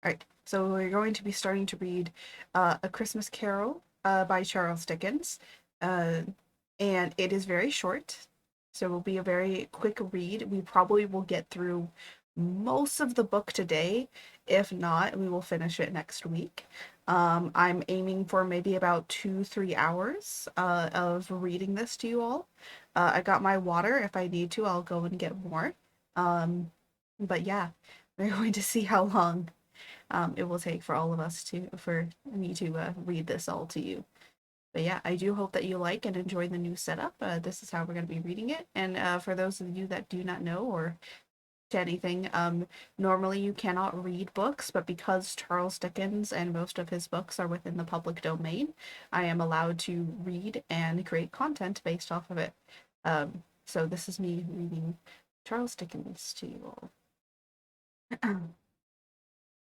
Alright, so we're going to be starting to read A Christmas Carol by Charles Dickens. Uh, and it is very short, so it will be a very quick read. We probably will get through most of the book today. If not, we will finish it next week. I'm aiming for maybe about 2-3 hours of reading this to you all. I got my water. If I need to, I'll go and get more. But yeah, we're going to see how long it will take for all of us for me to read this all to you. But yeah, I do hope that you like and enjoy the new setup. This is how we're going to be reading it. And for those of you that do not know or to anything, normally you cannot read books, but because Charles Dickens and most of his books are within the public domain, I am allowed to read and create content based off of it. So this is me reading Charles Dickens to you all.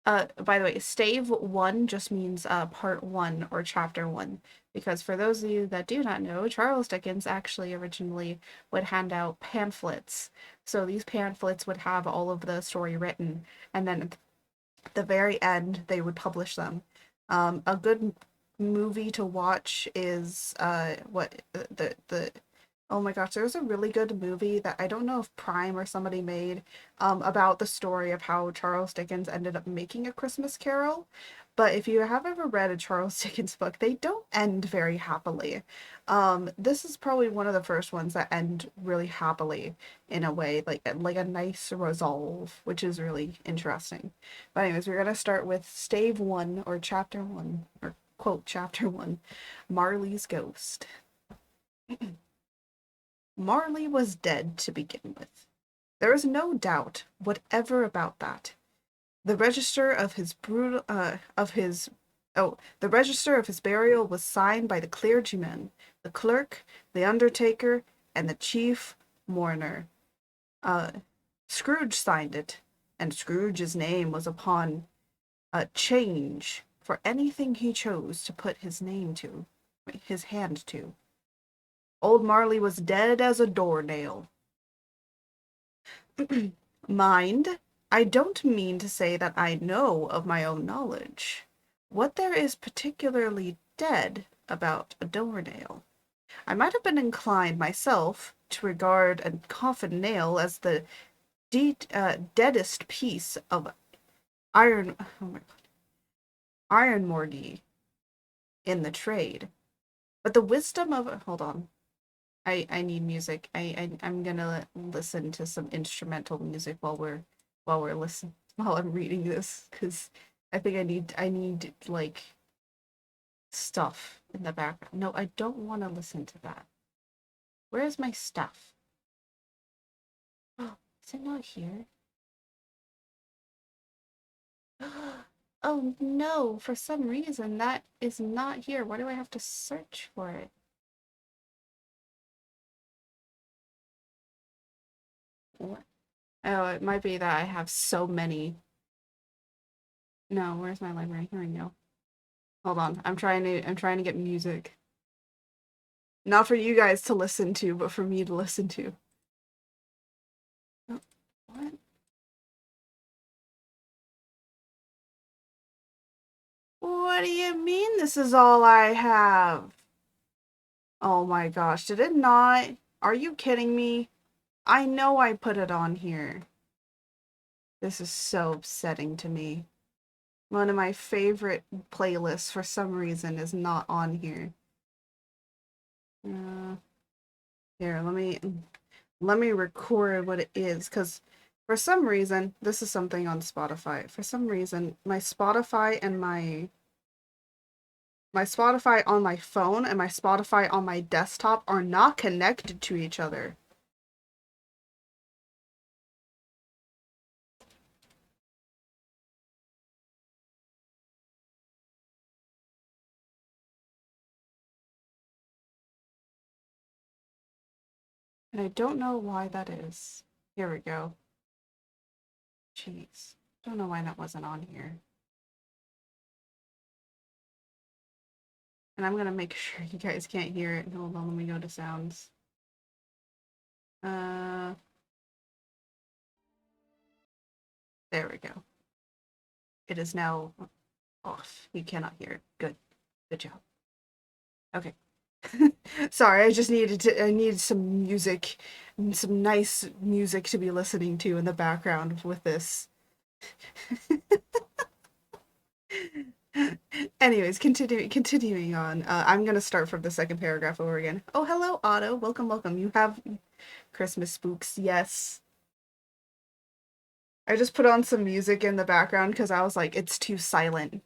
By the way, stave one just means part one or chapter one, because for those of you that do not know, Charles Dickens actually originally would hand out pamphlets. So these pamphlets would have all of the story written, and then at the very end, they would publish them. A good movie to watch is what the oh my gosh, there's a really good movie that I don't know if Prime or somebody made about the story of how Charles Dickens ended up making A Christmas Carol. But if you have ever read a Charles Dickens book, they don't end very happily. This is probably one of the first ones that end really happily in a way, like a nice resolve, which is really interesting. But anyways, we're gonna start with stave one or chapter one or quote chapter one, Marley's Ghost. Marley was dead to begin with. There is no doubt whatever about that. The register of his brutal of his the register of his burial was signed by the clergyman, the clerk, the undertaker, and the chief mourner. Uh, Scrooge signed it, and Scrooge's name was upon a change for anything he chose to put his name to, his hand to. Old Marley was dead as a doornail. Mind, I don't mean to say that I know of my own knowledge what there is particularly dead about a doornail. I might have been inclined myself to regard a coffin nail as the deadest piece of iron oh my god, ironmongery in the trade. But the wisdom of hold on. I need music. I'm gonna listen to some instrumental music while we're listening while I'm reading this because I need like stuff in the background. No, I don't want to listen to that. Where is my stuff? Oh, is it not here? Oh no, for some reason that is not here. Why do I have to search for it? What? Oh, it might be that I have so many. No, where's my library? Here we go. Hold on. I'm trying to get music. Not for you guys to listen to, but for me to listen to. Oh, what? What do you mean this is all I have? Oh my gosh, did it not? Are you kidding me? I know I put it on here. This is so upsetting to me. One of my favorite playlists for some reason is not on here. Uh, Here, let me record what it is because for some reason this is something on Spotify. For some reason, my Spotify on my phone and my Spotify on my desktop are not connected to each other. And I don't know why that is. Here we go. Jeez. Don't know why that wasn't on here. And I'm gonna make sure you guys can't hear it. Hold on, let me go to sounds. Uh, there we go. It is now off. You cannot hear it. Good. Good job. Okay. Sorry, I needed some music, some nice music to be listening to in the background with this. Anyways, continuing on. I'm gonna start from the second paragraph over again. Oh, hello, Otto. Welcome, welcome. You have Christmas spooks. Yes. I just put on some music in the background because I was like, it's too silent.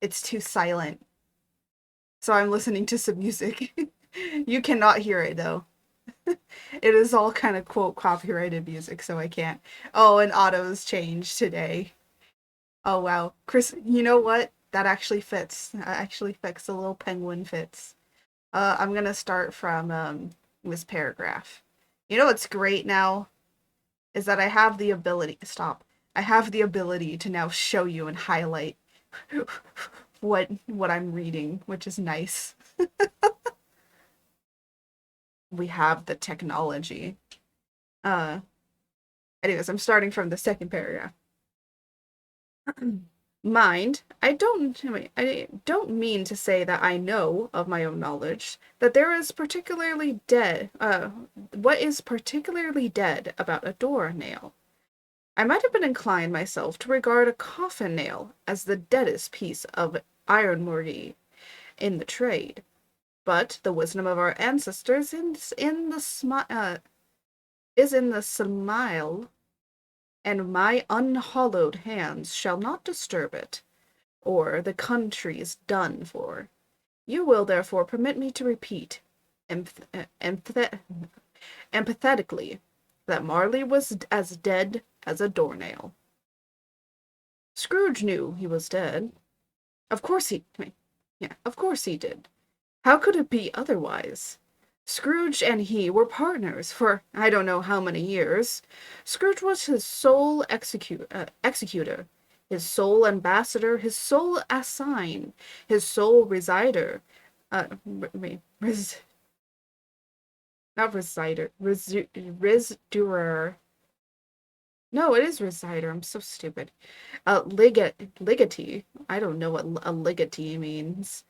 It's too silent. So I'm listening to some music. You cannot hear it though. It is all kind of quote copyrighted music, so I can't. Oh, and Otto's changed today. Oh wow. Chris, you know what? That actually fits. That actually fits. The little penguin fits. I'm gonna start from this paragraph. You know what's great now is that I have the ability. Stop. I have the ability to now show you and highlight what I'm reading, which is nice. We have the technology. Uh, anyways, I'm starting from the second paragraph. Mind, I don't mean to say that I know of my own knowledge that there is particularly dead, what is particularly dead about a door nail. I might have been inclined myself to regard a coffin nail as the deadest piece of ironwork in the trade, but the wisdom of our ancestors is in the smile, and my unhallowed hands shall not disturb it, or the country's done for. You will therefore permit me to repeat, empathetically, that Marley was as dead as a doornail. Scrooge knew he was dead. Of course of course he did. How could it be otherwise? Scrooge and he were partners for I don't know how many years. Scrooge was his sole executor, his sole ambassador, his sole assign, his sole resider. Not resider, residuer. No, it is resider. I'm so stupid. Legatee. I don't know what a legatee means.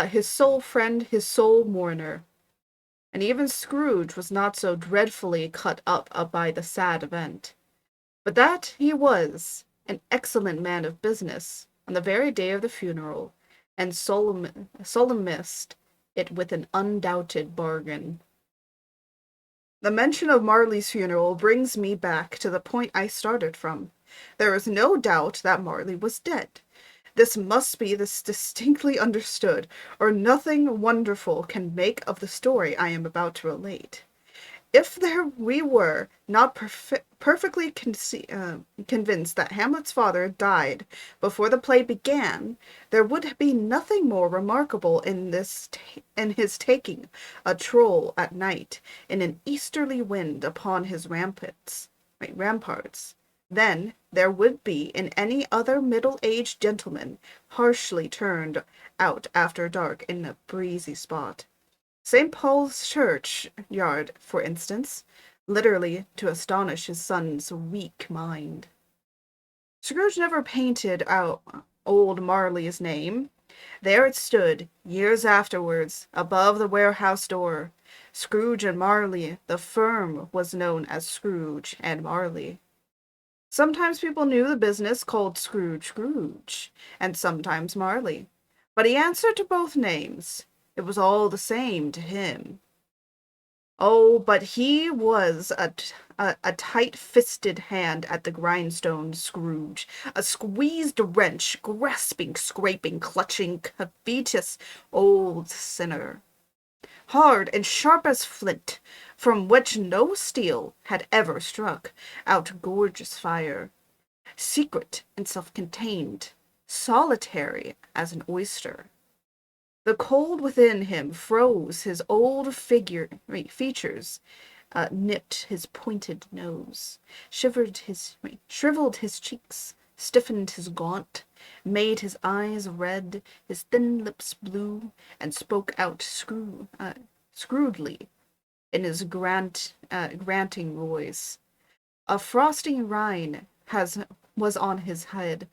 His sole friend, his sole mourner. And even Scrooge was not so dreadfully cut up by the sad event. But that he was an excellent man of business on the very day of the funeral, and solemnized it with an undoubted bargain. The mention of Marley's funeral brings me back to the point I started from. There is no doubt that Marley was dead. This must be distinctly understood, or nothing wonderful can make of the story I am about to relate. If we were not perfectly convinced that Hamlet's father died before the play began, there would be nothing more remarkable in his taking a troll at night in an easterly wind upon his ramparts. Than there would be in any other middle-aged gentleman harshly turned out after dark in a breezy spot. St. Paul's churchyard, for instance, literally to astonish his son's weak mind. Scrooge never painted out old Marley's name. There it stood, years afterwards, above the warehouse door. Scrooge and Marley, the firm was known as Scrooge and Marley. Sometimes people knew the business called Scrooge, and sometimes Marley. But he answered to both names. It was all the same to him. Oh, but he was a tight-fisted hand at the grindstone, Scrooge. A squeezed wrench, grasping, scraping, clutching, covetous old sinner. Hard and sharp as flint, from which no steel had ever struck out gorgeous fire. Secret and self-contained, solitary as an oyster. The cold within him froze his old features, nipped his pointed nose, shriveled his cheeks, stiffened his gaunt, made his eyes red, his thin lips blue, and spoke out screwedly in his granting voice. A frosty rind was on his head,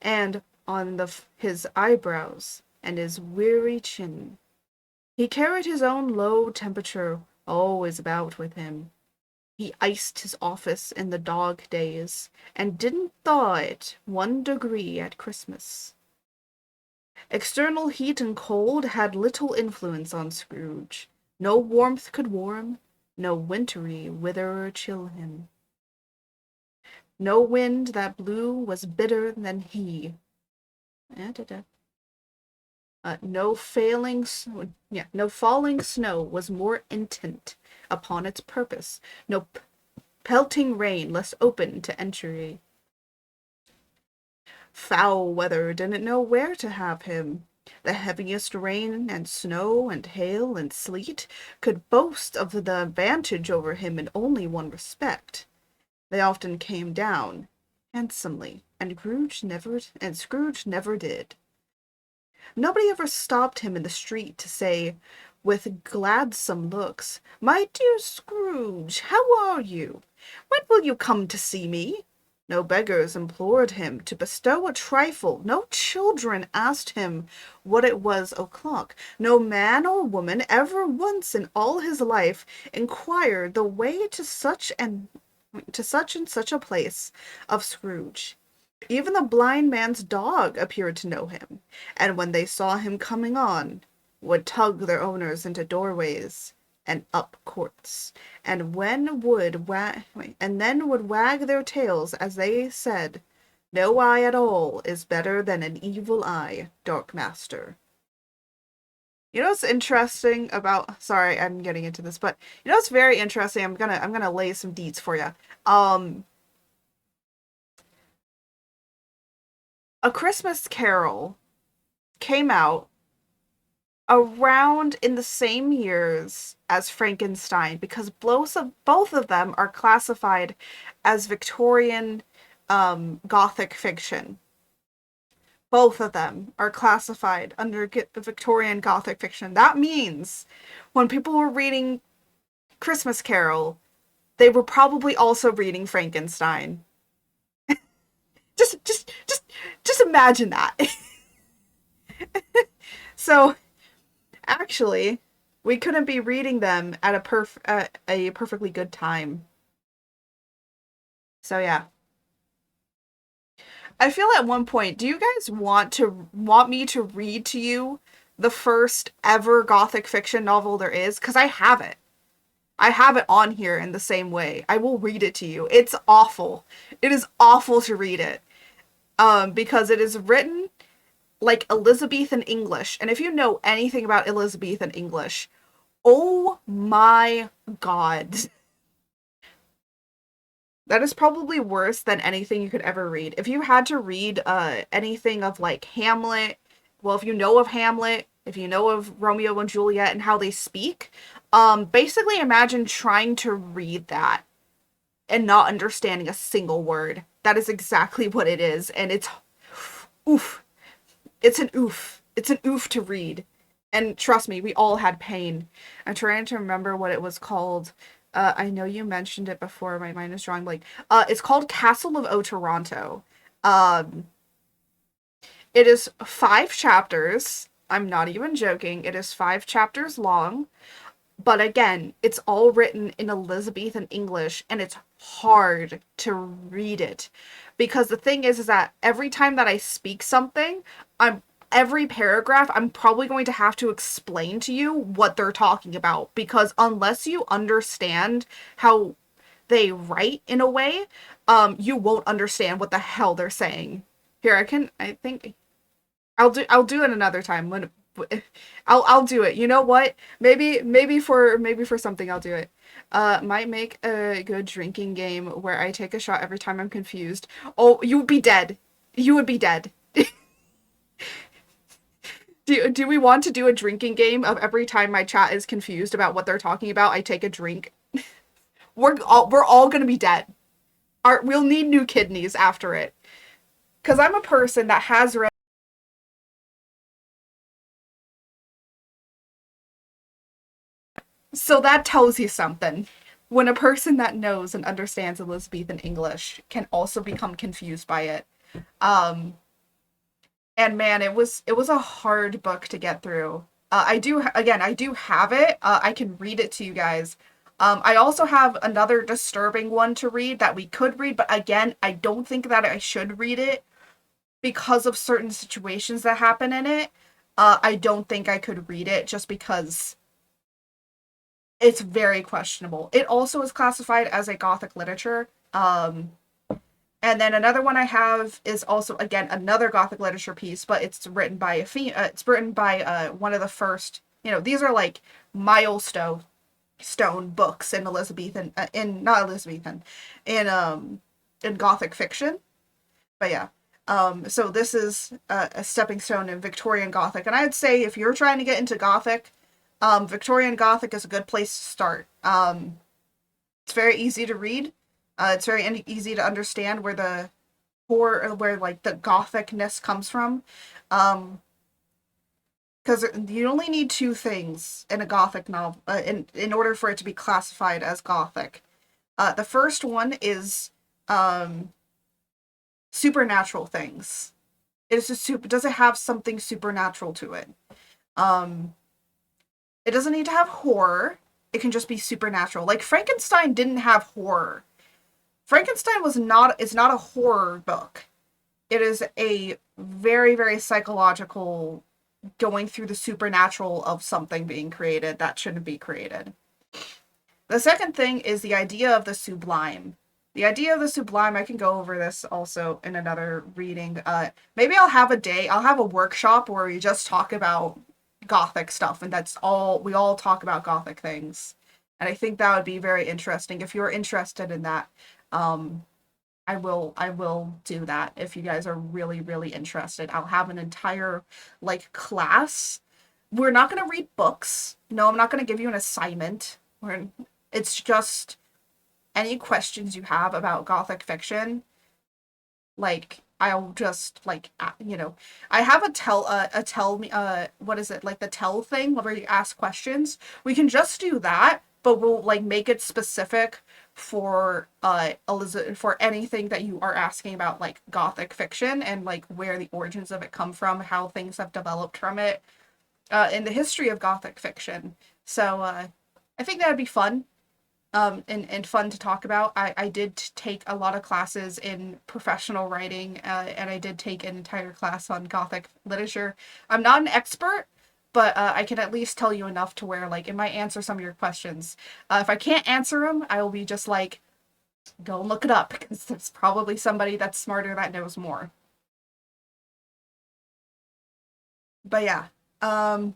and on his eyebrows and his weary chin. He carried his own low temperature always about with him. He iced his office in the dog days, and didn't thaw it 1 degree at Christmas. External heat and cold had little influence on Scrooge. No warmth could warm, no wintry wither or chill him. No wind that blew was bitter than he. No no falling snow was more intent upon its purpose. No pelting rain less open to entry. Foul weather didn't know where to have him. The heaviest rain and snow and hail and sleet could boast of the advantage over him in only one respect. They often came down handsomely, and Scrooge never did. Nobody ever stopped him in the street to say, with gladsome looks, "My dear Scrooge, how are you? When will you come to see me?" No beggars implored him to bestow a trifle. No children asked him what it was o'clock. No man or woman ever once in all his life inquired the way to such and such a place of Scrooge. Even the blind man's dog appeared to know him, and when they saw him coming on, would tug their owners into doorways and up courts, and then would wag their tails as they said, "No eye at all is better than an evil eye, Dark Master." You know what's interesting about, sorry, I'm getting into this, but you know what's very interesting? I'm gonna lay some deets for you. A Christmas Carol came out around in the same years as Frankenstein, because both of them are classified as Victorian Gothic fiction. Both of them are classified under Victorian Gothic fiction. That means when people were reading Christmas Carol, they were probably also reading Frankenstein. Just imagine that. So actually, we couldn't be reading them at a perfectly good time. So yeah. I feel at one point, do you guys want me to read to you the first ever Gothic fiction novel there is? Because I have it. I have it on here in the same way. I will read it to you. It's awful. It is awful to read it. Because it is written like Elizabethan English. And if you know anything about Elizabethan English, oh my god. That is probably worse than anything you could ever read. If you had to read anything of like Hamlet, well, if you know of Hamlet, if you know of Romeo and Juliet and how they speak, basically imagine trying to read that and not understanding a single word. That is exactly what it is, and it's oof. It's an oof. It's an oof to read. And trust me, we all had pain. I'm trying to remember what it was called. I know you mentioned it before. My mind is drawing blank. It's called Castle of Otranto. Um, it is 5 chapters. I'm not even joking. It is 5 chapters long. But again, it's all written in Elizabethan English, and it's hard to read it. Because the thing is that every time that I speak something, every paragraph, I'm probably going to have to explain to you what they're talking about. Because unless you understand how they write in a way, you won't understand what the hell they're saying. Here, I think I'll do it another time when I'll do it. You know what? Maybe for something I'll do it. Might make a good drinking game where I take a shot every time I'm confused. Oh, you would be dead. You would be dead. Do we want to do a drinking game of every time my chat is confused about what they're talking about, I take a drink? We're all gonna be dead. We'll need new kidneys after it. Cause I'm a person that has read. So that tells you something. When a person that knows and understands Elizabethan English can also become confused by it. Um, And man, it was a hard book to get through. I do have it. I can read it to you guys. I also have another disturbing one to read that we could read, but again, I don't think that I should read it because of certain situations that happen in it. I don't think I could read it just because it's very questionable. It also is classified as a gothic literature. And then another one I have is also again another gothic literature piece, but it's written by it's written by one of the first. These are like milestone stone books in Elizabethan in not Elizabethan in gothic fiction. But yeah. So this is a stepping stone in Victorian Gothic, and I'd say if you're trying to get into Gothic, Victorian Gothic is a good place to start. It's very easy to read. It's very easy to understand where the core, where like the Gothicness comes from. Because you only need two things in a Gothic novel in order for it to be classified as Gothic. The first one is um, supernatural things. It is just super. Does it have something supernatural to it? Um, it doesn't need to have horror. It can just be supernatural. Like Frankenstein didn't have horror. Frankenstein was not is not a horror book. It is a very, very psychological going through the supernatural of something being created that shouldn't be created. The second thing is the idea of the sublime. The idea of the sublime, I can go over this also in another reading. Maybe I'll have a workshop where we just talk about Gothic stuff, and that's all, we all talk about Gothic things. And I think that would be very interesting. If you're interested in that, um, I will do that if you guys are really, really interested. I'll have an entire like class. We're not gonna read books. No, I'm not gonna give you an assignment. It's just any questions you have about Gothic fiction. Like I'll just like I have a tell me what is it, like the tell thing where you ask questions. We can just do that, but we'll like make it specific for Elizabeth, for anything that you are asking about like Gothic fiction and like where the origins of it come from, how things have developed from it, in the history of Gothic fiction. So I think that'd be fun, and fun to talk about. I did take a lot of classes in professional writing, and I did take an entire class on Gothic literature. I'm not an expert, but I can at least tell you enough to where, like, it might answer some of your questions. If I can't answer them, I will be just like, go and look it up, because there's probably somebody that's smarter that knows more. But yeah, um,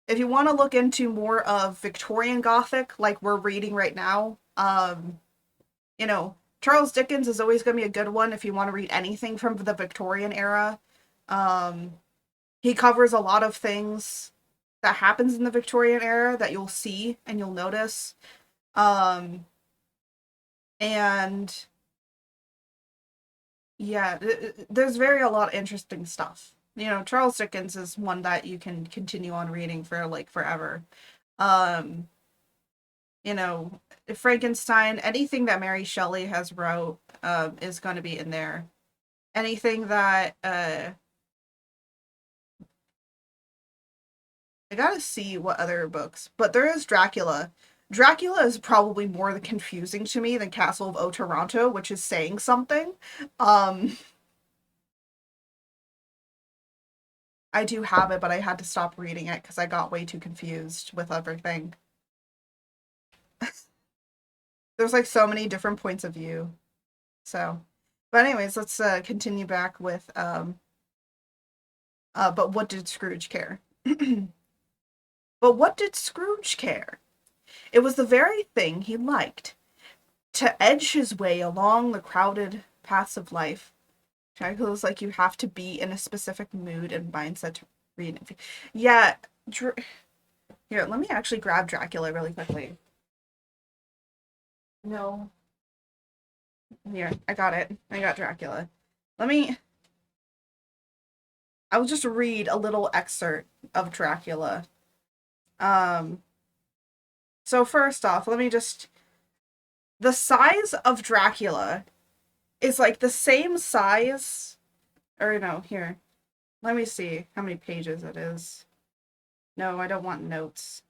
if you want to look into more of Victorian Gothic, like we're reading right now, Charles Dickens is always going to be a good one if you want to read anything from the Victorian era. Um, he covers a lot of things that happens in the Victorian era that you'll see and you'll notice. Um, and yeah, there's very a lot of interesting stuff. Charles Dickens is one that you can continue on reading for like forever. Um, you know, Frankenstein, anything that Mary Shelley has wrote is going to be in there. Anything that I gotta see what other books, but there is Dracula. Dracula is probably more confusing to me than Castle of Otranto, which is saying something. Um, I do have it, but I had to stop reading it because I got way too confused with everything. There's like so many different points of view. So, but anyways, let's continue back with but what did Scrooge care? But what did Scrooge care? It was the very thing he liked, to edge his way along the crowded paths of life. Dracula's like you have to be in a specific mood and mindset to read it. Yeah, here, let me actually grab Dracula really quickly. No, here, I got it. I got Dracula. Let me, I'll just read a little excerpt of Dracula. Um, so first off, let me just, the size of Dracula is like the same size, or no, here. Let me see how many pages it is. No, I don't want notes.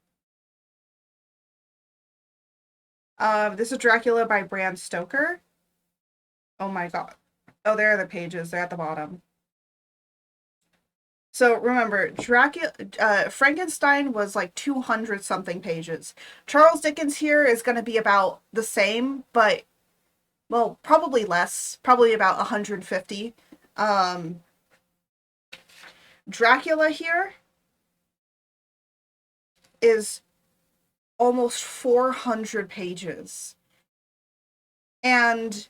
This is Dracula by Bram Stoker. Oh my god. Oh, there are the pages. They're at the bottom. So remember, Dracula, Frankenstein was like 200 something pages. Charles Dickens here is going to be about the same, but well, probably less, probably about 150. Um, Dracula here is almost 400 pages. And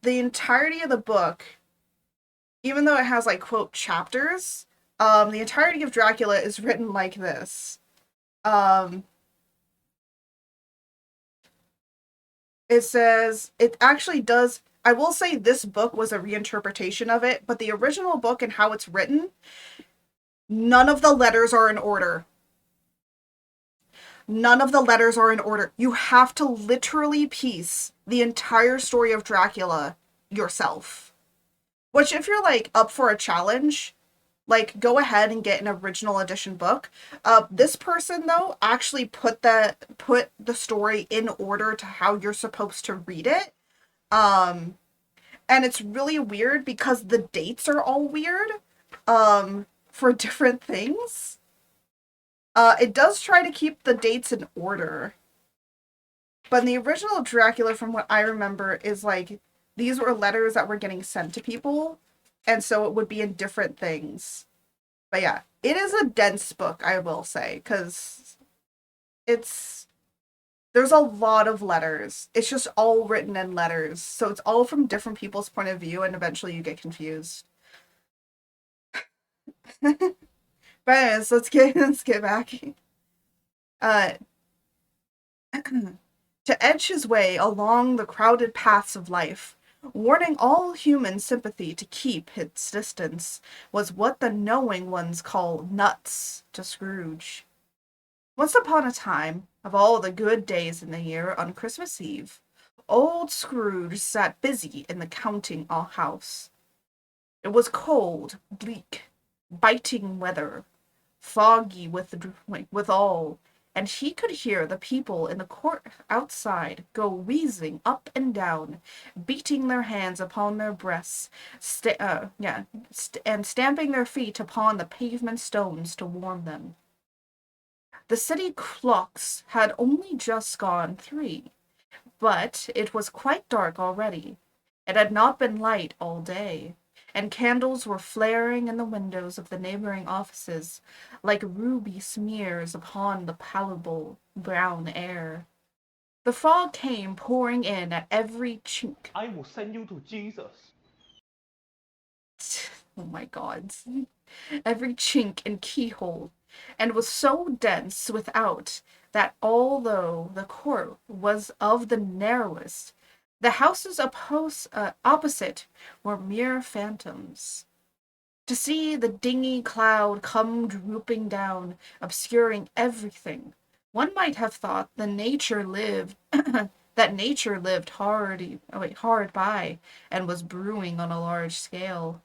the entirety of the book, even though it has like quote chapters, the entirety of Dracula is written like this. Um, it says it actually does. I will say this book was a reinterpretation of it, but the original book and how it's written, none of the letters are in order. None of the letters are in order. You have to literally piece the entire story of Dracula yourself. Which, if you're like up for a challenge, like go ahead and get an original edition book. This person though actually put the story in order to how you're supposed to read it. Um, and it's really weird because the dates are all weird. For different things. It does try to keep the dates in order. But in the original Dracula, from what I remember, is like these were letters that were getting sent to people, and so it would be in different things. But yeah, it is a dense book, I will say, because it's there's a lot of letters. It's just all written in letters, so it's all from different people's point of view, and eventually you get confused. But anyways, let's get back. Uh, to edge his way along the crowded paths of life, warning all human sympathy to keep its distance, was what the knowing ones call nuts to Scrooge. Once upon a time, of all the good days in the year, on Christmas Eve, old Scrooge sat busy in the counting house. It was cold, bleak, biting weather, foggy withal, and he could hear the people in the court outside go wheezing up and down, beating their hands upon their breasts, and stamping their feet upon the pavement stones to warm them. The city clocks had only just gone 3, but it was quite dark already. It had not been light all day, and candles were flaring in the windows of the neighboring offices like ruby smears upon the pallid brown air. The fog came pouring in at every chink. I will send you to Jesus. Oh my god. Every chink and keyhole, and was so dense without that although the court was of the narrowest, the houses opposite were mere phantoms. To see the dingy cloud come drooping down, obscuring everything, one might have thought the nature lived that nature lived hard by, and was brewing on a large scale.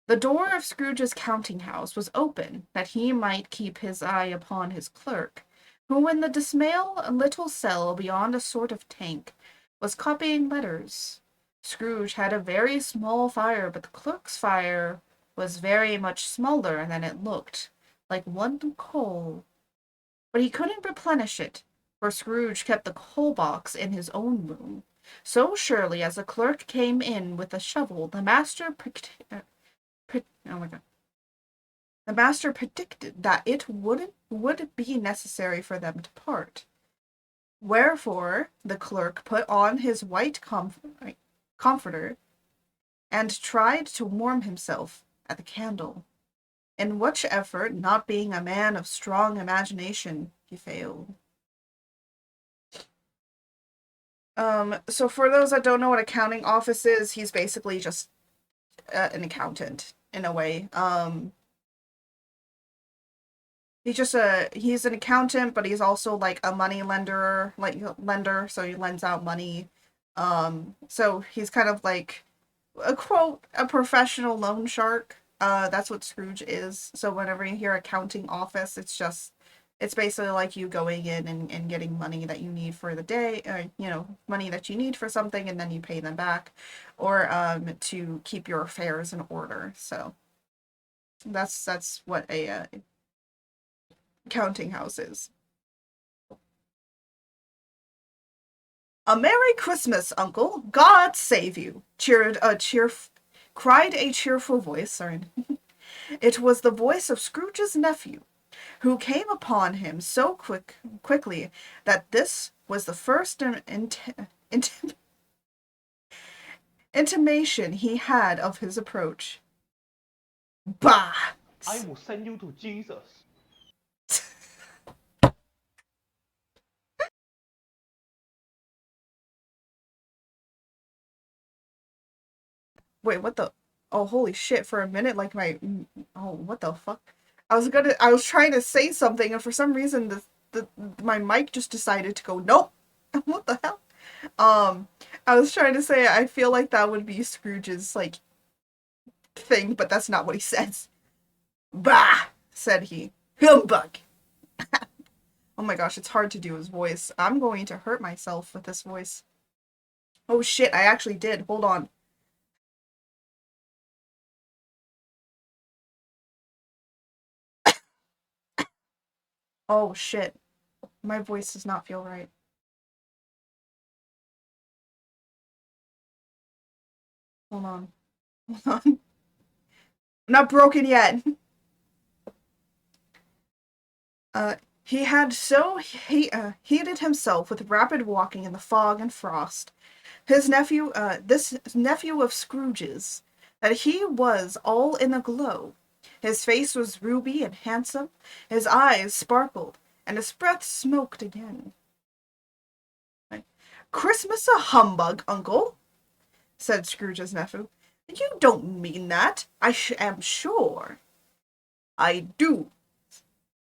The door of Scrooge's counting house was open, that he might keep his eye upon his clerk, who in the dismal little cell beyond a sort of tank was copying letters. Scrooge had a very small fire, but the clerk's fire was very much smaller than it looked, like one coal. But he couldn't replenish it, for Scrooge kept the coal box in his own room. So surely as the clerk came in with a shovel, oh my god. The master predicted that it would be necessary for them to part. Wherefore the clerk put on his white comforter and tried to warm himself at the candle. In which effort, not being a man of strong imagination, he failed. So for those that don't know what accounting office is, he's basically just an accountant in a way. He's an accountant, but he's also like a money lender, so he lends out money. So he's kind of like a professional loan shark. That's what Scrooge is. So whenever you hear accounting office, it's basically like you going in and getting money that you need for the day, or money that you need for something, and then you pay them back, or to keep your affairs in order. So that's what a accounting house is. A Merry Christmas, Uncle! God save you! Cried a cheerful voice. Sorry. It was the voice of Scrooge's nephew, who came upon him so quickly that this was the first intimation he had of his approach. Bah! I will send you to Jesus. Wait, what the? Oh, holy shit! For a minute, like oh, what the fuck? I was trying to say something, and for some reason, the my mic just decided to go nope. What the hell? Um, I was trying to say I feel like that would be Scrooge's like thing, but that's not what he says. Bah! Said he. Humbug! Oh my gosh, it's hard to do his voice. I'm going to hurt myself with this voice. Oh shit, I actually did. Hold on. Oh shit. My voice does not feel right. Hold on. Hold on. I'm not broken yet. Uh, he had so heated himself with rapid walking in the fog and frost, this nephew of Scrooge's, that he was all in a glow. His face was ruby and handsome, his eyes sparkled, and his breath smoked again. Christmas a humbug, uncle, said Scrooge's nephew. You don't mean that, am sure. I do,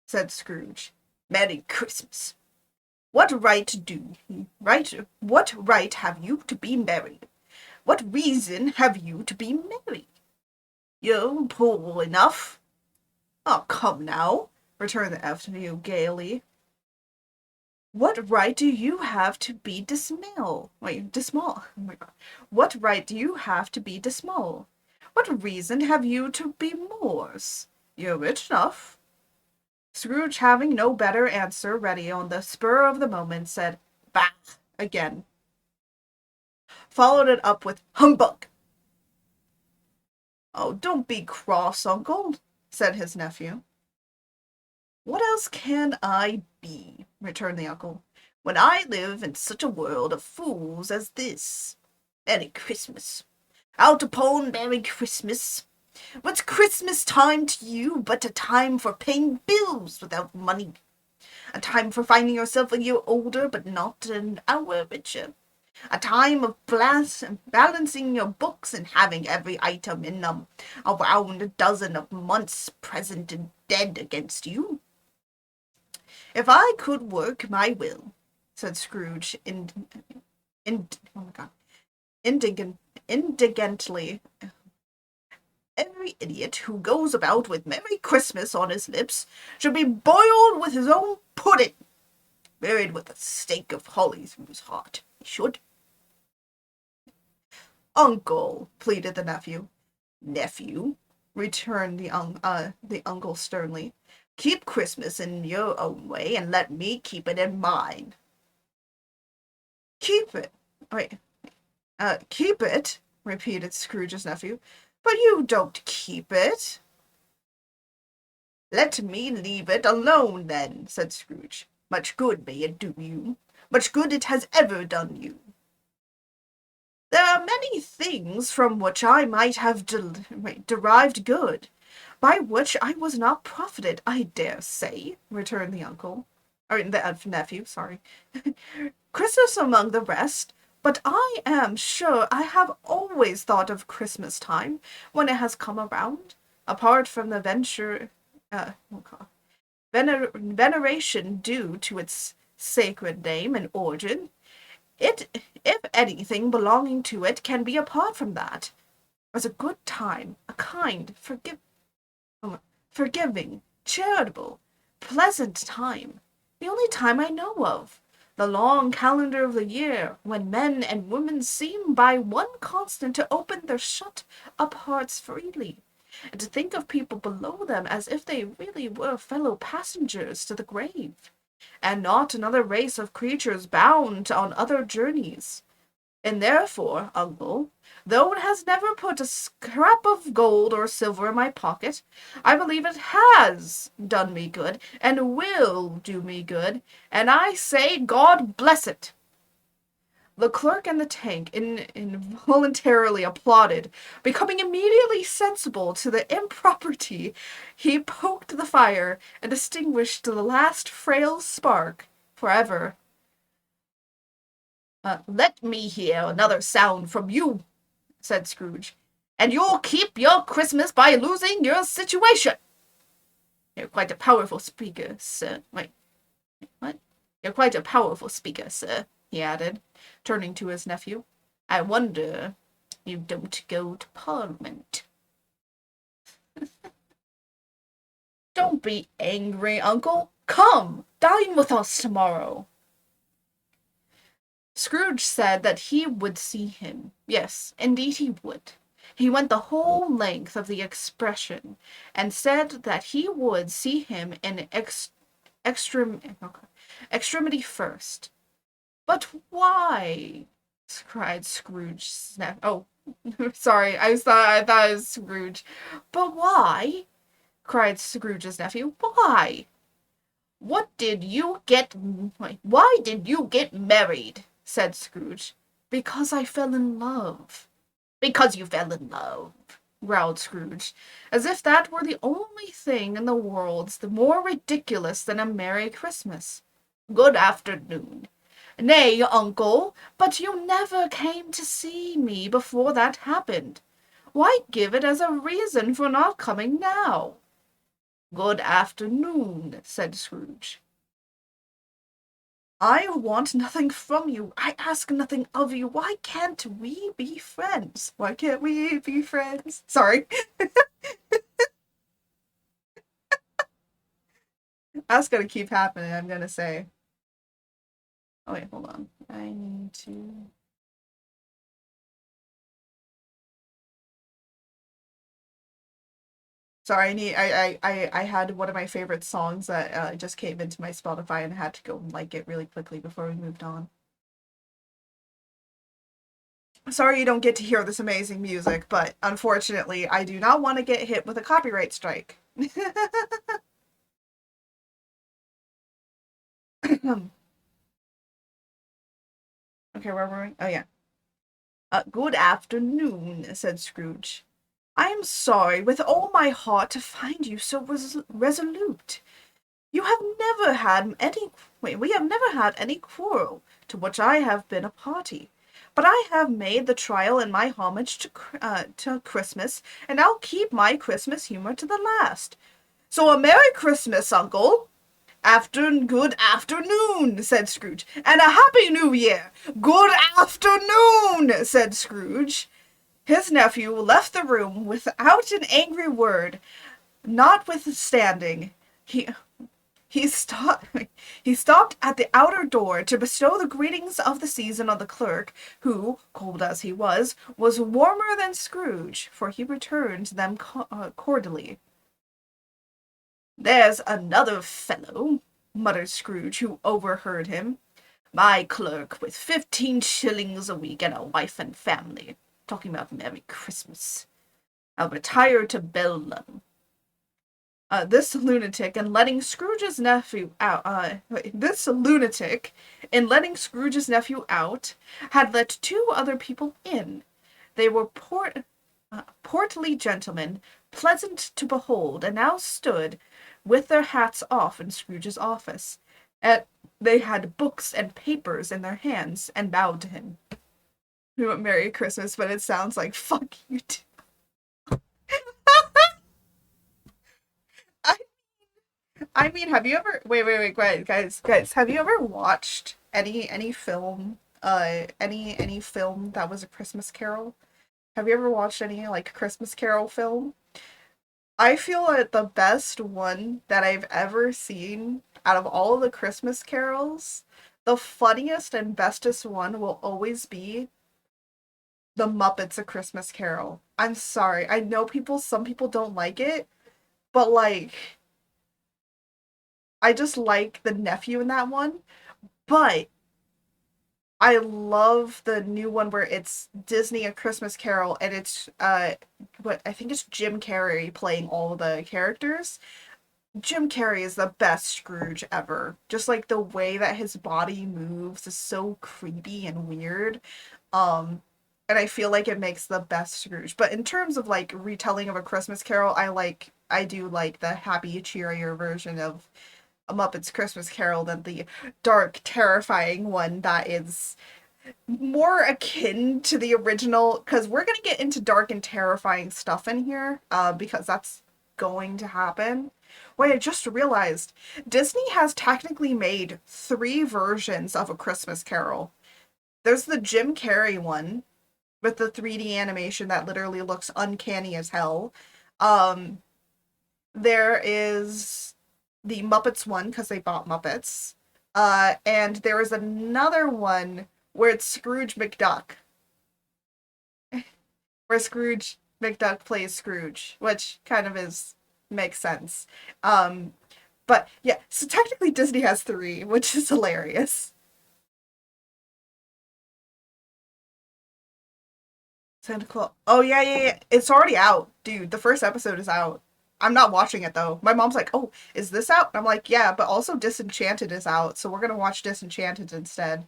said Scrooge. Merry Christmas. What right have you to be merry? What reason have you to be merry? You're poor enough. Oh, come now, returned the nephew gaily. What right do you have to be dismal? Wait, dismal. Oh my god. What right do you have to be dismal? What reason have you to be morose? You're rich enough. Scrooge, having no better answer ready on the spur of the moment, said, Bah! Again. Followed it up with, Humbug! Oh, don't be cross, uncle, said his nephew. What else can I be, returned the uncle, when I live in such a world of fools as this? Merry Christmas. Out upon Merry Christmas. What's Christmas time to you but a time for paying bills without money? A time for finding yourself a year older but not an hour richer? A time of balancing your books and having every item in them around a dozen of months present and dead against you? If I could work my will, said Scrooge oh my God, indignantly, every idiot who goes about with Merry Christmas on his lips should be boiled with his own pudding, buried with a stake of holly through his heart. He should. Uncle, pleaded the nephew. Nephew, returned the uncle sternly. Keep Christmas in your own way, and let me keep it in mine. Keep it? Wait, keep it? Repeated Scrooge's nephew. But you don't keep it. Let me leave it alone, then, said Scrooge. Much good may it do you. Much good it has ever done you. There are many things from which I might have derived good, by which I was not profited, I dare say, returned the uncle. Or the nephew, sorry. Christmas among the rest, but I am sure I have always thought of Christmas time when it has come around, apart from the veneration due to its sacred name and origin. If anything belonging to it can be apart from that, was a good time, a kind, Forgiving, charitable, pleasant time. The only time I know of. The long calendar of the year, when men and women seem by one constant to open their shut up hearts freely, and to think of people below them as if they really were fellow passengers to the grave, and not another race of creatures bound on other journeys. And therefore, uncle, though it has never put a scrap of gold or silver in my pocket, I believe it has done me good, and will do me good, and I say God bless it. The clerk and the tank involuntarily applauded, becoming immediately sensible to the impropriety. He poked the fire and extinguished the last frail spark forever. Let me hear another sound from you, said Scrooge, and you'll keep your Christmas by losing your situation. You're quite a powerful speaker, sir. Wait, what? You're quite a powerful speaker, sir, he added, turning to his nephew. I wonder you don't go to Parliament. Don't be angry, uncle. Come, dine with us tomorrow. Scrooge said that he would see him. Yes, indeed he would. He went the whole length of the expression, and said that he would see him in extremity first. But why? Cried Scrooge. Oh, sorry, I thought it was Scrooge. But why? Cried Scrooge's nephew. Why? What did you get? Why did you get married? Said Scrooge. Because I fell in love. Because you fell in love, growled Scrooge, as if that were the only thing in the world more ridiculous than a Merry Christmas. Good afternoon. Nay, uncle, but you never came to see me before that happened. Why give it as a reason for not coming now? Good afternoon, said Scrooge. I want nothing from you. I ask nothing of you. Why can't we be friends? Why can't we be friends? Sorry. That's gonna keep happening, I'm gonna say. Oh wait, hold on. I need to. Sorry, I had one of my favorite songs that just came into my Spotify and had to go and like it really quickly before we moved on. Sorry you don't get to hear this amazing music, but unfortunately, I do not want to get hit with a copyright strike. Okay, where were we? Oh yeah. Good afternoon, said Scrooge. I am sorry with all my heart to find you so resolute. You have never had any we have never had any quarrel, to which I have been a party. But I have made the trial in my homage to Christmas, and I'll keep my Christmas humor to the last. So a Merry Christmas, Uncle. Good afternoon, said Scrooge, and a Happy New Year. Good afternoon, said Scrooge. His nephew left the room without an angry word. Notwithstanding, he stopped he stopped at the outer door to bestow the greetings of the season on the clerk, who, cold as he was warmer than Scrooge, for he returned them cordially. There's another fellow, muttered Scrooge, who overheard him. My clerk, with 15 shillings a week and a wife and family, talking about Merry Christmas. I'll retire to Bedlam. This lunatic, in letting Scrooge's nephew out, had let two other people in. They were portly gentlemen, pleasant to behold, and now stood with their hats off in Scrooge's office. They had books and papers in their hands, and bowed to him. We want Merry Christmas, but it sounds like fuck you too. I I mean, have you ever wait, guys, have you ever watched any film any film that was a Christmas Carol? Have you ever watched any like Christmas Carol film? I feel like the best one that I've ever seen out of all of the Christmas carols, the funniest and bestest one will always be the Muppets A Christmas Carol. I'm sorry. I know some people don't like it, but like I just like the nephew in that one. But I love the new one where it's Disney A Christmas Carol and it's what I think it's Jim Carrey playing all the characters. Jim Carrey is the best Scrooge ever. Just like the way that his body moves is so creepy and weird. Um and I feel like it makes the best Scrooge. But in terms of like retelling of A Christmas Carol, I do like the happy, cheerier version of A Muppet's Christmas Carol than the dark, terrifying one that is more akin to the original, because we're going to get into dark and terrifying stuff in here, because that's going to happen. Wait, I just realized Disney has technically made three versions of A Christmas Carol. There's the Jim Carrey one with the 3D animation that literally looks uncanny as hell. Um, there is the Muppets one because they bought Muppets. And there is another one where it's Scrooge McDuck, where Scrooge McDuck plays Scrooge, which kind of is makes sense. Um, but yeah, so technically Disney has three, which is hilarious. Santa Claus. Oh yeah, yeah, yeah. It's already out, dude. The first episode is out. I'm not watching it though. My mom's like, "Oh, is this out?" And I'm like, "Yeah, but also Disenchanted is out, so we're gonna watch Disenchanted instead."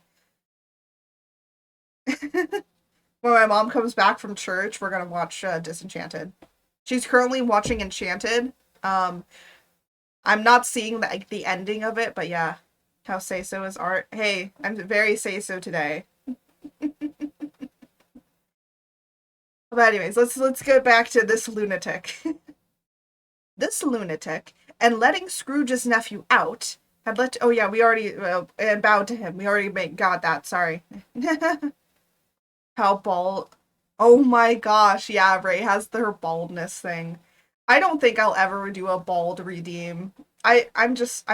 When my mom comes back from church, we're gonna watch Disenchanted. She's currently watching Enchanted. Um, I'm not seeing the ending of it, but yeah, how say so is art. Hey, I'm very say so today. But anyways, let's get back to this lunatic. This lunatic and letting Scrooge's nephew out had let. Oh yeah, we already bowed to him. We already got that. Sorry. How bald. Oh my gosh, yeah, Ray has her baldness thing. I don't think I'll ever do a bald redeem. I just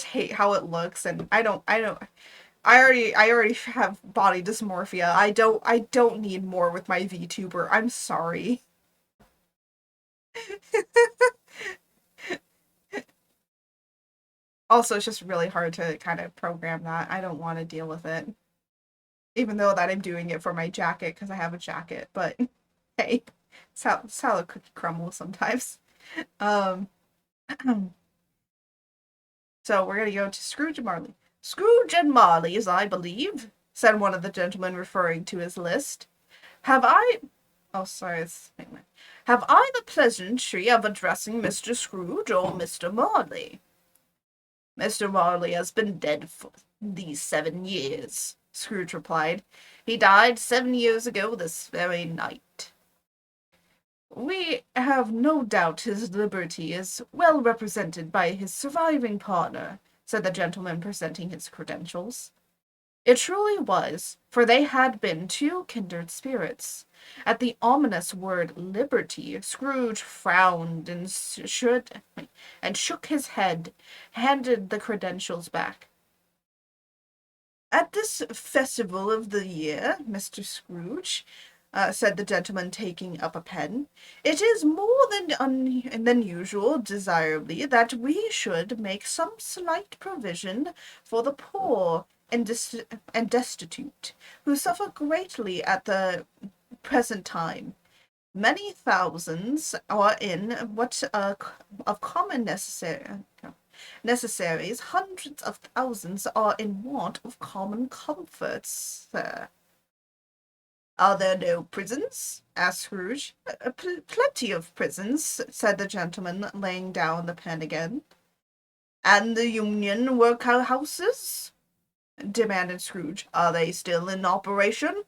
hate how it looks and I already have body dysmorphia. I don't need more with my VTuber. I'm sorry. Also, it's just really hard to kind of program that. I don't want to deal with it. Even though that I'm doing it for my jacket because I have a jacket, but hey, it's how a cookie crumbles sometimes. Um So we're going to go to Scrooge and Marley. Scrooge and Marley's, I believe, said one of the gentlemen referring to his list. Have I. Oh, sorry. Have I the pleasantry of addressing Mr. Scrooge or Mr. Marley? Mr. Marley has been dead for these 7 years, Scrooge replied. He died 7 years ago this very night. We have no doubt his liberty is well represented by his surviving partner, said the gentleman presenting his credentials. It truly was, for they had been two kindred spirits. At the ominous word liberty, Scrooge frowned and shook his head, handed the credentials back. At this festival of the year, Mr. Scrooge, said the gentleman, taking up a pen, it is more than usual desirably that we should make some slight provision for the poor and destitute, who suffer greatly at the present time. Many thousands are in what of common necessaries. Hundreds of thousands are in want of common comforts, sir. Are there no prisons? Asked Scrooge. Plenty of prisons, said the gentleman, laying down the pen again. And the Union workhouses? Demanded Scrooge. Are they still in operation?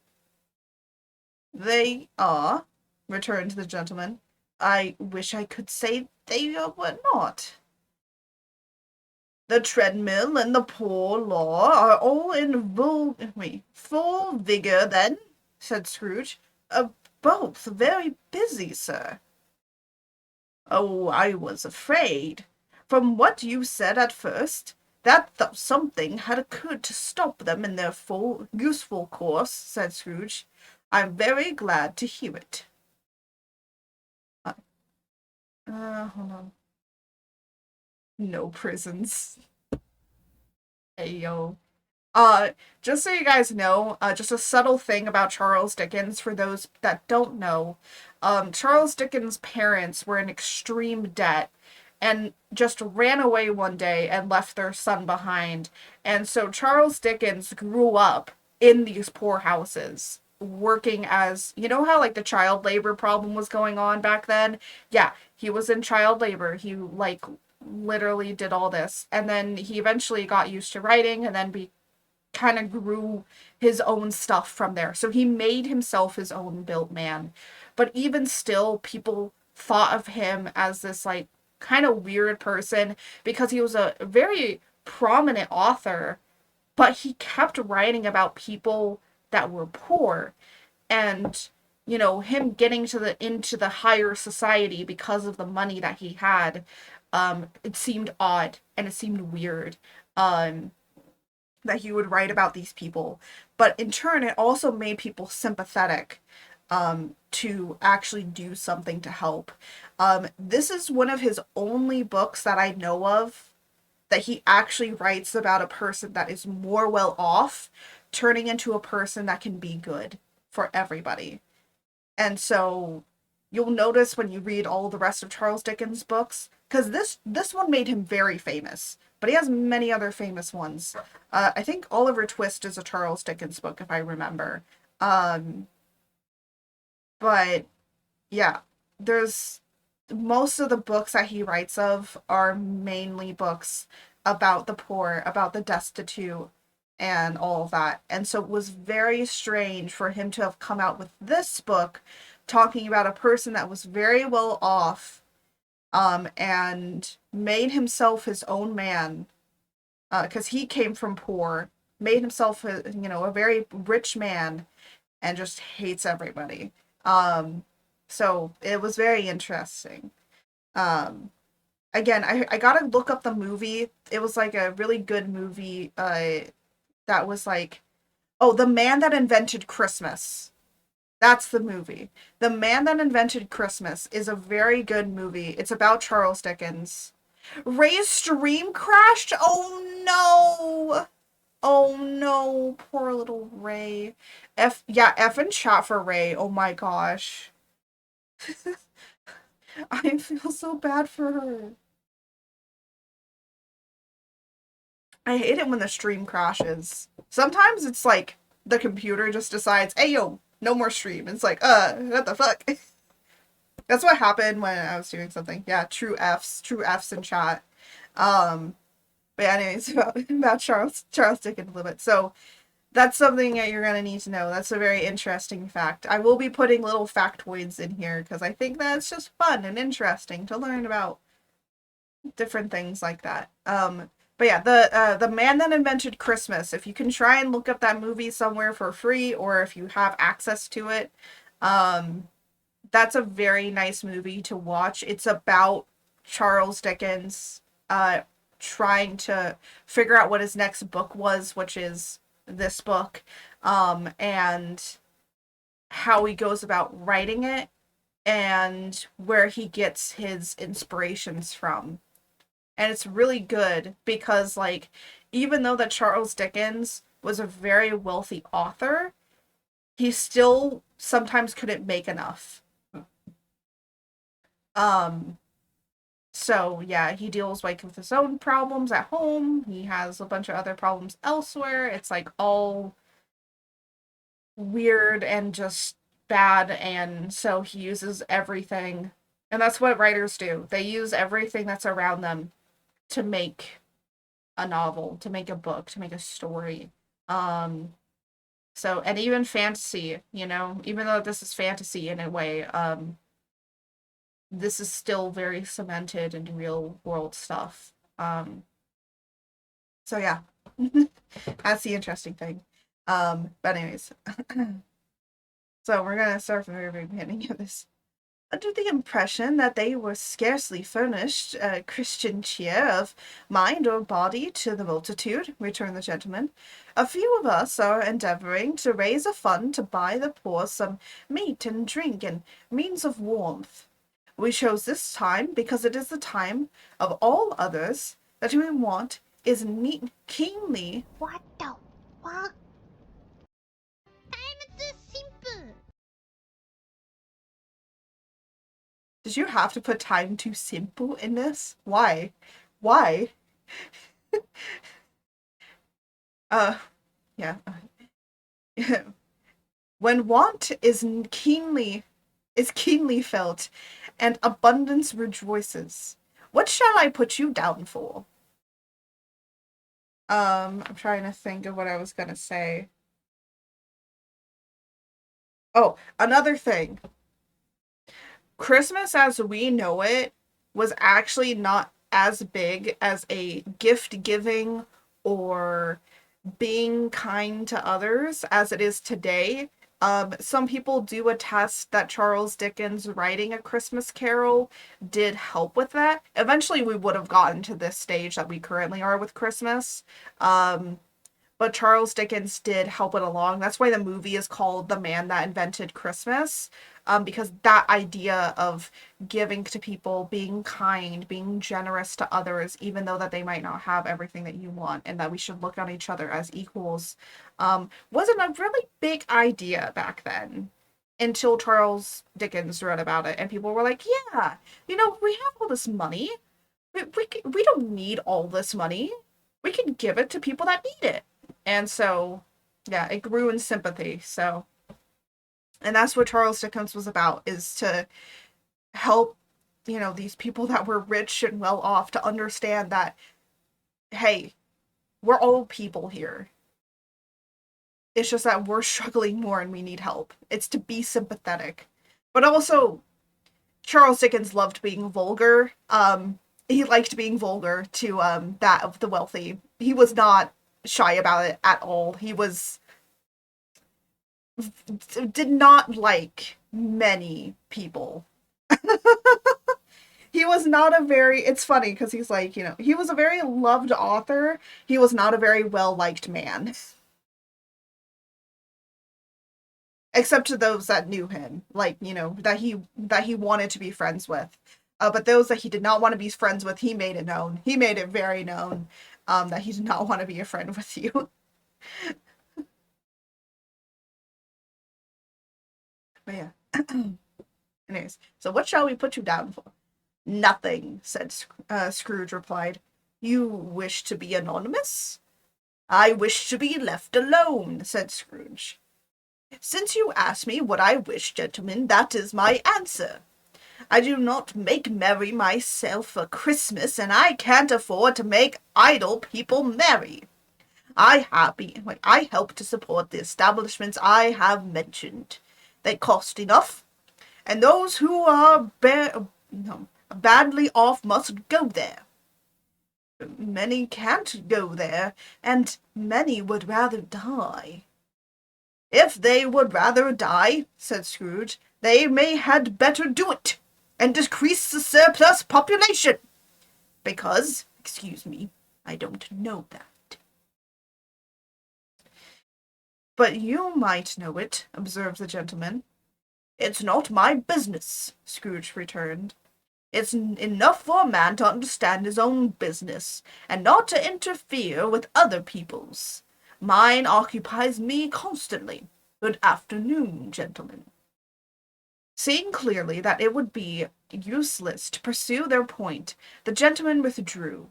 They are, returned the gentleman. I wish I could say they were not. The treadmill and the poor law are all in full vigor, then, said Scrooge. Both very busy, sir. Oh, I was afraid. From what you said at first, that something had occurred to stop them in their full, useful course, said Scrooge. I'm very glad to hear it. Uh, hold on. No prisons. Ayo. Uh, just so you guys know, just a subtle thing about Charles Dickens for those that don't know. Charles Dickens' parents were in extreme debt and just ran away one day and left their son behind. And so Charles Dickens grew up in these poor houses, working as, you know how like the child labor problem was going on back then? Yeah, he was in child labor. He like literally did all this. And then he eventually got used to writing and then kind of grew his own stuff from there. So he made himself his own built man. But even still, people thought of him as this like kind of weird person because he was a very prominent author, but he kept writing about people that were poor and him getting to the into the higher society because of the money that he had. It seemed odd and it seemed weird. That he would write about these people. But in turn, it also made people sympathetic to actually do something to help. This is one of his only books that I know of that he actually writes about a person that is more well off, turning into a person that can be good for everybody. And so you'll notice when you read all the rest of Charles Dickens' books, because this one made him very famous, but he has many other famous ones. I think Oliver Twist is a Charles Dickens book, if I remember. Um, but yeah, there's most of the books that he writes of are mainly books about the poor, about the destitute, and all of that. And so it was very strange for him to have come out with this book talking about a person that was very well off and made himself his own man because he came from poor, made himself a very rich man and just hates everybody. Um, so it was very interesting. Um, Again, I gotta look up the movie. It was like a really good movie. That was like, oh, The Man That Invented Christmas. That's the movie. The Man That Invented Christmas is a very good movie. It's about Charles Dickens. Ray's stream crashed? Oh no! Oh no, poor little Ray. F and chat for Ray. Oh my gosh. I feel so bad for her. I hate it when the stream crashes. Sometimes it's like the computer just decides, hey yo, no more stream. It's like, what the fuck? That's what happened when I was doing something. Yeah, true F's in chat. Um, but yeah, anyways, about Charles Dickens a little bit. So that's something that you're gonna need to know. That's a very interesting fact. I will be putting little factoids in here because I think that's just fun and interesting to learn about different things like that. But yeah, the Man That Invented Christmas. If you can try and look up that movie somewhere for free, or if you have access to it, um, that's a very nice movie to watch. It's about Charles Dickens, uh, trying to figure out what his next book was, which is this book, and how he goes about writing it and where he gets his inspirations from. And it's really good because like even though that Charles Dickens was a very wealthy author, he still sometimes couldn't make enough. Um so yeah, he deals like with his own problems at home. He has a bunch of other problems elsewhere. It's like all weird and just bad, and so he uses everything. And that's what writers do. They use everything that's around them to make a novel, to make a book, to make a story. Um, so and even fantasy, even though this is fantasy in a way, this is still very cemented in real world stuff. So yeah, that's the interesting thing. But anyways, so we're gonna start from the very beginning of this. Under the impression that they were scarcely furnished Christian cheer of mind or body to the multitude, returned the gentleman. A few of us are endeavoring to raise a fund to buy the poor some meat and drink and means of warmth. We chose this time because it is the time of all others that we want is neat, keenly. What the fuck? Time is simple. Did you have to put time too simple in this? Why? Why? Uh, yeah. When want is keenly felt, and abundance rejoices. What shall I put you down for? I'm trying to think of what I was gonna say. Oh, another thing. Christmas as we know it was actually not as big as a gift giving or being kind to others as it is today. Some people do attest that Charles Dickens writing A Christmas Carol did help with that. Eventually, we would have gotten to this stage that we currently are with Christmas. Um, but Charles Dickens did help it along. That's why the movie is called The Man That Invented Christmas, because that idea of giving to people, being kind, being generous to others, even though that they might not have everything that you want, and that we should look on each other as equals, wasn't a really big idea back then until Charles Dickens wrote about it, and people were like, "Yeah, we have all this money. We don't need all this money. We can give it to people that need it." And so, yeah, it grew in sympathy. So, and that's what Charles Dickens was about, is to help, these people that were rich and well off to understand that, hey, we're all people here. It's just that we're struggling more and we need help. It's to be sympathetic. But also, Charles Dickens loved being vulgar. He liked being vulgar to that of the wealthy. He was not shy about it at all. He did not like many people. He was not a very, it's funny because he's like, he was a very loved author. He was not a very well liked man, except to those that knew him, like, that he wanted to be friends with. But those that he did not want to be friends with, he made it known. He made it very known that he did not want to be a friend with you. But yeah. Anyways, so what shall we put you down for? Nothing, said Scrooge replied. You wish to be anonymous? I wish to be left alone, said Scrooge. Since you ask me what I wish, gentlemen, that is my answer. I do not make merry myself for Christmas, and I can't afford to make idle people merry. I help to support the establishments I have mentioned. They cost enough, and those who are badly off must go there. Many can't go there, and many would rather die. If they would rather die, said Scrooge, they may had better do it, and decrease the surplus population. Because, excuse me, I don't know that. But you might know it, observed the gentleman. It's not my business, Scrooge returned. It's enough for a man to understand his own business, and not to interfere with other people's. Mine occupies me constantly. Good afternoon, gentlemen. Seeing clearly that it would be useless to pursue their point, the gentlemen withdrew.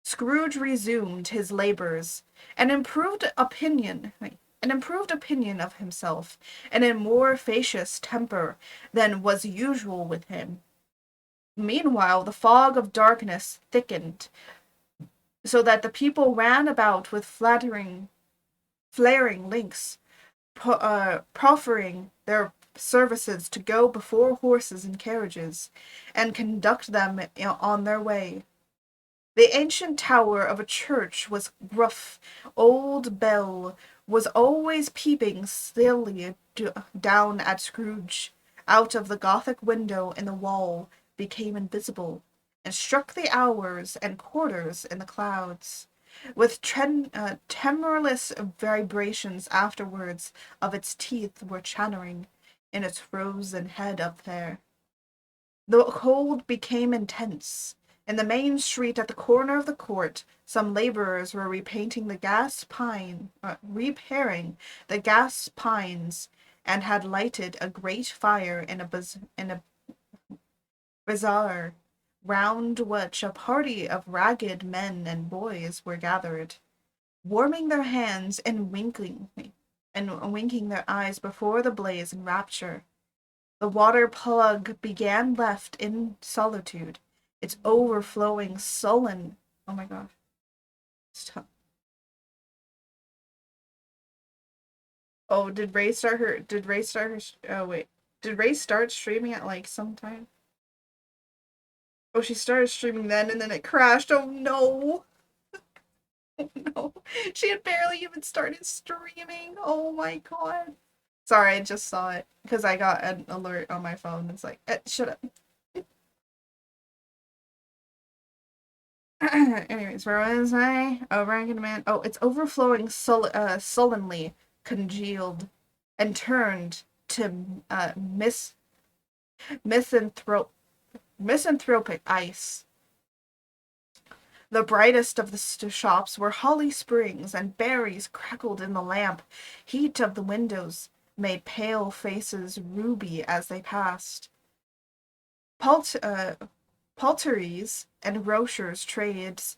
Scrooge resumed his labours, an improved opinion of himself, and a more facious temper than was usual with him. Meanwhile, the fog of darkness thickened, so that the people ran about with flaring links, proffering their services to go before horses and carriages, and conduct them on their way. The ancient tower of a church was gruff. Old Bell was always peeping slily down at Scrooge, out of the Gothic window in the wall became invisible, and struck the hours and quarters in the clouds, with tremorless vibrations afterwards of its teeth were chattering in its frozen head up there. The cold became intense. In the main street at the corner of the court, some laborers were repairing the gas pines, and had lighted a great fire in a bazaar, round which a party of ragged men and boys were gathered, warming their hands and winking their eyes before the blaze in rapture. The water plug began left in solitude, its overflowing sullen. Oh my god. Stop. Oh, oh wait. Did Ray start streaming at like some time? Oh, she started streaming then and then it crashed. Oh no. Oh no. She had barely even started streaming. Oh my god. Sorry, I just saw it because I got an alert on my phone. It's like, shut up. Anyways, where was I? Oh, rank man. Oh, it's overflowing sullenly congealed and turned to misanthrope misanthropic ice. The brightest of the shops were holly springs, and berries crackled in the lamp. Heat of the windows made pale faces ruby as they passed. Palt- uh, Palteries and grocers' trades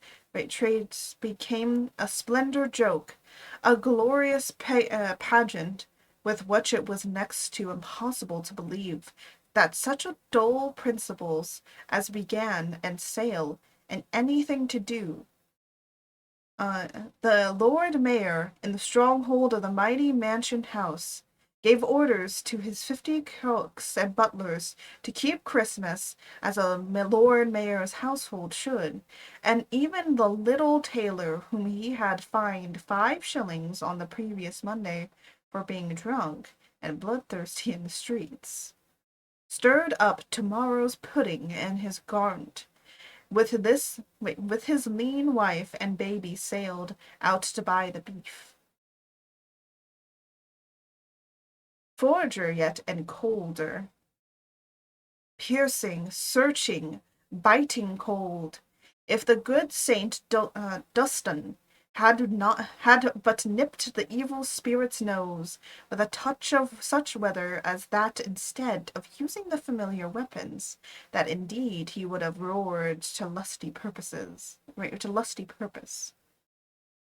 became a splendid joke, a glorious pageant with which it was next to impossible to believe that such a dull principles as began and sale and anything to do. The Lord Mayor, in the stronghold of the mighty mansion house, gave orders to his 50 cooks and butlers to keep Christmas as a Lord Mayor's household should, and even the little tailor whom he had fined 5 shillings on the previous Monday for being drunk and bloodthirsty in the streets, stirred up tomorrow's pudding in his garment. With his lean wife and baby sailed out to buy the beef. Forger yet and colder, piercing, searching, biting cold. If the good Saint Dunstan had but nipped the evil spirit's nose with a touch of such weather as that instead of using the familiar weapons, that indeed he would have roared to lusty purposes. Right, to lusty purpose.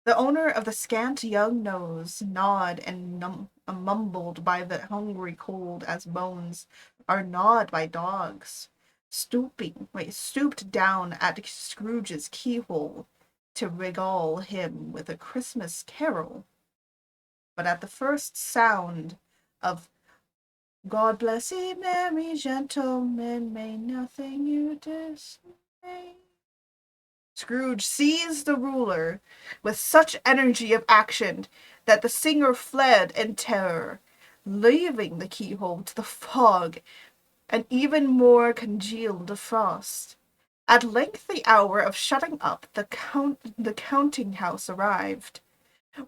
The owner of the scant young nose gnawed and mumbled by the hungry cold as bones are gnawed by dogs, stooped down at Scrooge's keyhole to regale him with a Christmas carol. But at the first sound of God bless ye merry gentlemen, may nothing you dismay, Scrooge seized the ruler with such energy of action that the singer fled in terror, leaving the keyhole to the fog and even more congealed frost. At length the hour of shutting up the counting house arrived.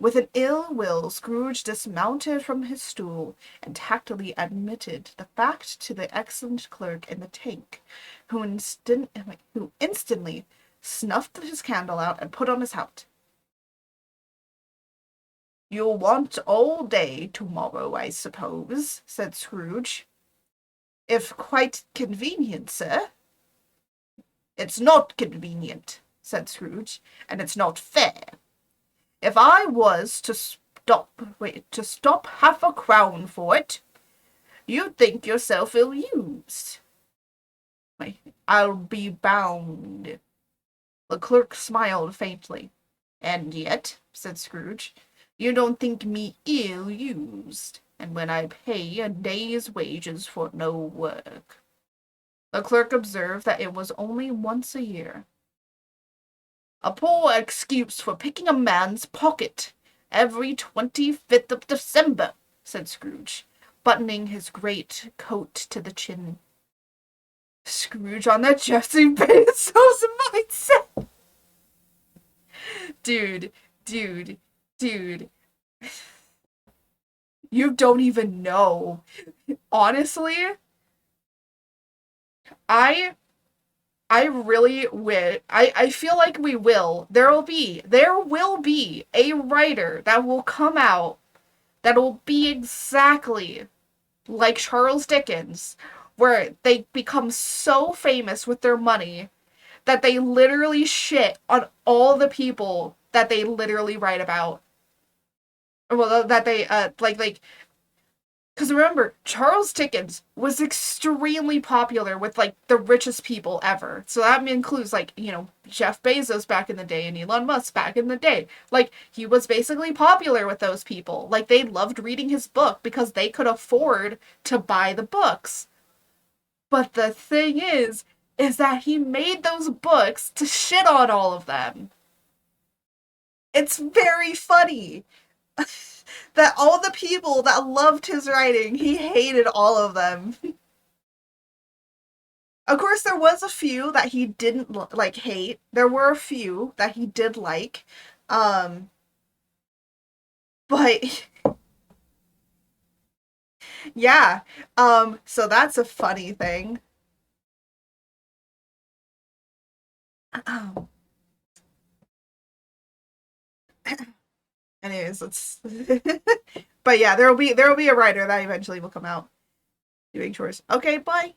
With an ill will, Scrooge dismounted from his stool and tactily admitted the fact to the excellent clerk in the tank, who instantly snuffed his candle out and put on his hat. "You'll want all day tomorrow, I suppose," said Scrooge. "If quite convenient, sir." "It's not convenient," said Scrooge, "and it's not fair. If I was to stop 1/2 crown for it, you'd think yourself ill-used. I'll be bound." The clerk smiled faintly. "And yet," said Scrooge, "you don't think me ill-used, and when I pay a day's wages for no work." The clerk observed that it was only once a year. "A poor excuse for picking a man's pocket every 25th of December," said Scrooge. buttoning his great coat to the chin. Scrooge on that Jesse Bezos mindset. Dude, dude, dude. You don't even know. Honestly, I I really will. I feel like we will. There will be a writer that will come out that will be exactly like Charles Dickens, where they become so famous with their money that they literally shit on all the people that they literally write about. Well, that they like because remember, Charles Dickens was extremely popular with like the richest people ever. So that includes like, Jeff Bezos back in the day and Elon Musk back in the day. Like he was basically popular with those people. Like they loved reading his book because they could afford to buy the books. But the thing is that he made those books to shit on all of them. It's very funny. That all the people that loved his writing, he hated all of them. Of course, there was a few that he didn't like hate. There were a few that he did like, um, but yeah. So that's a funny thing. Anyways, let's. But yeah, there will be a writer that eventually will come out doing chores. Okay, bye.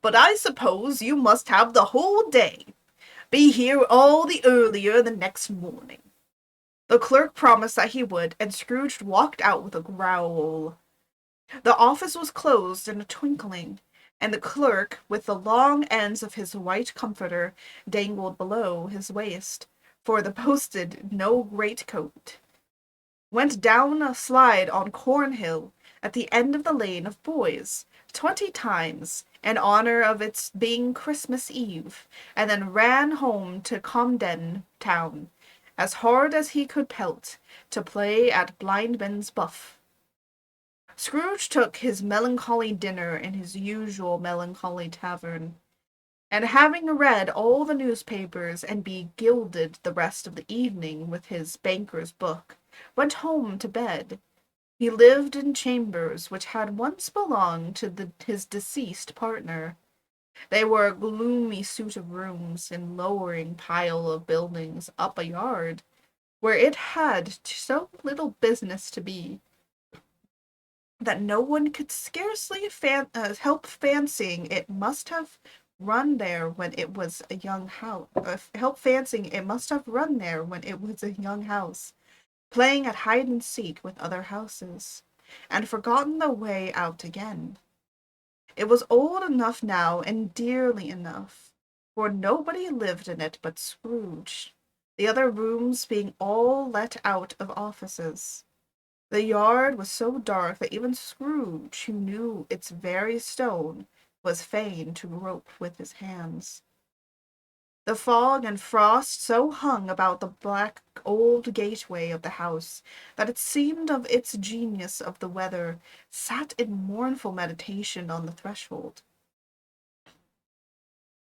But I suppose you must have the whole day. Be here all the earlier the next morning. The clerk promised that he would, and Scrooge walked out with a growl. The office was closed in a twinkling, and the clerk, with the long ends of his white comforter, dangled below his waist, for the posted no greatcoat, went down a slide on Cornhill at the end of the lane of boys 20 times in honor of its being Christmas Eve, and then ran home to Comden town as hard as he could pelt to play at blindman's buff. Scrooge took his melancholy dinner in his usual melancholy tavern, and having read all the newspapers and begilded the rest of the evening with his banker's book, went home to bed. He lived in chambers which had once belonged to his deceased partner. They were a gloomy suit of rooms in lowering pile of buildings up a yard, where it had so little business to be, that no one could scarcely help fancying it must have run there when it was a young house. Help fancying it must have run there when it was a young house, playing at hide and seek with other houses, and forgotten the way out again. It was old enough now and dearly enough, for nobody lived in it but Scrooge, the other rooms being all let out of offices. The yard was so dark that even Scrooge, who knew its very stone, was fain to grope with his hands. The fog and frost so hung about the black old gateway of the house that it seemed of its genius of the weather sat in mournful meditation on the threshold.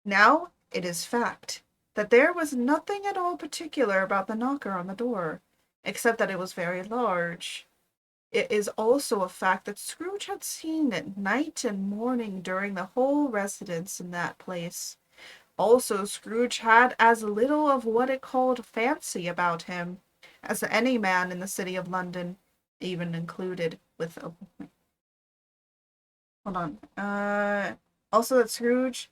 Now it is fact that there was nothing at all particular about the knocker on the door, except that it was very large. It is also a fact that Scrooge had seen it night and morning during the whole residence in that place. Also, Scrooge had as little of what it called fancy about him as any man in the city of London, even included with a... Hold on. Also that Scrooge,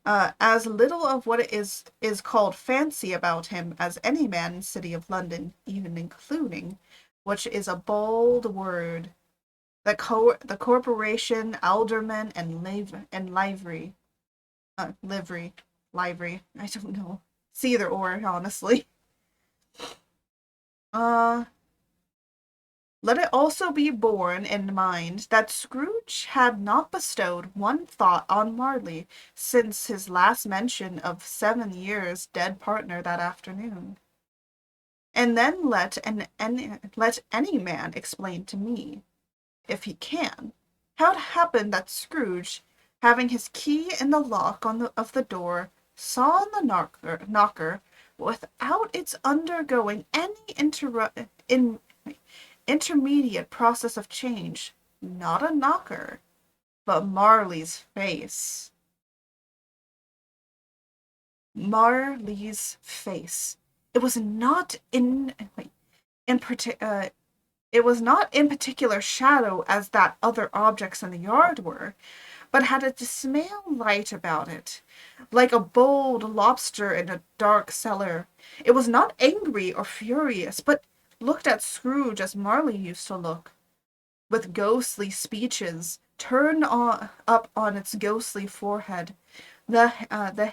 as little of what it is called fancy about him as any man in the city of London, even including, which is a bold word. The corporation, aldermen, and livery. Livery. I don't know. It's either or, honestly. Uh, Let it also be borne in mind that Scrooge had not bestowed one thought on Marley since his last mention of 7 years' dead partner that afternoon. And then let any man explain to me, if he can. How it happened that Scrooge, having his key in the lock of the door, saw the knocker without its undergoing any intermediate process of change. Not a knocker, but Marley's face. Marley's face. It was not it was not in particular shadow as that other objects in the yard were, but had a dismal light about it, like a bold lobster in a dark cellar. It was not angry or furious, but looked at Scrooge as Marley used to look, with ghostly speeches turned up on its ghostly forehead. The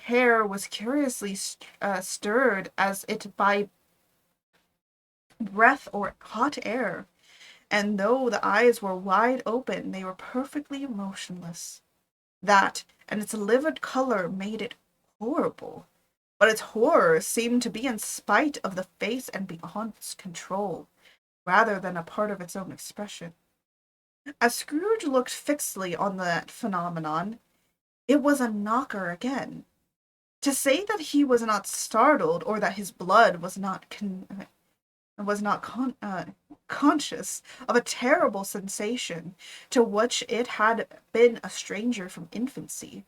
hair was curiously stirred as it by breath or hot air, and though the eyes were wide open, they were perfectly motionless. That and its livid color made it horrible, but its horror seemed to be in spite of the face and beyond its control, rather than a part of its own expression. As Scrooge looked fixedly on that phenomenon, it was a knocker again. To say that he was not startled, or that his blood was not conscious of a terrible sensation to which it had been a stranger from infancy,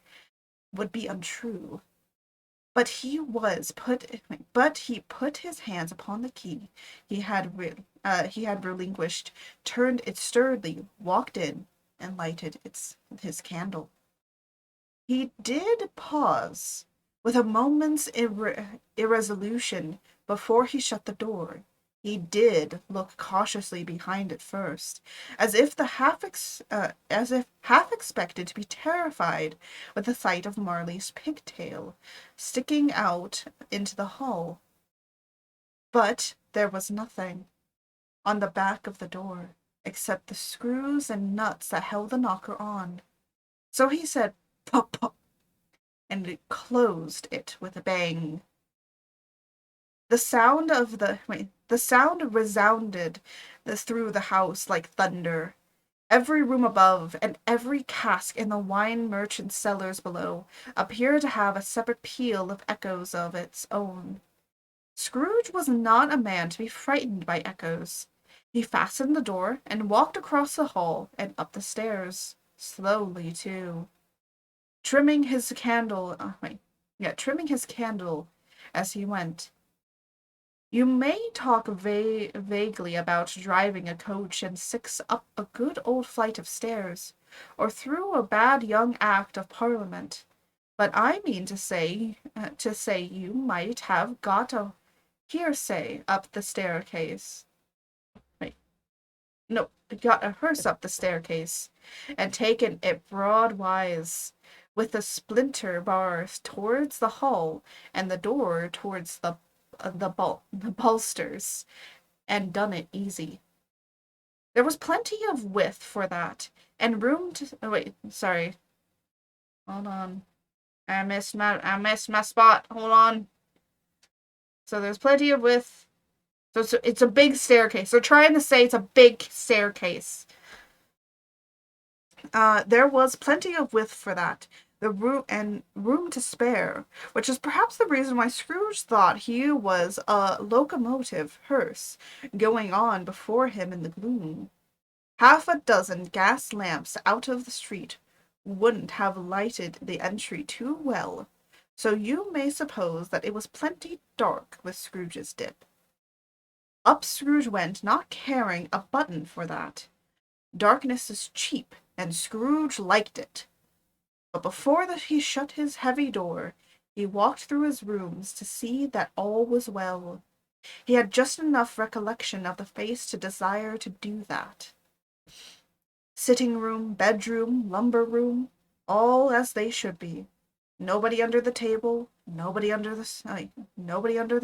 would be untrue. But he put his hands upon the key he had relinquished, turned it sturdily, walked in, and lighted his candle. He did pause, with a moment's irresolution, before he shut the door. He did look cautiously behind it first, as if half expected to be terrified with the sight of Marley's pigtail sticking out into the hall. But there was nothing on the back of the door, except the screws and nuts that held the knocker on. So he said, "Pop, pop," and it closed it with a bang. The sound resounded through the house like thunder. Every room above, and every cask in the wine merchant's cellars below, appeared to have a separate peal of echoes of its own. Scrooge was not a man to be frightened by echoes. He fastened the door, and walked across the hall and up the stairs, slowly too, trimming his candle as he went. You may talk vaguely about driving a coach and six up a good old flight of stairs, or through a bad young Act of Parliament, but I mean to say you might have got a hearsay up the staircase. Wait, no, got a hearse up the staircase, and taken it broadwise, with the splinter bars towards the hall, and the door towards the bolsters, and done it easy. There was plenty of width for that, and room to wait. Sorry, hold on. I missed my spot. Hold on. So there's plenty of width. So it's a big staircase. They're trying to say it's a big staircase. There was plenty of width for that, the room to spare, which is perhaps the reason why Scrooge thought he was a locomotive hearse going on before him in the gloom. Half a dozen gas lamps out of the street wouldn't have lighted the entry too well, so you may suppose that it was plenty dark with Scrooge's dip. Up Scrooge went, not caring a button for that. Darkness is cheap, and Scrooge liked it. But before he shut his heavy door, he walked through his rooms to see that all was well. He had just enough recollection of the face to desire to do that. Sitting room, bedroom, lumber room, all as they should be. Nobody under the table, nobody under the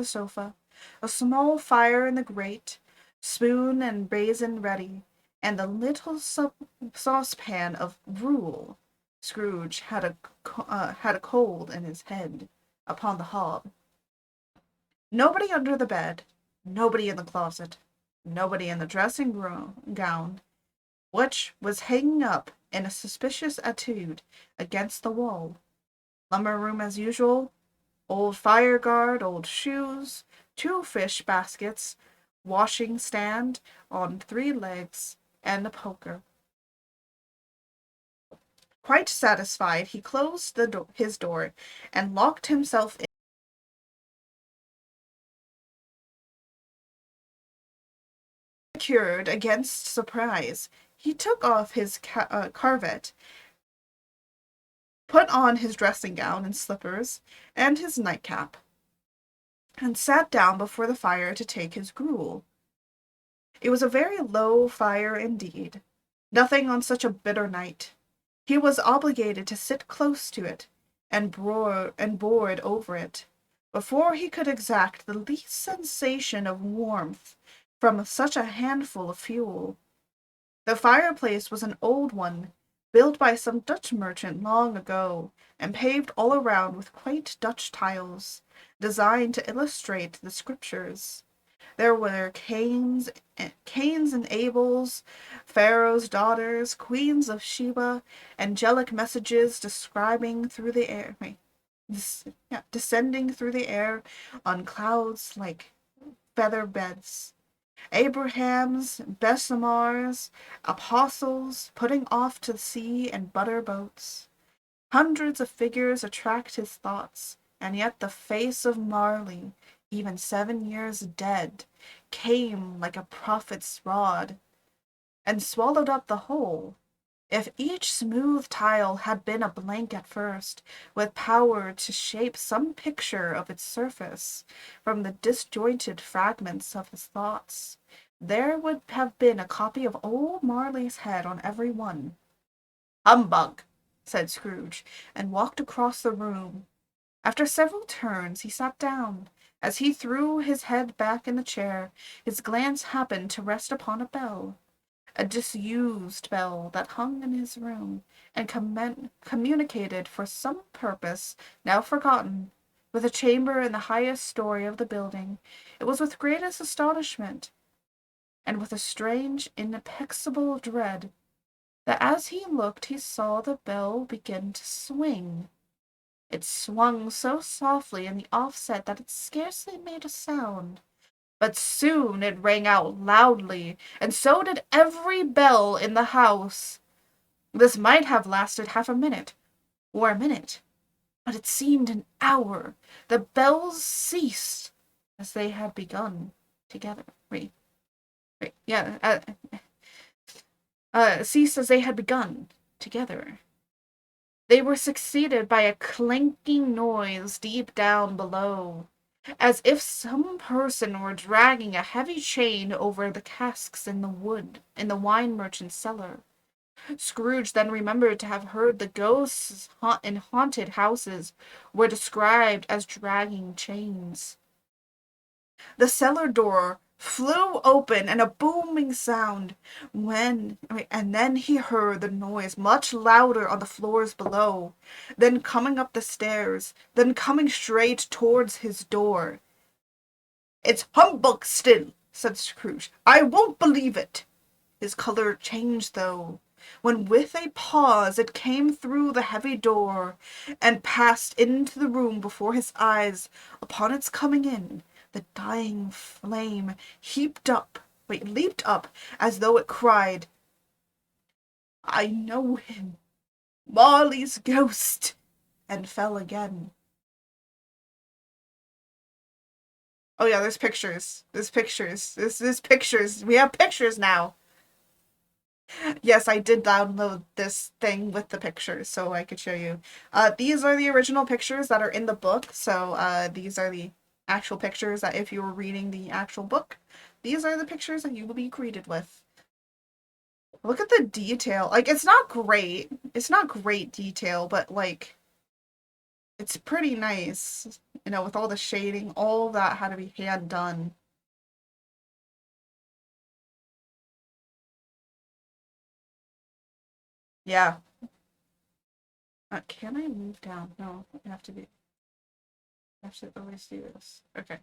sofa, a small fire in the grate, spoon and basin ready, and the little saucepan of gruel. Scrooge had a cold in his head upon the hob. Nobody under the bed, nobody in the closet, nobody in the dressing gown, which was hanging up in a suspicious attitude against the wall. Lumber room as usual, old fire guard, old shoes, 2 fish baskets, washing stand on 3 legs, and a poker. Quite satisfied, he closed his door and locked himself in. Secured against surprise, he took off his carvet, put on his dressing gown and slippers, and his nightcap, and sat down before the fire to take his gruel. It was a very low fire indeed. Nothing on such a bitter night. He was obligated to sit close to it, and board over it, before he could exact the least sensation of warmth from such a handful of fuel. The fireplace was an old one, built by some Dutch merchant long ago, and paved all around with quaint Dutch tiles, designed to illustrate the scriptures. There were Cains and Abels, Pharaoh's daughters, queens of Sheba, angelic messages descending through the air on clouds like feather beds. Abraham's, Bessemar's, apostles putting off to sea in butter boats. Hundreds of figures attract his thoughts, and yet the face of Marley, even 7 years dead, came like a prophet's rod, and swallowed up the whole. If each smooth tile had been a blank at first, with power to shape some picture of its surface from the disjointed fragments of his thoughts, there would have been a copy of old Marley's head on every one. "Humbug!" said Scrooge, and walked across the room. After several turns he sat down. As he threw his head back in the chair, his glance happened to rest upon a bell, a disused bell that hung in his room, and communicated for some purpose now forgotten with a chamber in the highest story of the building. It was with greatest astonishment, and with a strange, inexplicable dread, that as he looked he saw the bell begin to swing. It swung so softly in the offset that it scarcely made a sound. But soon it rang out loudly, and so did every bell in the house. This might have lasted half a minute, or a minute, but it seemed an hour. The bells ceased as they had begun together. Ceased as they had begun together. They were succeeded by a clanking noise deep down below, as if some person were dragging a heavy chain over the casks in the wine merchant's cellar. Scrooge then remembered to have heard the ghosts in haunted houses were described as dragging chains. The cellar door flew open and a booming sound and then he heard the noise much louder on the floors below, then coming up the stairs, then coming straight towards his door. "It's humbug still," said Scrooge. "I won't believe it." His color changed, though, when with a pause it came through the heavy door and passed into the room before his eyes. Upon its coming in, the dying flame leaped up as though it cried, "I know him, Marley's ghost," and fell again. Oh yeah, there's pictures. There's pictures. There's pictures. We have pictures now. Yes, I did download this thing with the pictures so I could show you. These are the original pictures that are in the book. So these are the actual pictures that if you were reading the actual book, these are the pictures that you will be greeted with. Look at the detail. Like, it's not great. It's not great detail, but like, it's pretty nice. You know, with all the shading, all that had to be hand done. Yeah. Can I move down? No, I have to be. I have to always do this. Okay.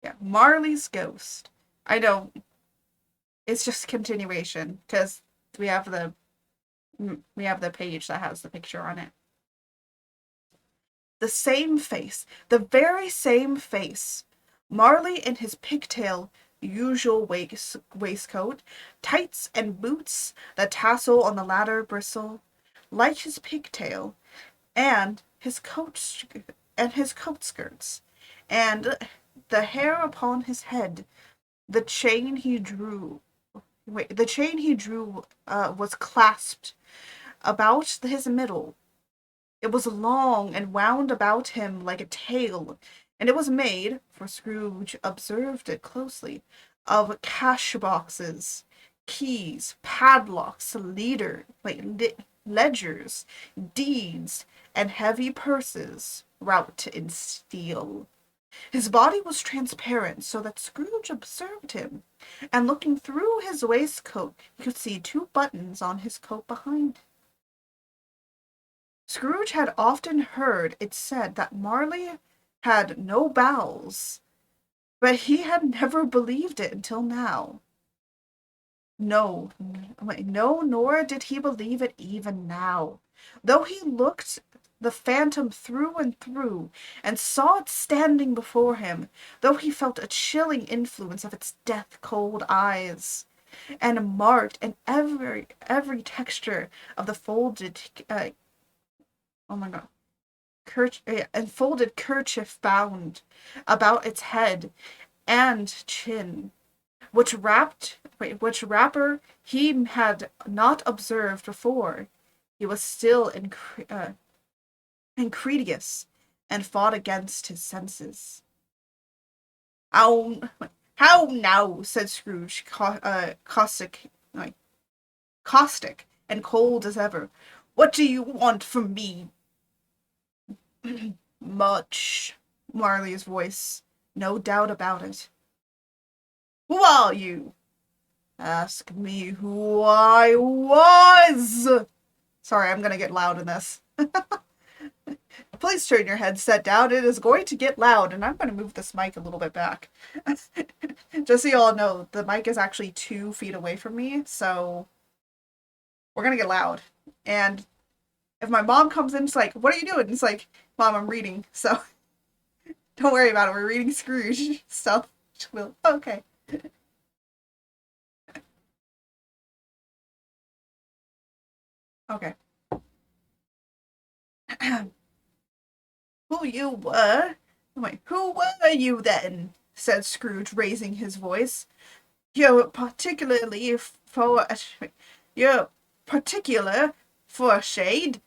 Yeah, Marley's ghost. I know it's just continuation because we have the we have the page that has the picture on it. The same face, the very same face. Marley in his pigtail usual waistcoat, tights and boots, the tassel on the latter bristle, like his pigtail, and his coat skirts, and the hair upon his head. The chain he drew. The chain he drew was clasped about his middle. It was long and wound about him like a tail, and it was made, for Scrooge observed it closely, of cash boxes, keys, padlocks, ledgers, deeds, and heavy purses wrought in steel. His body was transparent, so that Scrooge observed him, and looking through his waistcoat, he could see 2 buttons on his coat behind. Scrooge had often heard it said that Marley had no bowels, but he had never believed it until now. No, no, nor did he believe it even now. Though he looked the phantom through and through, and saw it standing before him, though he felt a chilling influence of its death-cold eyes, and marked in every texture of the folded, oh my god, and folded kerchief bound about its head and chin, which wrapper he had not observed before. He was still incredulous, and fought against his senses. How, how now? Said Scrooge, caustic and cold as ever. What do you want from me? Much. Marley's voice, no doubt about it. Who are you? Ask me who I was. Sorry, I'm gonna get loud in this. Please turn your headset down. It is going to get loud, and I'm going to move this mic a little bit back. Just so you all know, the mic is actually 2 feet away from me, so we're going to get loud. And if my mom comes in, it's like, what are you doing? It's like, Mom, I'm reading, so don't worry about it. We're reading Scrooge stuff. We'll, okay. Okay. Who you were? Wait, who were you then? Said Scrooge, raising his voice. You're particularly for a, you're particular for a shade.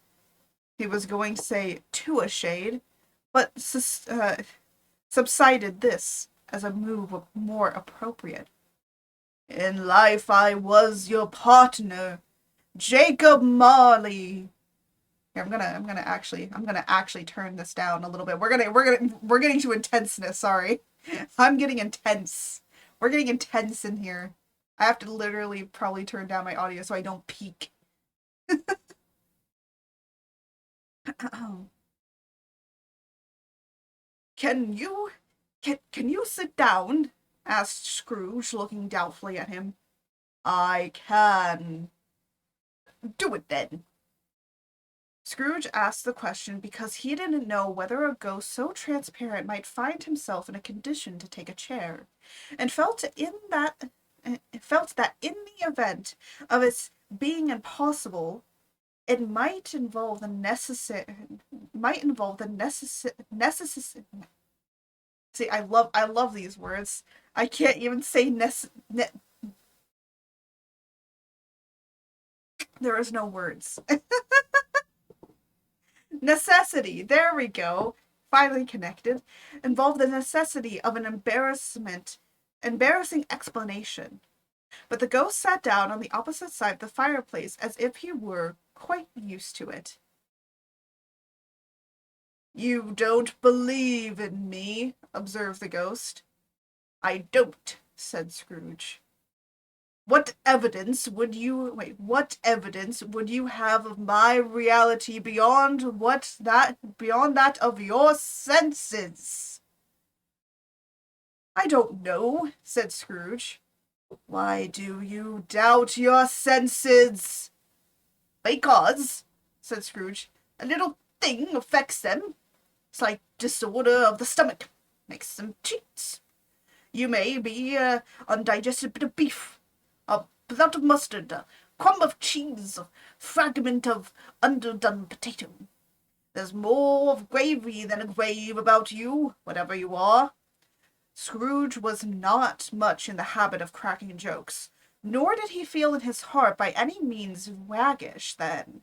He was going to say to a shade, but subsided this as a move more appropriate. In life I was your partner, Jacob Marley. Here, I'm gonna actually turn this down a little bit. We're getting to intenseness, sorry. I'm getting intense. We're getting intense in here. I have to literally probably turn down my audio so I don't peak. Can you can you sit down? Asked Scrooge, looking doubtfully at him. I can. Do it then. Scrooge asked the question because he didn't know whether a ghost so transparent might find himself in a condition to take a chair, and felt that in the event of its being impossible, it might involve the necessary. See, I love these words. I can't even say there is no words. Necessity. There we go. Finally connected. Involve the necessity of an embarrassing explanation. But the ghost sat down on the opposite side of the fireplace as if he were quite used to it. You don't believe in me, observed the ghost. I don't, said Scrooge. What evidence would you have of my reality beyond that of your senses? I don't know, said Scrooge. Why do you doubt your senses? Because, said Scrooge, a little thing affects them. Slight disorder of the stomach makes them cheats. You may be undigested bit of beef, a blot of mustard, a crumb of cheese, a fragment of underdone potato. There's more of gravy than a grave about you, whatever you are. Scrooge was not much in the habit of cracking jokes, nor did he feel in his heart by any means waggish then.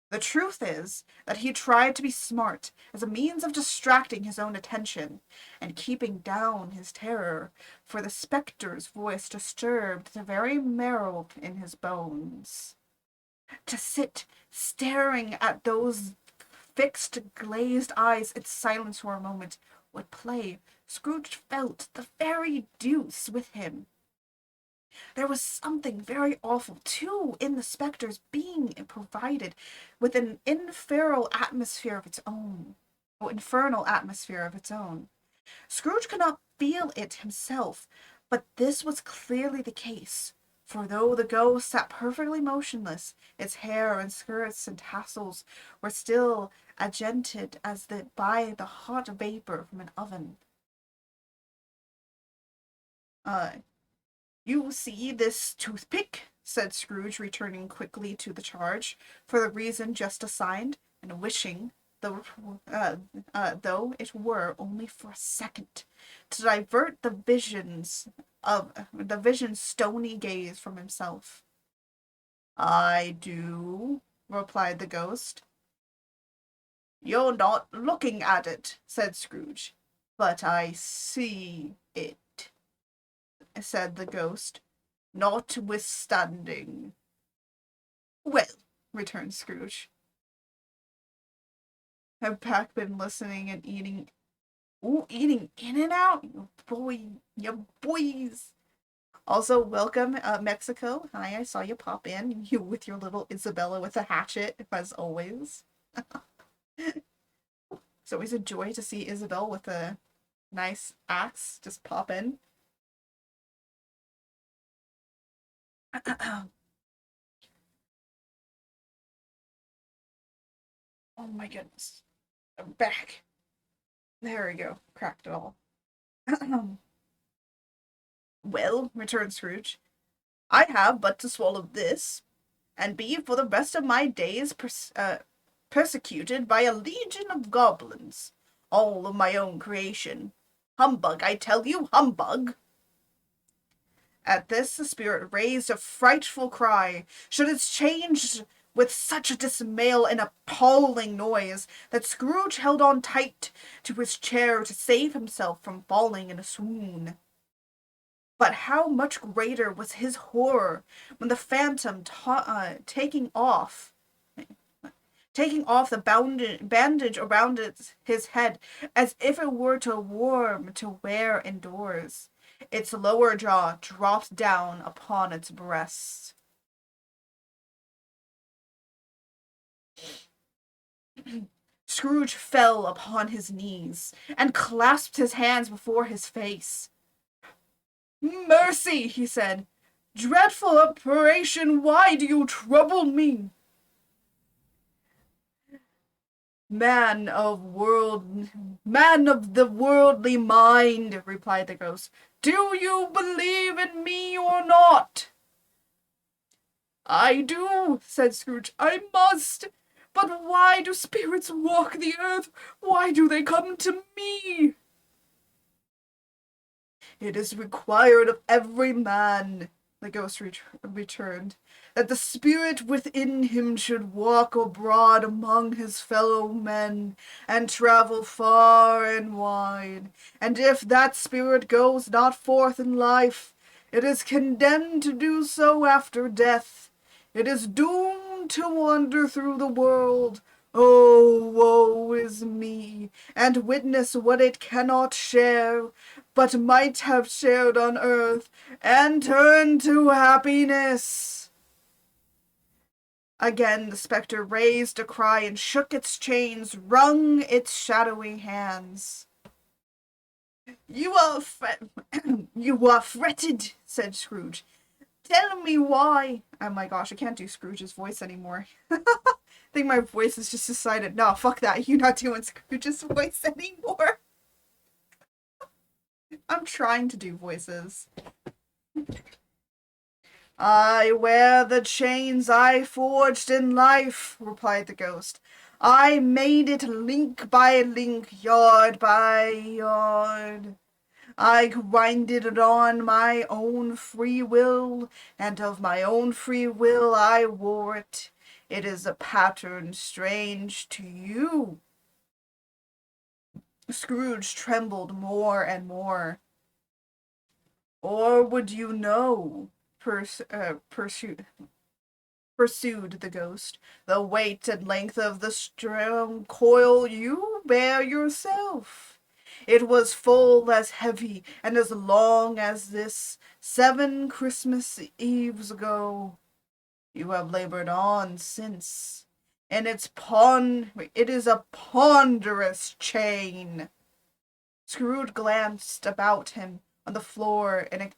The truth is that he tried to be smart as a means of distracting his own attention and keeping down his terror, for the spectre's voice disturbed the very marrow in his bones. To sit staring at those fixed, glazed eyes in silence for a moment would play, Scrooge felt, the very deuce with him. There was something very awful, too, in the spectre's being provided with an infernal atmosphere of its own. Scrooge could not feel it himself, but this was clearly the case, for though the ghost sat perfectly motionless, its hair and skirts and tassels were still agented as by the hot vapor from an oven. You see this toothpick? Said Scrooge, returning quickly to the charge, for the reason just assigned, and wishing, though it were only for a second, to divert the vision's stony gaze from himself. I do, replied the ghost. You're not looking at it, said Scrooge. But I see it, said the ghost, notwithstanding. Well, returned Scrooge. Have Pac been listening and eating? Ooh, eating in and out? You boys. Also, welcome, Mexico. Hi, I saw you pop in. You with your little Isabella with a hatchet, as always. It's always a joy to see Isabel with a nice axe just pop in. Oh my goodness. I'm back. There we go. Cracked it all. Well, returned Scrooge, I have but to swallow this, and be for the rest of my days persecuted by a legion of goblins, all of my own creation. Humbug, I tell you, humbug! At this the spirit raised a frightful cry, should it change with such a dismal and appalling noise that Scrooge held on tight to his chair to save himself from falling in a swoon. But how much greater was his horror when the phantom, taking off the bandage around his head as if it were too warm to wear indoors, its lower jaw dropped down upon its breast. Scrooge fell upon his knees and clasped his hands before his face. Mercy, he said. Dreadful apparition, why do you trouble me? Man of the worldly mind, replied the ghost, do you believe in me or not? I do, said Scrooge. I must. But why do spirits walk the earth? Why do they come to me? It is required of every man, the ghost returned, that the spirit within him should walk abroad among his fellow men, and travel far and wide. And if that spirit goes not forth in life, it is condemned to do so after death. It is doomed to wander through the world. Oh, woe is me, and witness what it cannot share, but might have shared on earth, and turn to happiness. Again the spectre raised a cry and shook its chains, wrung its shadowy hands. You are you are fretted, said Scrooge. Tell me why. Oh my gosh, I can't do Scrooge's voice anymore. I think my voice has just decided, no, fuck that. You're not doing Scrooge's voice anymore. I'm trying to do voices. I wear the chains I forged in life, replied the ghost. I made it link by link, yard by yard. I grinded it on my own free will, and of my own free will I wore it. It is a pattern strange to you. Scrooge trembled more and more. Or would you know, pursued the ghost, the weight and length of the strong coil you bear yourself? It was full as heavy and as long as this 7 Christmas Eves ago. You have labored on since, and it is a ponderous chain. Scrooge glanced about him on the floor in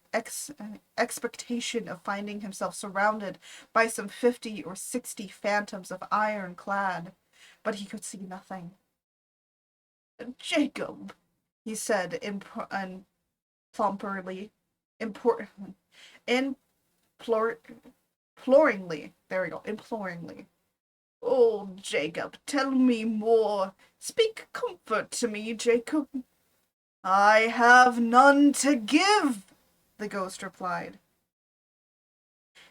expectation of finding himself surrounded by some 50 or 60 phantoms of iron clad, but he could see nothing. Jacob, he said imploringly, imploringly. Oh, Jacob, tell me more. Speak comfort to me, Jacob. I have none to give, the ghost replied.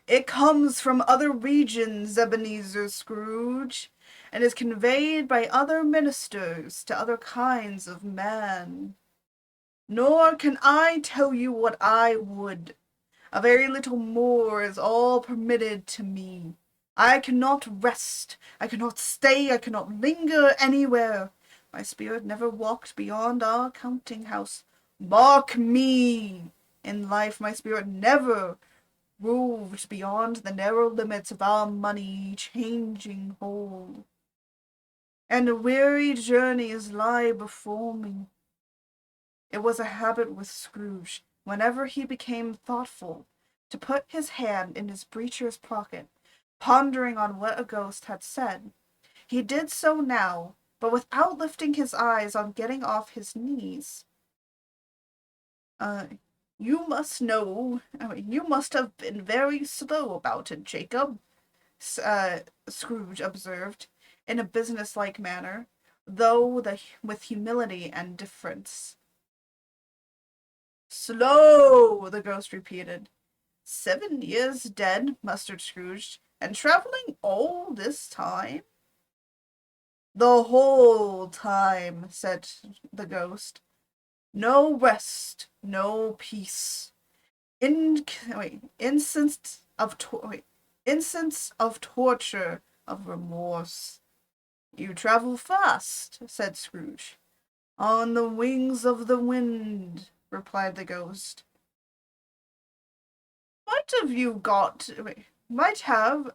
It comes from other regions, Ebenezer Scrooge, and is conveyed by other ministers to other kinds of man. Nor can I tell you what I would. A very little more is all permitted to me. I cannot rest, I cannot stay, I cannot linger anywhere. My spirit never walked beyond our counting house. Mark me! In life my spirit never roved beyond the narrow limits of our money-changing hole. And weary journeys lie before me. It was a habit with Scrooge, whenever he became thoughtful, to put his hand in his breeches pocket, pondering on what a ghost had said. He did so now, but without lifting his eyes on getting off his knees. You must know, you must have been very slow about it, Jacob, Scrooge observed, in a businesslike manner, though with humility and deference. Slow, the ghost repeated. 7 years dead, muttered Scrooge, and travelling all this time? The whole time, said the ghost. No rest, no peace. Incense of torture, of remorse. You travel fast, said Scrooge. On the wings of the wind, replied the ghost. Might have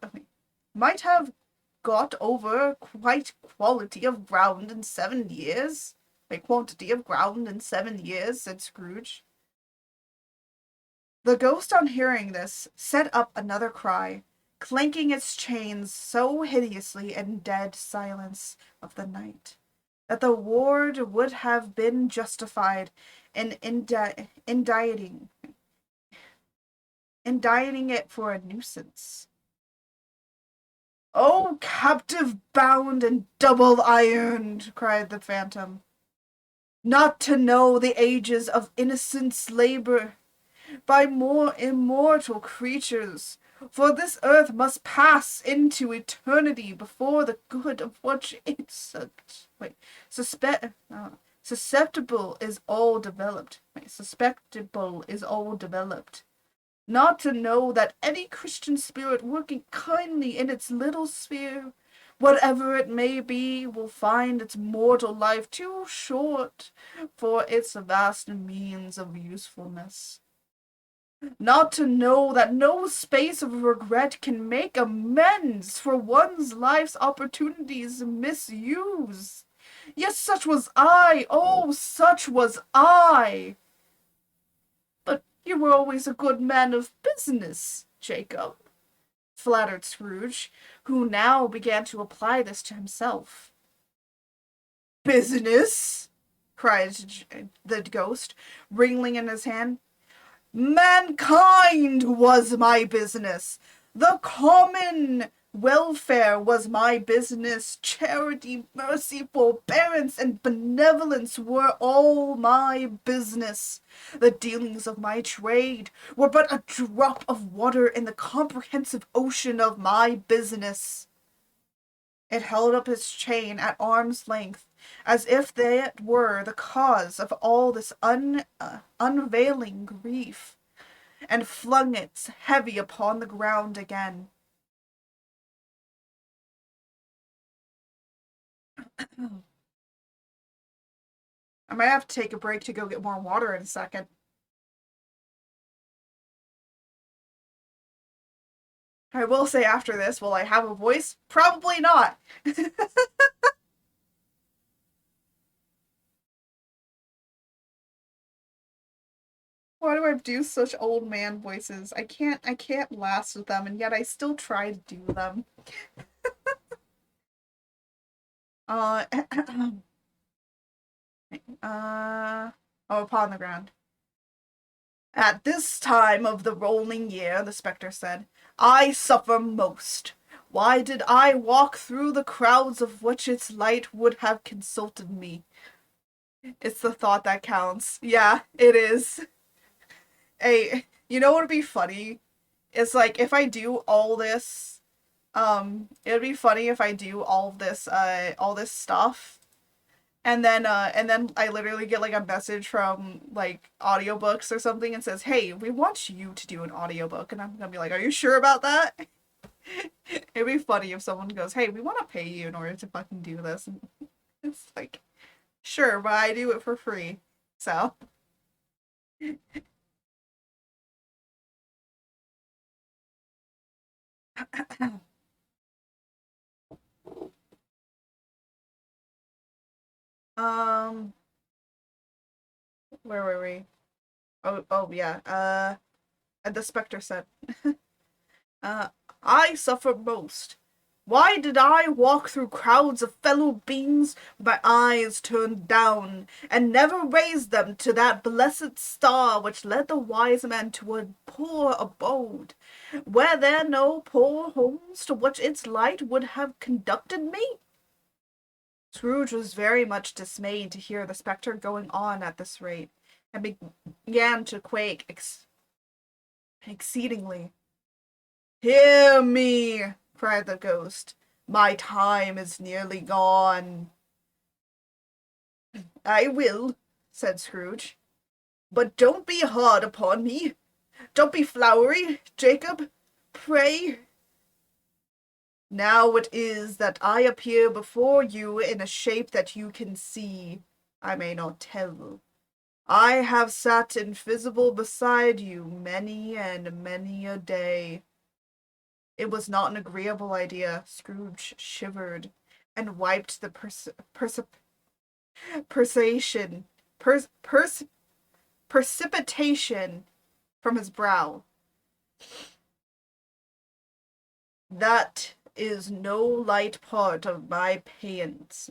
got over quite quality of ground in 7 years. Quantity of ground in 7 years, said Scrooge. The ghost, on hearing this, set up another cry, clanking its chains so hideously in dead silence of the night, that the ward would have been justified in indicting it for a nuisance. Oh, captive bound and double ironed, cried the phantom, not to know the ages of innocence labor by more immortal creatures, for this earth must pass into eternity before the good of which it's susceptible is all developed. Not to know that any Christian spirit working kindly in its little sphere, whatever it may be, will find its mortal life too short for its vast means of usefulness. Not to know that no space of regret can make amends for one's life's opportunities misused, Yes, such was I! Oh, such was I! But you were always a good man of business, Jacob, flattered Scrooge, who now began to apply this to himself. Business? Cried the ghost, wringing in his hand. Mankind was my business. The common welfare was my business. Charity, mercy, forbearance, and benevolence were all my business. The dealings of my trade were but a drop of water in the comprehensive ocean of my business. It held up its chain at arm's length, as if that were the cause of all this unveiling grief, and flung it heavy upon the ground again. I might have to take a break to go get more water in a second. I will say after this, will I have a voice? Probably not. Why do I do such old man voices? I can't last with them, and yet I still try to do them. Uh, upon the ground. At this time of the rolling year, the spectre said, I suffer most. Why did I walk through the crowds of which its light would have consulted me? It's the thought that counts. Yeah, it is. Hey, you know what would be funny? It's like if I do all this, it'd be funny if I do all this stuff and then I literally get like a message from like audiobooks or something and says, "Hey, we want you to do an audiobook." And I'm gonna be like, "Are you sure about that?" It'd be funny if someone goes, "Hey, we want to pay you in order to fucking do this." And it's like, "Sure, but I do it for free." So, um, where were we? Oh yeah. And the specter said, Uh, I suffer most. Why did I walk through crowds of fellow beings with my eyes turned down, and never raise them to that blessed star which led the wise man to a poor abode? Were there no poor homes to which its light would have conducted me? Scrooge was very much dismayed to hear the spectre going on at this rate, and began to quake exceedingly. Hear me, cried the ghost. My time is nearly gone. I will, said Scrooge. But don't be hard upon me. Don't be flowery, Jacob. Pray. Now it is that I appear before you in a shape that you can see. I may not tell. I have sat invisible beside you many and many a day. It was not an agreeable idea. Scrooge shivered and wiped the perspiration, pers- pers- precipitation from his brow. That is no light part of my penance,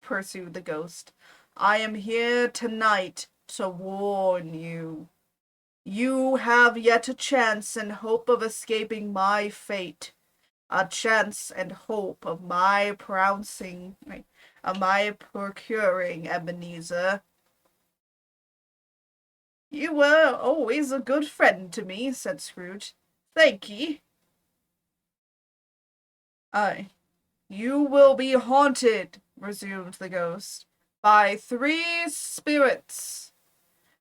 pursued the ghost. I am here tonight to warn you. You have yet a chance and hope of escaping my fate. A chance and hope of my procuring Ebenezer. You were always a good friend to me, said Scrooge. Thank ye. Aye. You will be haunted, resumed the ghost, by three spirits.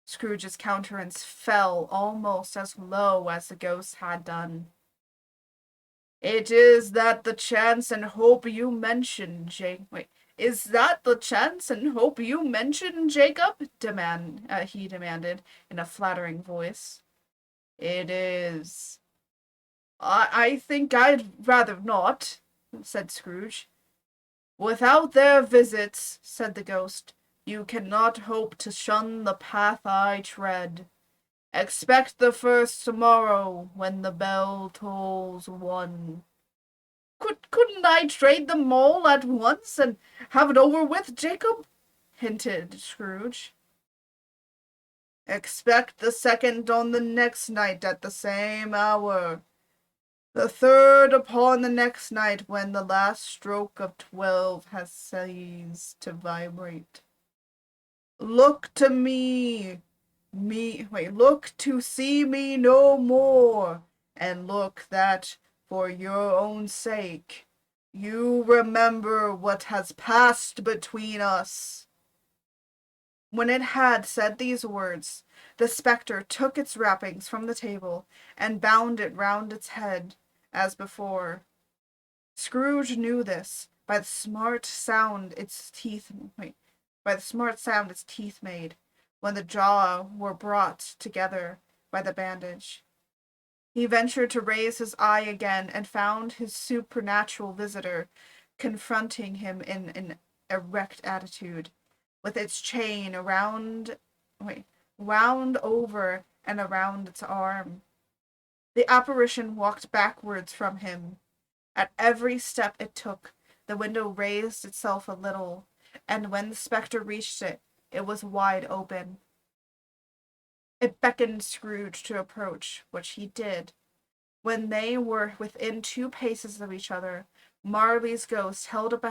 Scrooge's countenance fell almost as low as the ghost had done. It is that the chance and hope you mentioned, is that the chance and hope you mentioned, Jacob? He demanded in a flattering voice. It is. I think I'd rather not, said Scrooge. Without their visits, said the ghost, you cannot hope to shun the path I tread. Expect the first tomorrow when the bell tolls one. Couldn't I trade them all at once and have it over with, Jacob? Hinted Scrooge. Expect the second on the next night at the same hour. The third upon the next night when the last stroke of 12 has ceased to vibrate. Look to look to see me no more, and look that, for your own sake, you remember what has passed between us. When it had said these words, the spectre took its wrappings from the table and bound it round its head, as before. Scrooge knew this by the smart sound its teeth made when the jaw were brought together by the bandage. He ventured to raise his eye again and found his supernatural visitor confronting him in an erect attitude, with its chain wound over and around its arm. The apparition walked backwards from him. At every step it took, the window raised itself a little, and when the spectre reached it, it was wide open. It beckoned Scrooge to approach, which he did. When they were within 2 paces of each other, Marley's ghost held up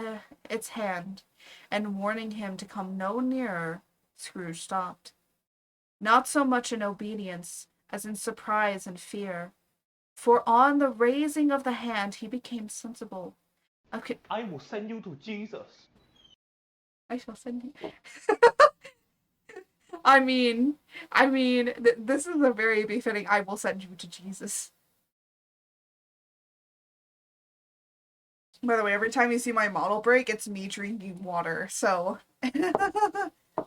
its hand, and warning him to come no nearer, Scrooge stopped. Not so much in obedience as in surprise and fear, for on the raising of the hand he became sensible. Okay, I will send you to Jesus. I shall send you. This is a very befitting I will send you to Jesus. By the way, every time you see my model break, it's me drinking water, so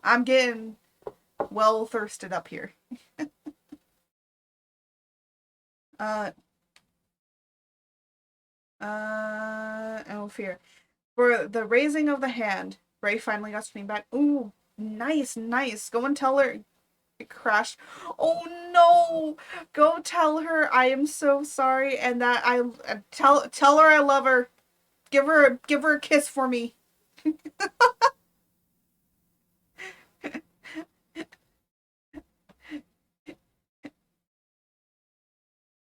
I'm getting well thirsted up here. Oh fear. For the raising of the hand, Ray finally got swing back. Ooh, nice. Go and tell her it crashed. Oh no! Go tell her I am so sorry and that I tell her I love her. Give her a kiss for me.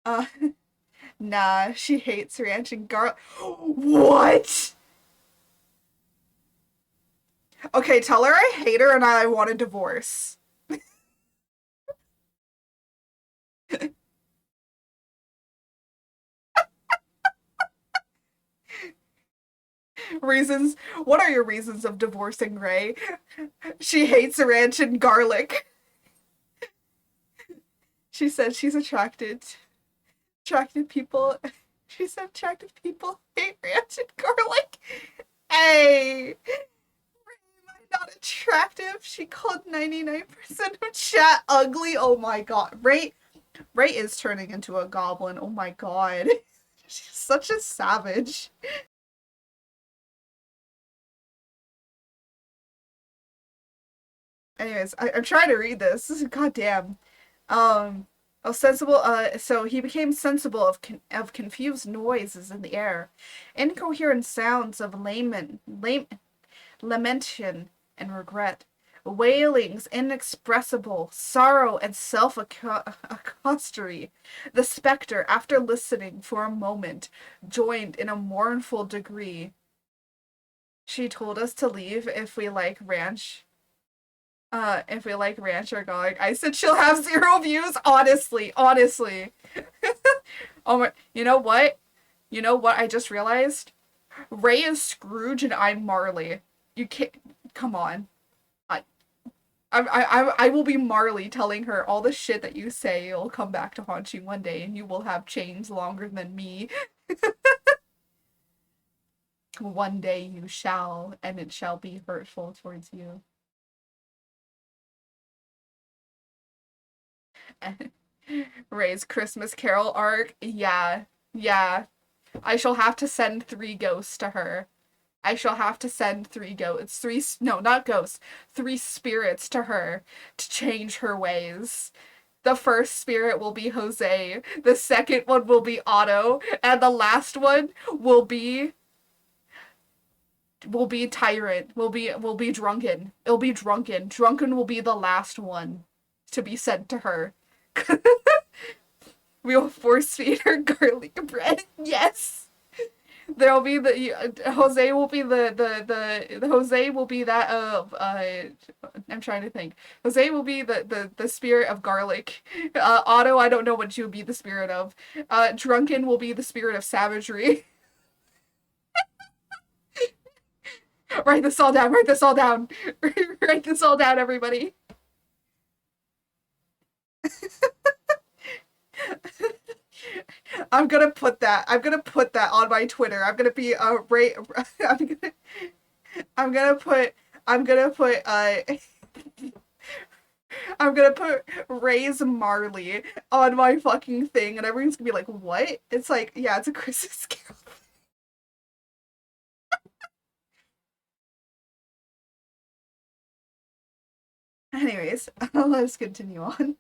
Uh nah, she hates ranch and garlic. What? Okay, tell her I hate her and I want a divorce. Reasons? What are your reasons of divorcing Ray? She hates ranch and garlic. She said she's attracted people. She said attractive people hate ranch and garlic. Hey, am I not attractive? She called 99% of chat ugly. Oh my god, Ray is turning into a goblin. Oh my god, she's such a savage. Anyways, I'm trying to read this. This is goddamn. Sensible. So he became sensible of confused noises in the air, incoherent sounds of lamentation and regret, wailings inexpressible, sorrow and self-accossery. The spectre, after listening for a moment, joined in a mournful degree. She told us to leave if we like ranch or garlic. I said she'll have 0 views. Honestly. Oh my, you know what? You know what I just realized? Ray is Scrooge and I'm Marley. You can't, come on. I, I will be Marley telling her all the shit that you say will come back to haunt you one day and you will have chains longer than me. One day you shall, and it shall be hurtful towards you. Ray's Christmas Carol arc. Yeah. I shall have to send 3 ghosts to her. I shall have to send no, not ghosts, 3 spirits to her to change her ways. The first spirit will be Jose, the second one will be Otto, and the last one will be Tyrant, will be Drunken. It'll be Drunken. Drunken will be the last one to be sent to her. We will force feed her garlic bread. Yes. There'll be Jose will be the Jose will be that I'm trying to think. Jose will be the spirit of garlic. Otto, I don't know what you would be the spirit of. Drunken will be the spirit of savagery. Write this all down. Write this all down. Write this all down, everybody. I'm gonna put that. I'm gonna put that on my Twitter. I'm gonna be Ray. I'm gonna put. I'm gonna put. I'm gonna put Ray's Marley on my fucking thing, and everyone's gonna be like, "What?" It's like, yeah, it's a Christmas Carol. Anyways, let's continue on.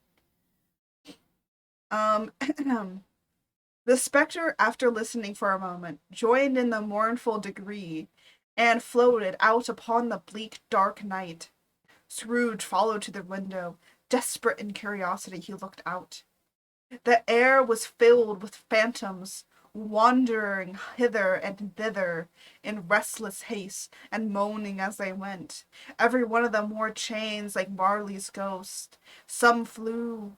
Um, the spectre, after listening for a moment, joined in the mournful degree, and floated out upon the bleak, dark night. Scrooge followed to the window. Desperate in curiosity, he looked out. The air was filled with phantoms, wandering hither and thither in restless haste, and moaning as they went. Every one of them wore chains like Marley's ghost. Some few,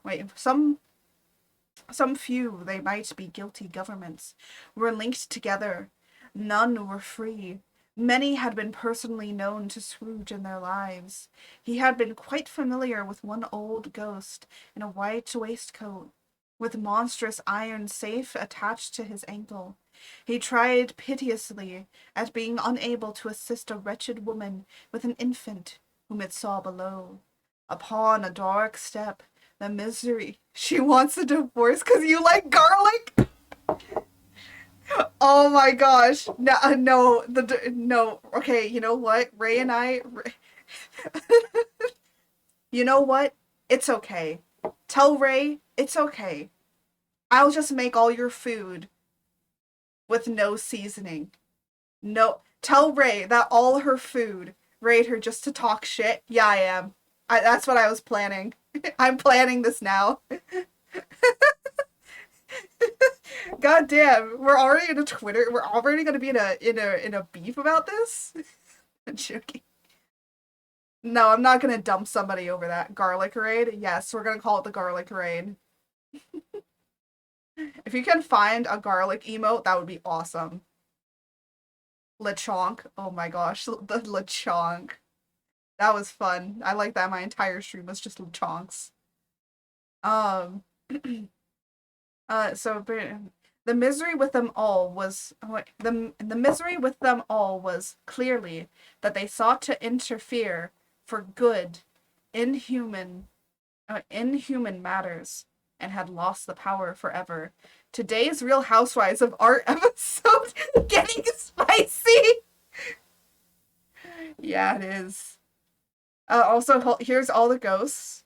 they might be guilty governments, were linked together. None were free. Many had been personally known to Scrooge in their lives. He had been quite familiar with one old ghost in a white waistcoat, with monstrous iron safe attached to his ankle. He tried piteously at being unable to assist a wretched woman with an infant whom it saw below. Upon a dark step, the misery. She wants a divorce because you like garlic? Oh my gosh. No, no, no. Okay, you know what? You know what? It's okay. Tell Ray it's okay. I'll just make all your food with no seasoning. No, tell Ray that all her food, rate her just to talk shit. Yeah, I am. That's what I was planning. I'm planning this now. God damn, we're already in a Twitter. We're already gonna be in a beef about this. I'm joking. No, I'm not gonna dump somebody over that garlic raid. Yes, we're gonna call it the garlic raid. If you can find a garlic emote, that would be awesome. Lechonk. Oh my gosh, the Lechonk. That was fun. I like that my entire stream was just Lechonks. Um. So the misery with them all was the misery with them all was clearly that they sought to interfere for good in human matters, and had lost the power forever. Today's Real Housewives of Art episode getting spicy. Yeah, it is. Also, here's all the ghosts.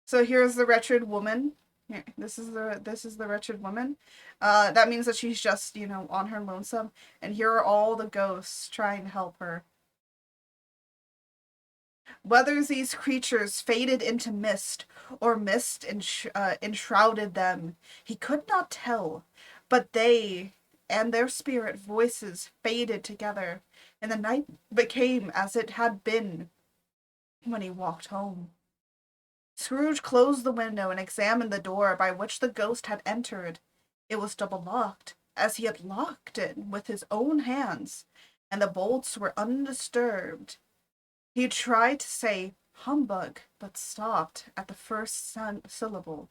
So here's the wretched woman. Here, this is the wretched woman. That means that she's just, on her lonesome. And here are all the ghosts trying to help her. Whether these creatures faded into mist, or mist enshrouded them, he could not tell. But they and their spirit voices faded together, and the night became as it had been when he walked home. Scrooge closed the window and examined the door by which the ghost had entered. It was double-locked, as he had locked it with his own hands, and the bolts were undisturbed. He tried to say humbug, but stopped at the first syllable,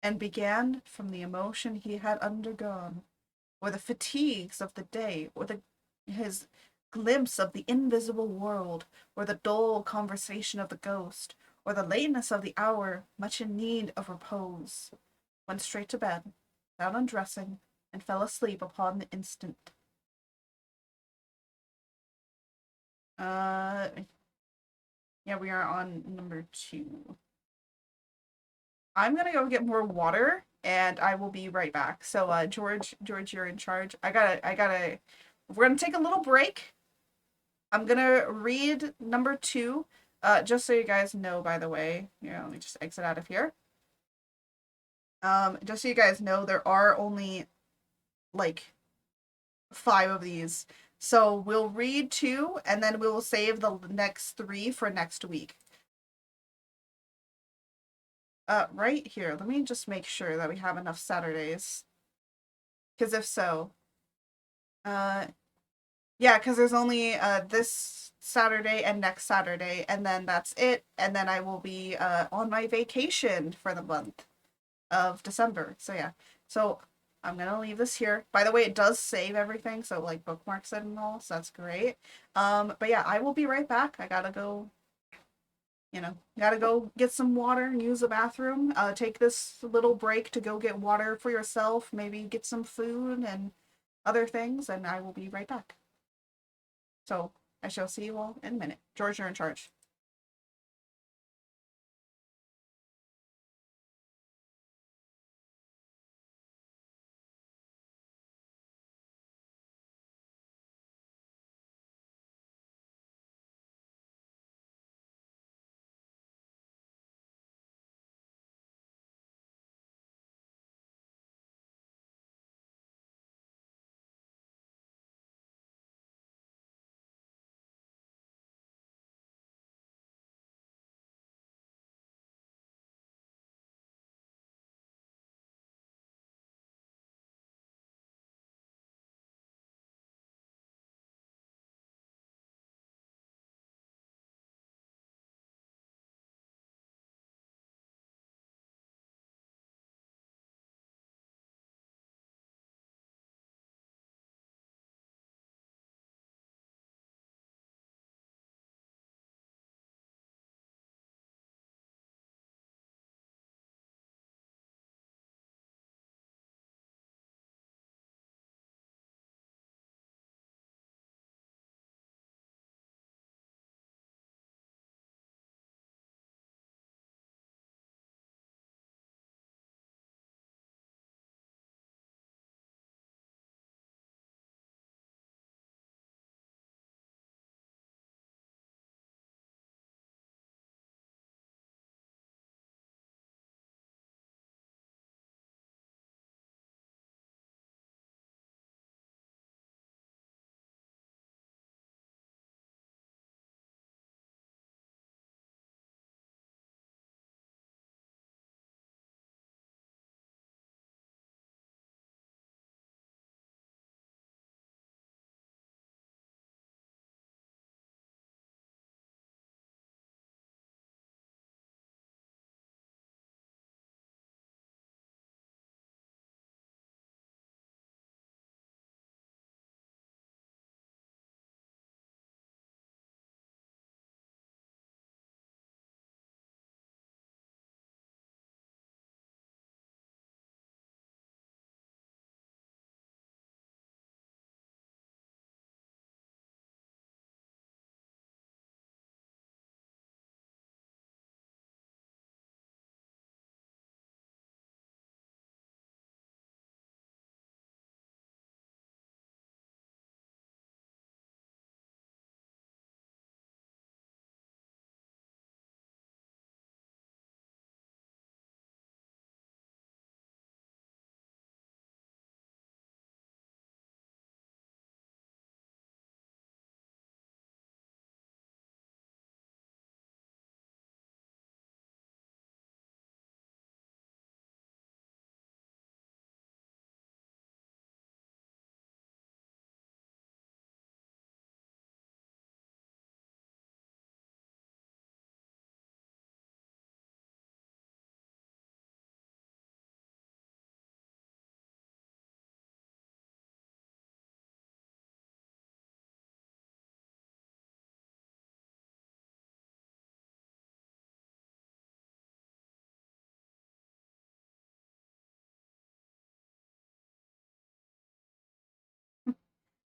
and began from the emotion he had undergone, or the fatigues of the day, or his glimpse of the invisible world, or the dull conversation of the ghost, or the lateness of the hour, much in need of repose. Went straight to bed, without undressing, and fell asleep upon the instant. Uh, yeah, we are on number 2. I'm gonna go get more water, and I will be right back. So, George, you're in charge. We're gonna take a little break. I'm gonna read number 2. Just so you guys know, by the way, let me just exit out of here. Just so you guys know, there are only like 5 of these. So we'll read 2, and then we will save the next 3 for next week. Right here, let me just make sure that we have enough Saturdays. Because if so, yeah, because there's only this Saturday and next Saturday, and then that's it. And then I will be on my vacation for the month of December. So yeah, so I'm gonna leave this here. By the way, it does save everything, so like bookmarks it and all, so that's great. But yeah, I will be right back. I gotta go, gotta go get some water and use the bathroom. Take this little break to go get water for yourself, maybe get some food and other things, and I will be right back. So I shall see you all in a minute. George, you're in charge.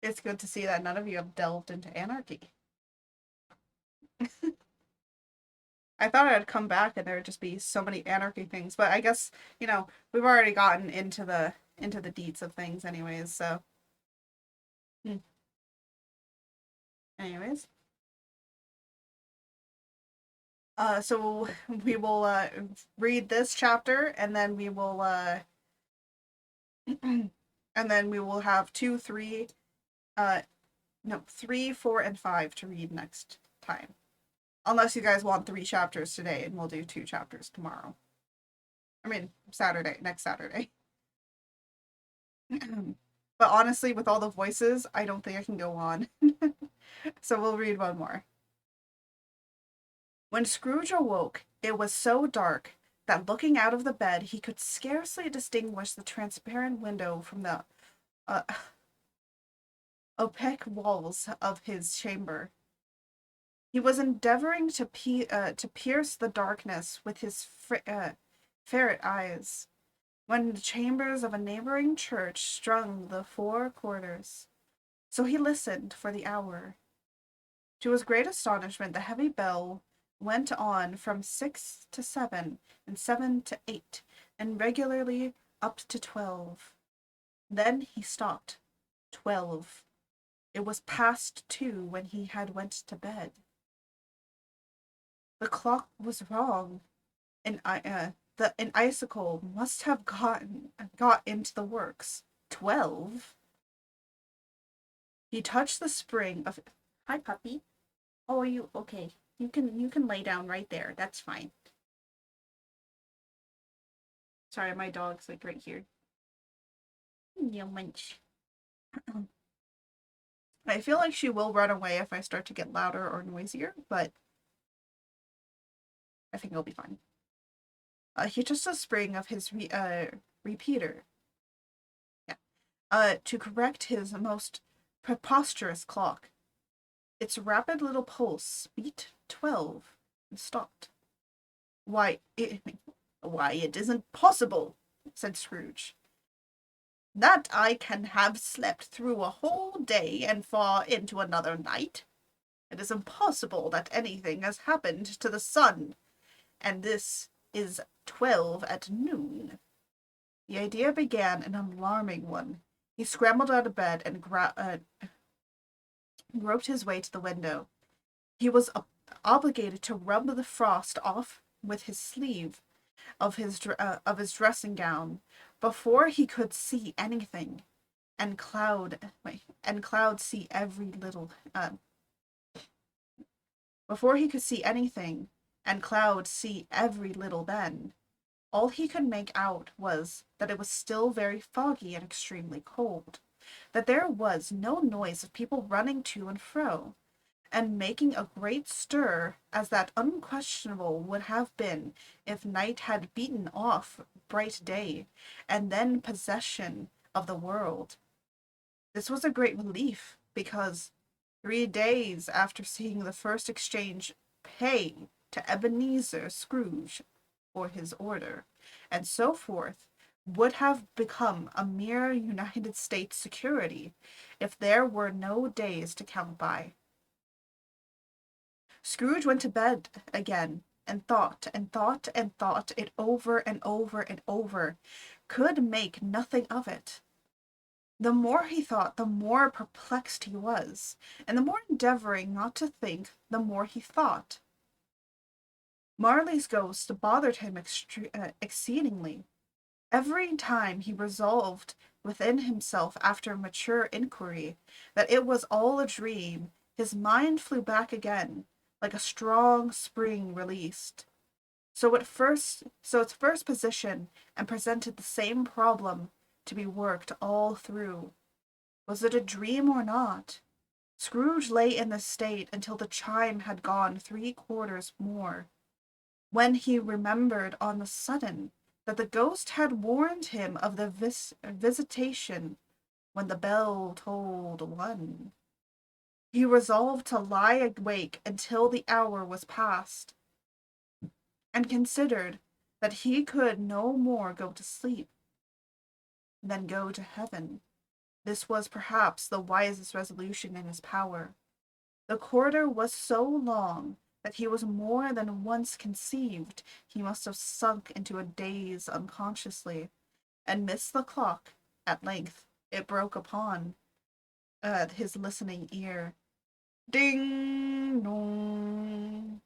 It's good to see that none of you have delved into anarchy. I thought I'd come back and there would just be so many anarchy things, but I guess, we've already gotten into the deets of things anyways, so. Hmm. Anyways. So we will read this chapter and then we will and then we will have 2, 3, no, 3, 4, and 5 to read next time. Unless you guys want 3 chapters today and we'll do 2 chapters tomorrow. I mean, next Saturday. But honestly, with all the voices, I don't think I can go on. So we'll read one more. When Scrooge awoke, it was so dark that looking out of the bed he could scarcely distinguish the transparent window from the uh, opaque walls of his chamber. He was endeavoring to pierce the darkness with his ferret eyes, when the chambers of a neighboring church strung the 4 quarters. So he listened for the hour. To his great astonishment, the heavy bell went on from 6 to 7, and 7 to 8, and regularly up to 12. Then he stopped. 12. It was past 2 when he had went to bed. The clock was wrong. An icicle must have got into the works. 12. He touched the spring of. Hi, puppy. Oh, are you okay? You can lay down right there. That's fine. Sorry, my dog's like right here. You munch. I feel like she will run away if I start to get louder or noisier, but I think it'll be fine. He touched the spring of his repeater. Yeah. To correct his most preposterous clock. Its rapid little pulse beat 12 and stopped. Why, it isn't possible, said Scrooge, that I can have slept through a whole day and far into another night. It is impossible that anything has happened to the sun, and this is 12 at noon. The idea began an alarming one. He scrambled out of bed and groped his way to the window. He was obligated to rub the frost off with his sleeve of his dressing gown before he could see anything, and Cloud see every little before he could see anything, and Cloud see every little then. All he could make out was that it was still very foggy and extremely cold, that there was no noise of people running to and fro, and making a great stir, as that unquestionable would have been if night had beaten off bright day, and then possession of the world. This was a great relief, because 3 days after seeing the first exchange pay to Ebenezer Scrooge for his order, and so forth, would have become a mere United States security if there were no days to count by. Scrooge went to bed again, and thought and thought and thought it over and over and over, could make nothing of it. The more he thought, the more perplexed he was, and the more endeavoring not to think, the more he thought. Marley's ghost bothered him exceedingly. Every time he resolved within himself after mature inquiry that it was all a dream, his mind flew back again, like a strong spring released. So its first position and presented the same problem to be worked all through. Was it a dream or not? Scrooge lay in this state until the chime had gone 3 quarters more, when he remembered on the sudden that the ghost had warned him of the visitation when the bell tolled 1. He resolved to lie awake until the hour was past, and considered that he could no more go to sleep than go to heaven. This was perhaps the wisest resolution in his power. The corridor was so long that he was more than once conceived he must have sunk into a daze unconsciously, and missed the clock. At length it broke upon his listening ear. Ding dong.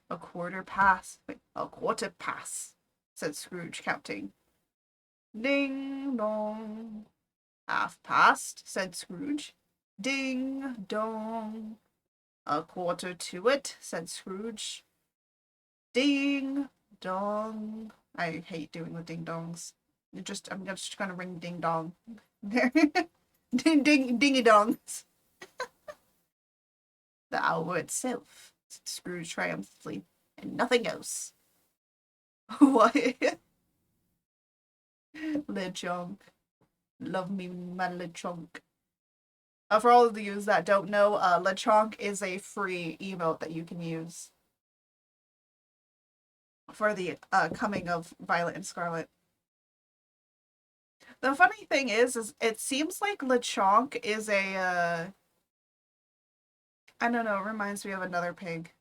A quarter past. Wait, a quarter past, said Scrooge, counting. Ding dong. Half past, said Scrooge. Ding dong. A quarter to it, said Scrooge. Ding dong. I hate doing the ding dongs. I'm just gonna ring ding dong. There. Dingy dongs. The hour itself, said Scrooge triumphantly, and nothing else. What? Lechonk. Love me, my Lechonk. For all of you that don't know, Lechonk is a free emote that you can use for the coming of Violet and Scarlet. The funny thing is it seems like Lechonk is a I don't know, it reminds me of another pig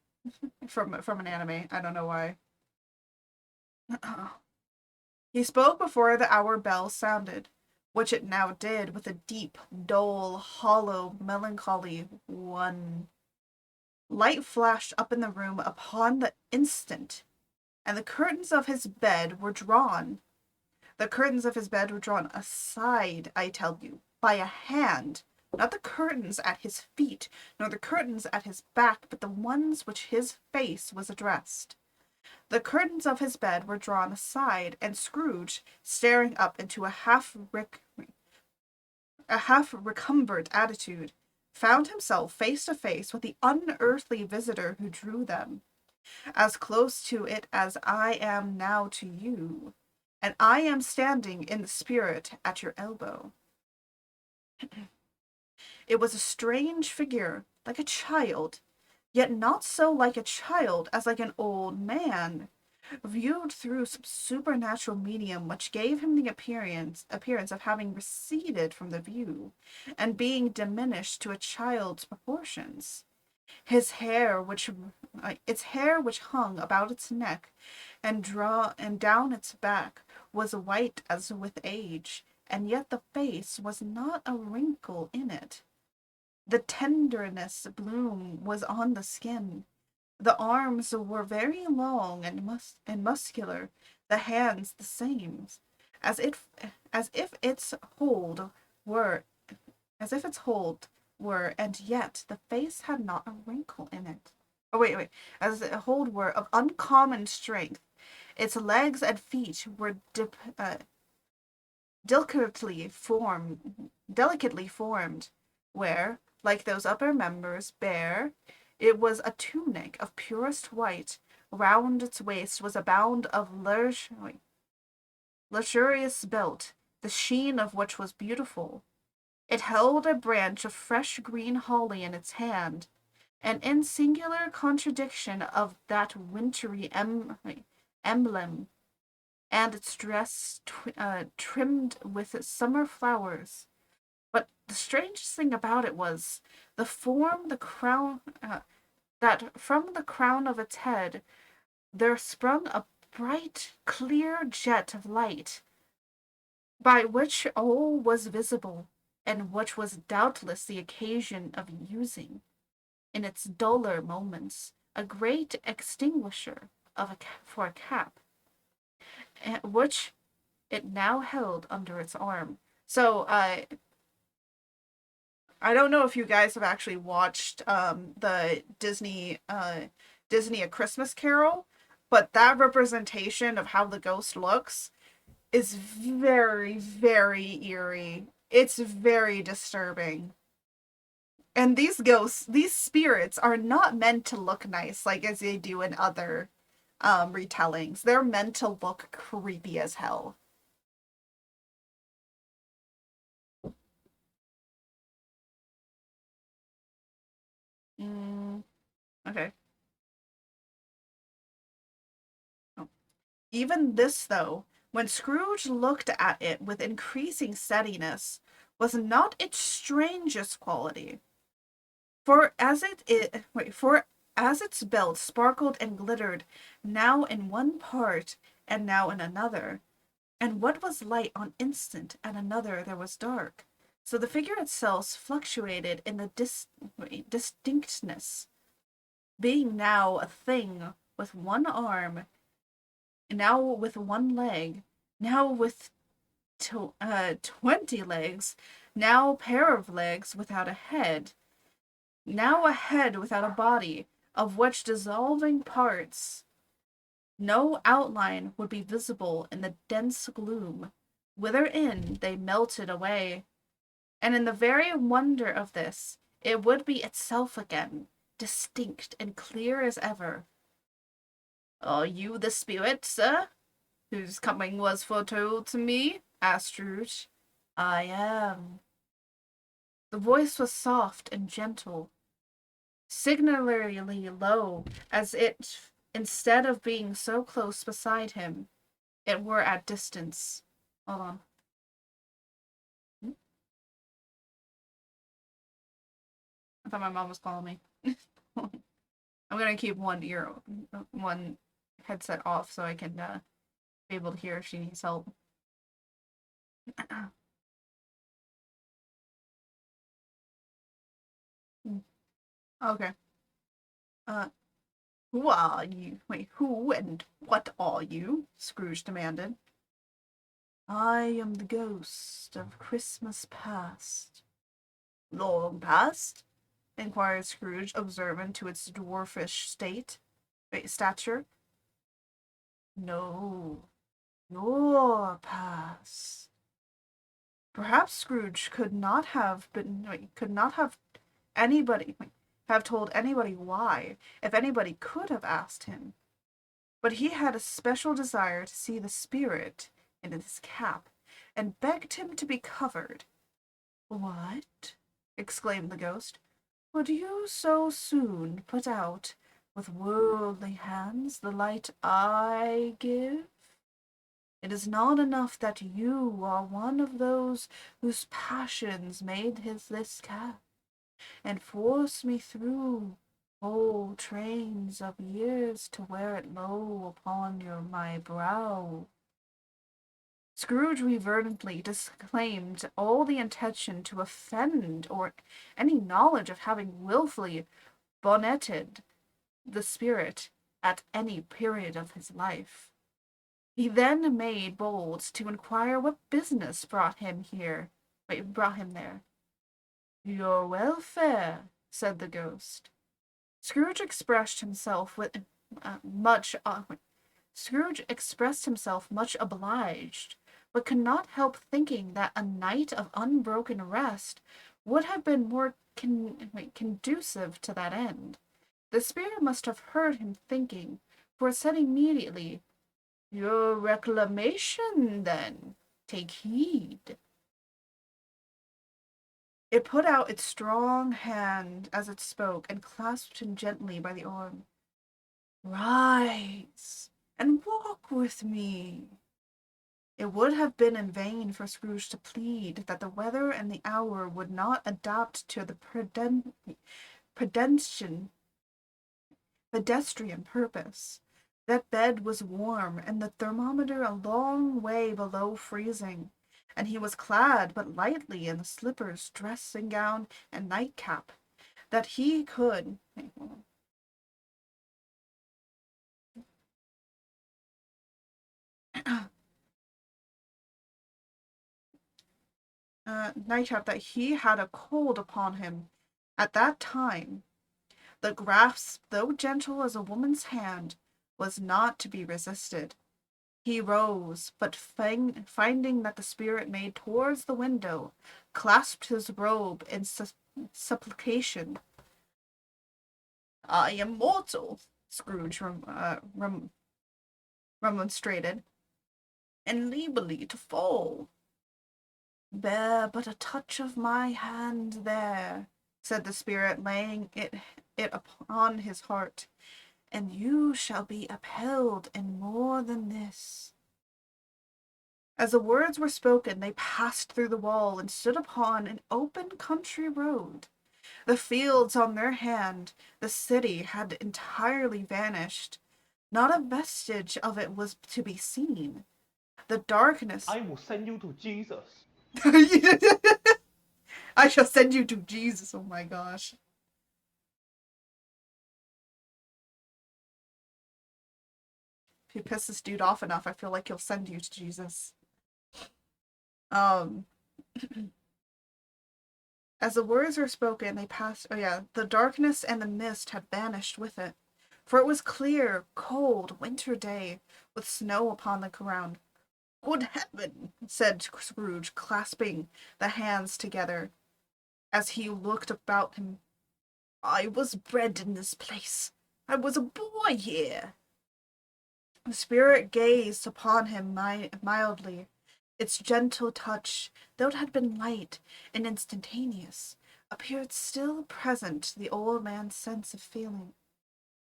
from an anime. I don't know why. He spoke before the hour bell sounded, which it now did with a deep, dull, hollow, melancholy one. Light flashed up in the room upon the instant, and the curtains of his bed were drawn. The curtains of his bed were drawn aside, I tell you, by a hand, not the curtains at his feet, nor the curtains at his back, but the ones which his face was addressed. The curtains of his bed were drawn aside, and Scrooge, staring up into a half-recumbent attitude, found himself face to face with the unearthly visitor who drew them, as close to it as I am now to you, and I am standing in the spirit at your elbow. It was a strange figure, like a child, yet not so like a child as like an old man, viewed through some supernatural medium which gave him the appearance of having receded from the view, and being diminished to a child's proportions. Its hair which hung about its neck and down its back was white as with age, and yet the face was not a wrinkle in it. The tenderness bloom was on the skin. The arms were very long and muscular, the hands the same, as if its hold were and yet the face had not a wrinkle in it. Oh wait, as the hold were of uncommon strength. Its legs and feet were delicately formed, where, like those upper members, bare. It was a tunic of purest white. Round its waist was a band of luxurious belt, the sheen of which was beautiful. It held a branch of fresh green holly in its hand, and in singular contradiction of that wintry emblem, and its dress trimmed with summer flowers. But the strangest thing about it was the form, the crown, that from the crown of its head there sprung a bright, clear jet of light, by which all was visible, and which was doubtless the occasion of using, in its duller moments, a great extinguisher for a cap, which it now held under its arm. So, I don't know if you guys have actually watched the Disney A Christmas Carol, but that representation of how the ghost looks is very, very eerie. It's very disturbing. And these spirits are not meant to look nice like as they do in other retellings. They're meant to look creepy as hell. Mm, okay. Oh. Even this, though, when Scrooge looked at it with increasing steadiness, was not its strangest quality. For as its belt sparkled and glittered, now in one part and now in another, and what was light on instant and another there was dark. So the figure itself fluctuated in the distinctness, being now a thing with one arm, now with one leg, now with 20 legs, now a pair of legs without a head, now a head without a body, of which dissolving parts no outline would be visible in the dense gloom, whitherein they melted away. And in the very wonder of this, it would be itself again, distinct and clear as ever. Are you the spirit, sir, whose coming was foretold to me? Asked Scrooge. I am. The voice was soft and gentle, singularly low, as it, instead of being so close beside him, it were at distance. Hold on. I thought my mom was calling me. I'm gonna keep one headset off so I can be able to hear if she needs help. Okay. Uh, who are you? Wait, who and what are you? Scrooge demanded. I am the ghost of Christmas past. Long past? Inquired Scrooge, observant to its dwarfish stature. No, your past. Perhaps Scrooge could not have anybody have told anybody why, if anybody could have asked him. But he had a special desire to see the spirit in his cap, and begged him to be covered. What? Exclaimed the ghost. Would you so soon put out with worldly hands the light I give? It is not enough that you are one of those whose passions made this cap, and force me through whole trains of years to wear it low upon my brow. Scrooge reverently disclaimed all the intention to offend or any knowledge of having wilfully bonneted the spirit at any period of his life. He then made bold to inquire what business brought him there. Your welfare, said the ghost. Scrooge expressed himself with much Scrooge expressed himself much obliged, but could not help thinking that a night of unbroken rest would have been more conducive to that end. The spirit must have heard him thinking, for it said immediately, Your reclamation, then. Take heed. It put out its strong hand as it spoke, and clasped him gently by the arm. Rise, and walk with me. It would have been in vain for Scrooge to plead that the weather and the hour would not adapt to the pedestrian purpose. That bed was warm, and the thermometer a long way below freezing, and he was clad but lightly in the slippers, dressing gown, and nightcap, that he could nightcap that he had a cold upon him. At that time, the grasp, though gentle as a woman's hand, was not to be resisted. He rose, but finding that the spirit made towards the window, clasped his robe in supplication. I am mortal, Scrooge remonstrated, and liable to fall. Bear but a touch of my hand there, said the spirit, laying it upon his heart, and you shall be upheld in more than this. As the words were spoken, they passed through the wall and stood upon an open country road. The fields on their hand, the city had entirely vanished. Not a vestige of it was to be seen. The darkness. I will send you to Jesus. I shall send you to Jesus. Oh my gosh. If you piss this dude off enough, I feel like he'll send you to Jesus. Um, as the words were spoken, they passed. Oh, yeah. The darkness and the mist had vanished with it. For it was clear, cold, winter day, with snow upon the ground. Good heaven, said Scrooge, clasping the hands together as he looked about him. I was bred in this place. I was a boy here. The spirit gazed upon him mildly. Its gentle touch, though it had been light and instantaneous, appeared still present to the old man's sense of feeling.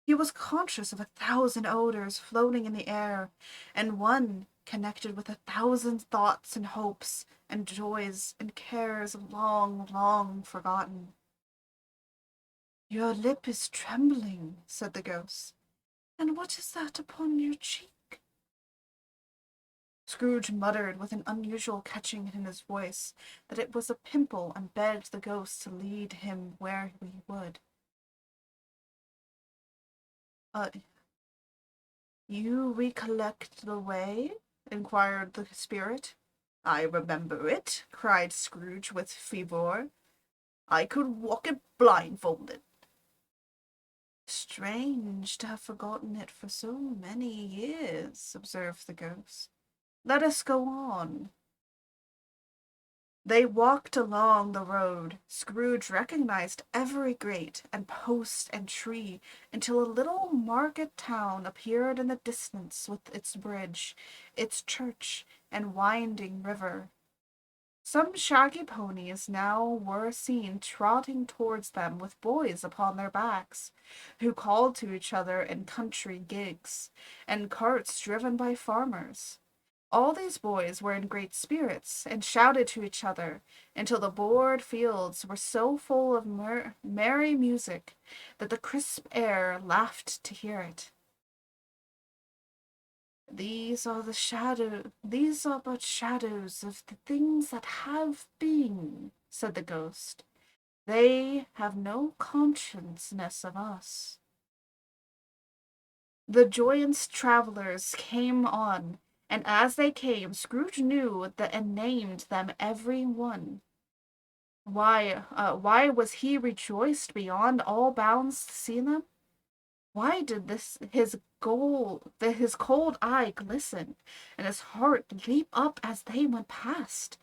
He was conscious of 1,000 odors floating in the air, and one connected with 1,000 thoughts and hopes and joys and cares long, long forgotten. Your lip is trembling, said the ghost. And what is that upon your cheek? Scrooge muttered with an unusual catching in his voice that it was a pimple and begged the ghost to lead him where he would. You recollect the way? Inquired the spirit. I remember it, cried Scrooge with fervor. I could walk it blindfolded. Strange to have forgotten it for so many years, observed the ghost. Let us go on. They walked along the road. Scrooge recognized every gate and post and tree until a little market town appeared in the distance with its bridge, its church, and winding river. Some shaggy ponies now were seen trotting towards them with boys upon their backs, who called to each other in country gigs, and carts driven by farmers. All these boys were in great spirits, and shouted to each other, until the broad fields were so full of merry music that the crisp air laughed to hear it. These are but shadows of the things that have been, said the ghost. They have no consciousness of us. The joyous travellers came on, and as they came, Scrooge knew that and named them every one. Why was he rejoiced beyond all bounds to see them? Why did his cold eye glisten, and his heart leap up as they went past?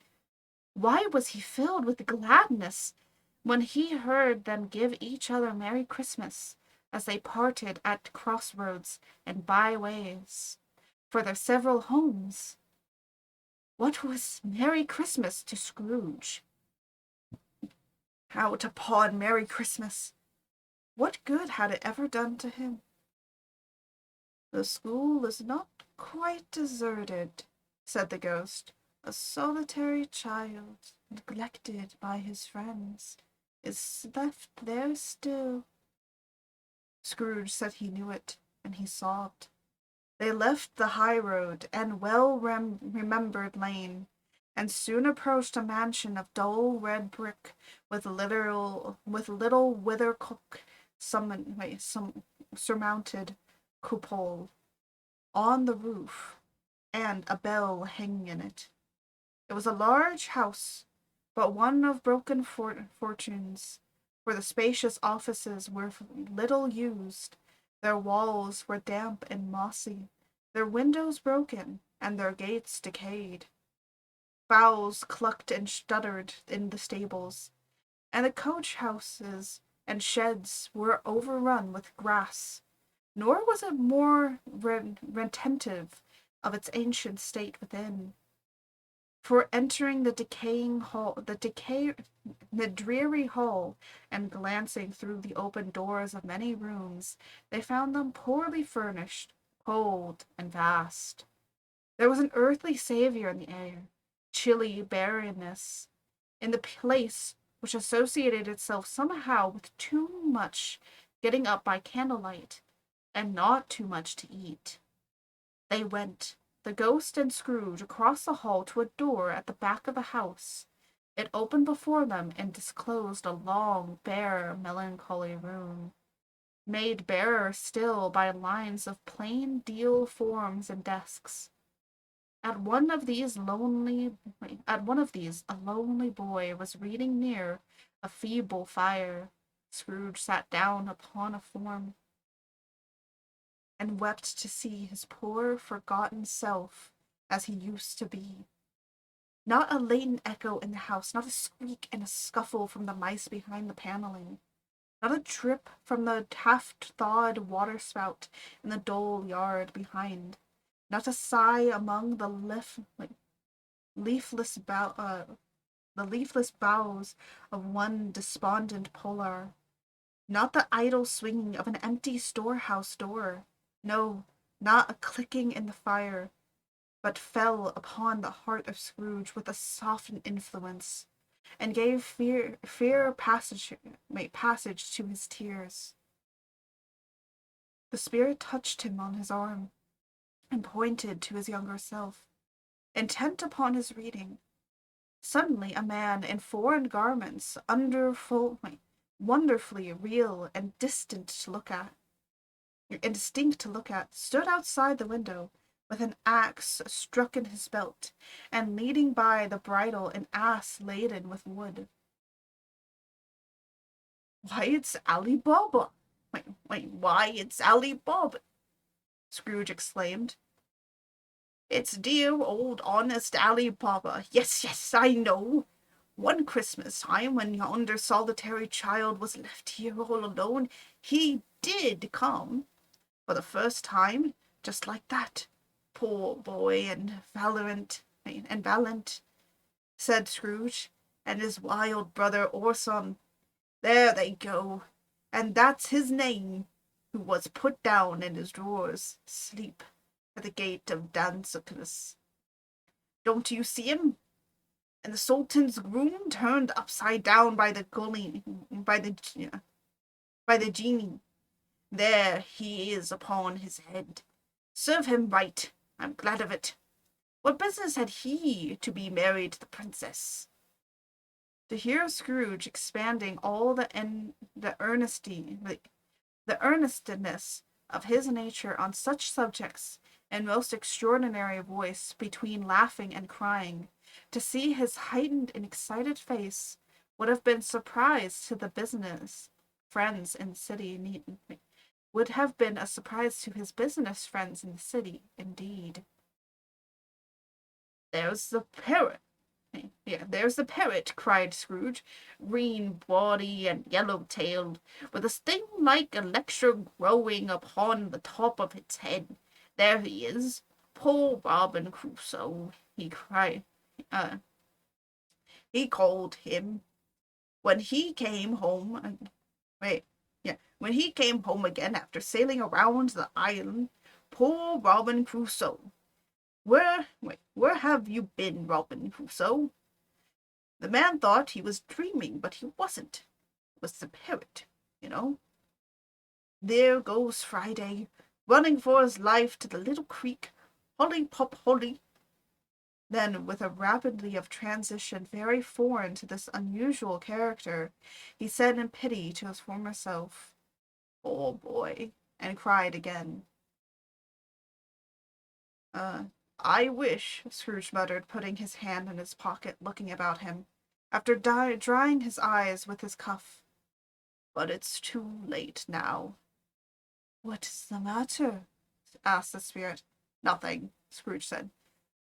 Why was he filled with gladness when he heard them give each other Merry Christmas as they parted at crossroads and byways for their several homes? What was Merry Christmas to Scrooge? Out upon Merry Christmas! What good had it ever done to him? The school is not quite deserted, said the ghost. A solitary child, neglected by his friends, is left there still. Scrooge said he knew it, and he sobbed. They left the high road and well-remembered lane, and soon approached a mansion of dull red brick with little weathercock surmounted cupola on the roof, and a bell hanging in it. It was a large house, but one of broken fortunes, for the spacious offices were little used, their walls were damp and mossy, their windows broken, and their gates decayed. Fowls clucked and stuttered in the stables, and the coach houses and sheds were overrun with grass, nor was it more retentive of its ancient state within. For entering the dreary hall, and glancing through the open doors of many rooms, they found them poorly furnished, cold, and vast. There was an earthly savior in the air, chilly barrenness, in the place which associated itself somehow with too much getting up by candlelight and not too much to eat. They went, the ghost and Scrooge, across the hall to a door at the back of the house. It opened before them and disclosed a long, bare, melancholy room, made barer still by lines of plain deal forms and desks. At one of these, a lonely boy was reading near a feeble fire. Scrooge sat down upon a form and wept to see his poor, forgotten self as he used to be. Not a latent echo in the house, not a squeak and a scuffle from the mice behind the paneling, not a drip from the half-thawed water-spout in the dull yard behind, not a sigh among the leafless boughs of one despondent polar, not the idle swinging of an empty storehouse door, no, not a clicking in the fire, but fell upon the heart of Scrooge with a softened influence, and gave fear passage to his tears. The spirit touched him on his arm, and pointed to his younger self, intent upon his reading. Suddenly a man in foreign garments, wonderfully real and distinct to look at, stood outside the window, with an axe stuck in his belt, and leading by the bridle an ass laden with wood. "Why, it's Ali Baba! Why, it's Ali Baba!" Scrooge exclaimed. "It's dear old honest Ali Baba. Yes, yes, I know. One Christmas time, when yonder solitary child was left here all alone, he did come. For the first time, just like that. Poor boy and valiant, said Scrooge, and his wild brother Orson. There they go, and that's his name, who was put down in his drawers, sleep, at the gate of Dansocus. Don't you see him? And the Sultan's groom turned upside down by the genie. There he is upon his head. Serve him right. I'm glad of it. What business had he to be married to the princess?" To hear Scrooge expanding all the earnestness of his nature on such subjects in most extraordinary voice, between laughing and crying, to see his heightened and excited face, would have been surprise to the business friends in the city. Would have been a surprise to his business friends in the city, indeed. "There's the parrot. There's the parrot," cried Scrooge, "green body and yellow-tailed, with a thing like a lecture growing upon the top of its head. There he is. Poor Robin Crusoe," he cried. He called him. When he came home, when he came home again after sailing around the island, poor Robin Crusoe. Where have you been, Robin Crusoe? The man thought he was dreaming, but he wasn't. It was the parrot, you know. There goes Friday, running for his life to the little creek, holly pop holly. Then, with a rapidity of transition very foreign to this unusual character, he said in pity to his former self, "Poor boy," and cried again. "I wish," Scrooge muttered, putting his hand in his pocket, looking about him, after drying his eyes with his cuff. "But it's too late now." "What is the matter?" asked the spirit. "Nothing," Scrooge said.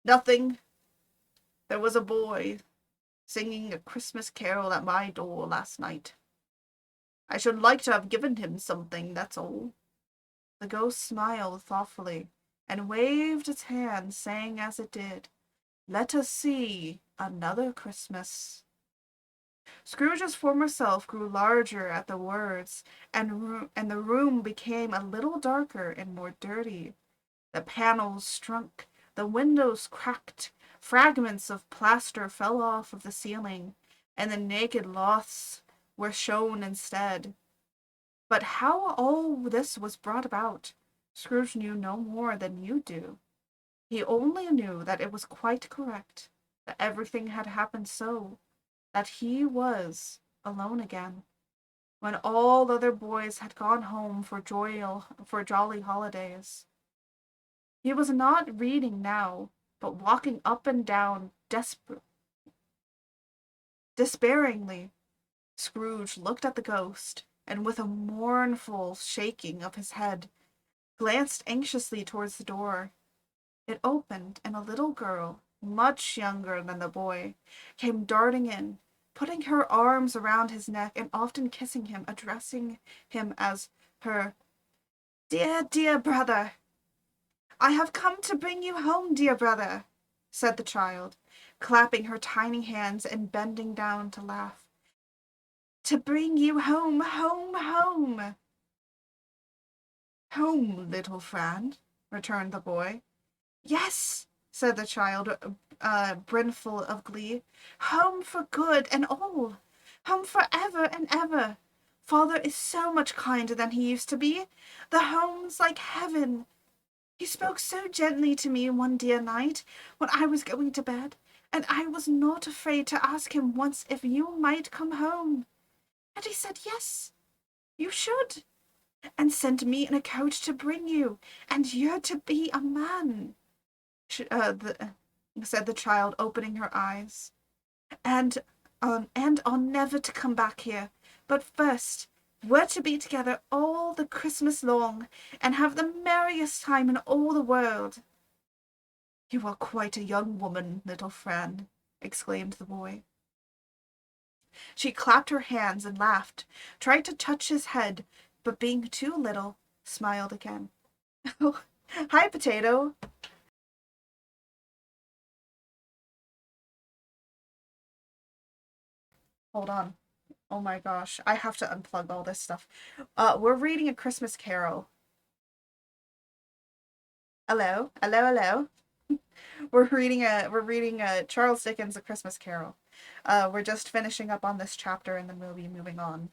"Nothing. There was a boy singing a Christmas carol at my door last night. I should like to have given him something, that's all." The ghost smiled thoughtfully, and waved its hand, saying as it did, "Let us see another Christmas." Scrooge's former self grew larger at the words, and the room became a little darker and more dirty. The panels shrunk The windows cracked, fragments of plaster fell off of the ceiling, and the naked loths were shown instead. But how all this was brought about, Scrooge knew no more than you do. He only knew that it was quite correct, that everything had happened so, that he was alone again, when all other boys had gone home for jolly holidays. He was not reading now, but walking up and down despairingly. Scrooge looked at the ghost, and with a mournful shaking of his head, glanced anxiously towards the door. It opened, and a little girl, much younger than the boy, came darting in, putting her arms around his neck and often kissing him, addressing him as her "dear, dear brother." "I have come to bring you home, dear brother," said the child, clapping her tiny hands and bending down to laugh. "To bring you home, home, home." "Home, little Fran," returned the boy. "Yes," said the child, brimful of glee. "Home for good and all. Home for ever and ever. Father is so much kinder than he used to be. The home's like heaven. He spoke so gently to me one dear night when I was going to bed, and I was not afraid to ask him once if you might come home. And he said yes, you should, and sent me in a coach to bring you, and you're to be a man," said the child, opening her eyes. And I'll never to come back here. But first, we're to be together all the Christmas long, and have the merriest time in all the world." "You are quite a young woman, little Fran," exclaimed the boy. She clapped her hands and laughed, tried to touch his head, but being too little, smiled again. "Oh, hi, Potato." Hold on. Oh my gosh, I have to unplug all this stuff. We're reading A Christmas Carol. Hello, hello, hello. We're reading Charles Dickens' A Christmas Carol. We're just finishing up on this chapter and then we'll be moving on.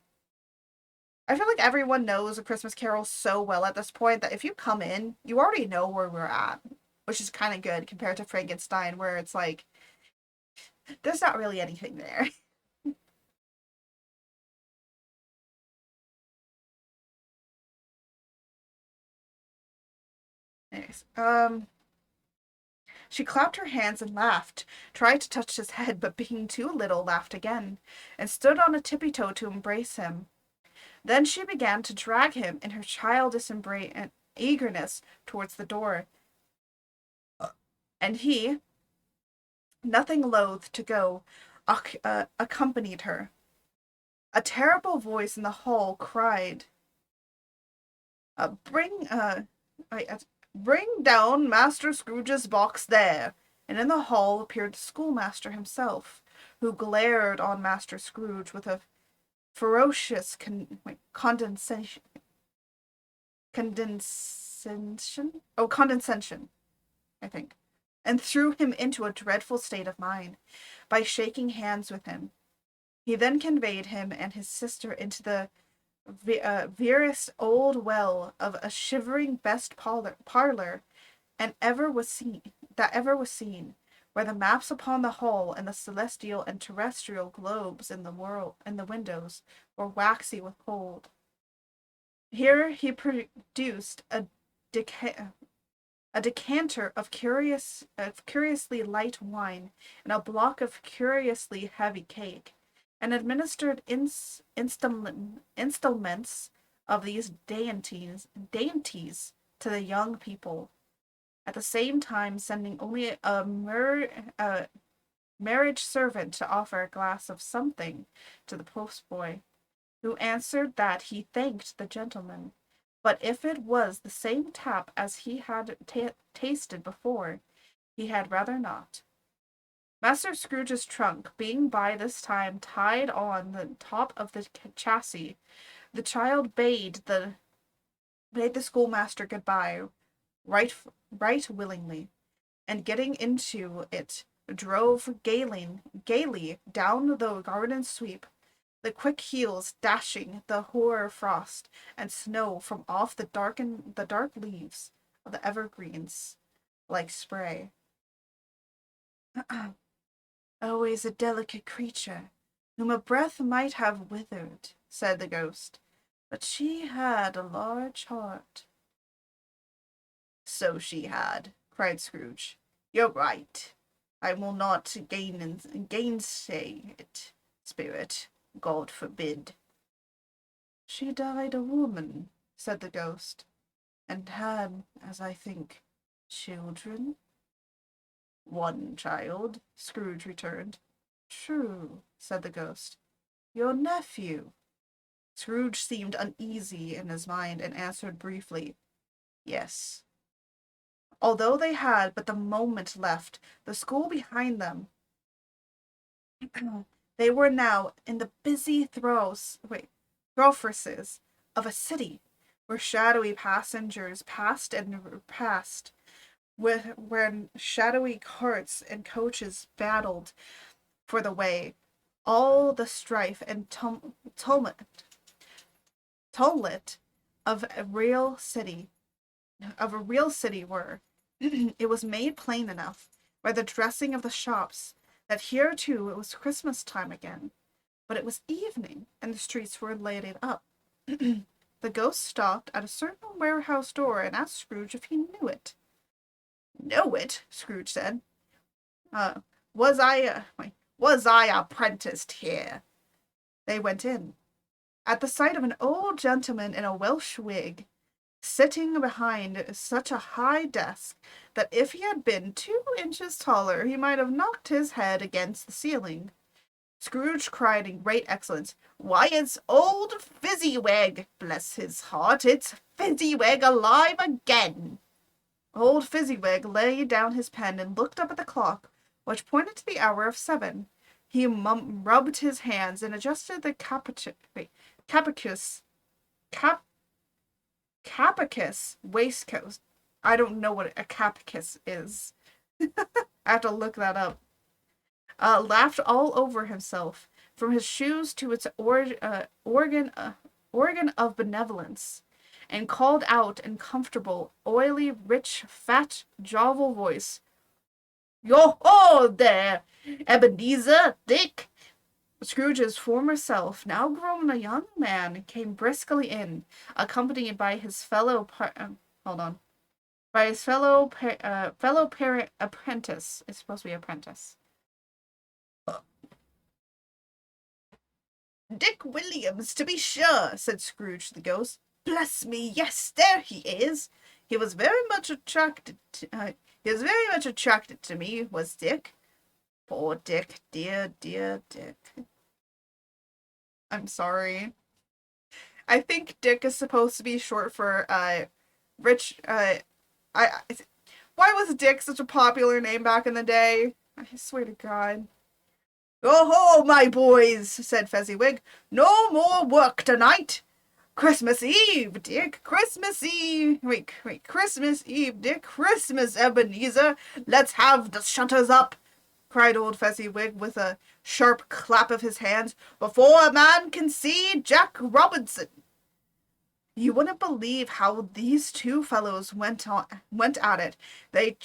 I feel like everyone knows A Christmas Carol so well at this point that if you come in, you already know where we're at, which is kind of good compared to Frankenstein, where it's like there's not really anything there. Anyways, she clapped her hands and laughed, tried to touch his head, but being too little, laughed again, and stood on a tippy-toe to embrace him. Then she began to drag him in her childish eagerness towards the door, and he, nothing loath to go, accompanied her. A terrible voice in the hall cried, uh, "Bring, uh, bring down Master Scrooge's box there." And in the hall appeared the schoolmaster himself, who glared on Master Scrooge with a ferocious condescension, I think, and threw him into a dreadful state of mind by shaking hands with him. He then conveyed him and his sister into the veriest old well of a shivering best parlor and ever was seen, where the maps upon the hall and the celestial and terrestrial globes in the windows were waxy with cold. Here he produced a decanter of curiously light wine and a block of curiously heavy cake, and administered installments of these dainties to the young people, at the same time sending only a marriage servant to offer a glass of something to the postboy, who answered that he thanked the gentleman, but if it was the same tap as he had tasted before, he had rather not. Master Scrooge's trunk being by this time tied on the top of the chassis, the child bade the schoolmaster good-bye right willingly, and getting into it, drove gaily down the garden sweep, the quick heels dashing the hoar frost and snow from off the dark leaves of the evergreens like spray. Always a delicate creature, whom a breath might have withered, said the ghost, but she had a large heart. So she had, cried Scrooge. You're right. I will not gainsay it, spirit. God forbid. She died a woman, said the ghost, and had, as I think, children. One child, Scrooge returned. True, said the ghost. Your nephew. Scrooge seemed uneasy in his mind and answered briefly, yes. Although they had but the moment left the school behind them, they were now in the busy thoroughfares of a city, where shadowy passengers passed and passed, where shadowy carts and coaches battled for the way. All the strife and tumult of a real city were. It was made plain enough by the dressing of the shops that here too it was Christmas time again, but it was evening and the streets were lighted up. The ghost stopped at a certain warehouse door and asked Scrooge if he knew it. Know it? Scrooge said. Was I apprenticed here? They went in. At the sight of an old gentleman in a Welsh wig, sitting behind such a high desk that if he had been 2 inches taller, he might have knocked his head against the ceiling, Scrooge cried in great excellence, Why, it's old Fezziwig! Bless his heart, it's Fezziwig alive again! Old Fezziwig laid down his pen and looked up at the clock, which pointed to the hour of 7. He rubbed his hands and adjusted the capicus waistcoat. I don't know what a capicus is. I have to look that up. Laughed all over himself, from his shoes to its organ of benevolence, and called out in comfortable, oily, rich, fat, jovial voice, Yo-ho there, Ebenezer, Dick! Scrooge's former self, now grown a young man, came briskly in, accompanied by his fellow apprentice. It's supposed to be apprentice. Dick Williams, to be sure, said Scrooge to the ghost. Bless me, yes, there he is. He was very much attracted to me, was Dick. Poor Dick, dear Dick. I'm sorry. I think Dick is supposed to be short for rich. Why was Dick such a popular name back in the day? I swear to God. Oh ho, my boys, said Fezziwig. No more work tonight. Christmas Eve, Dick. Christmas Eve. Wait. Christmas Eve, Dick. Christmas, Ebenezer. Let's have the shutters up, cried old Fezziwig with a sharp clap of his hands, before a man can see Jack Robinson. You wouldn't believe how these two fellows went at it. They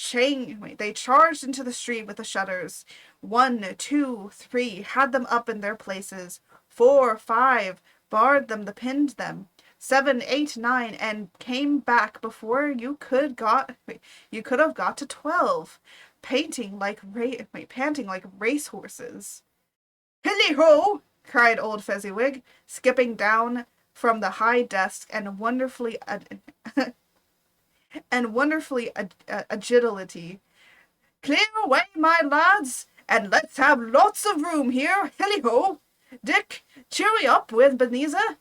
charged into the street with the shutters. 1, 2, 3, had them up in their places. 4, 5, barred them, pinned them. 7, 8, 9, and came back before you could have got to 12, panting like racehorses. Hilly-ho! cried old Fezziwig, skipping down from the high desk and wonderfully agility. Clear away, my lads, and let's have lots of room here. Hilly-ho! Dick, cheery up with Ebenezer.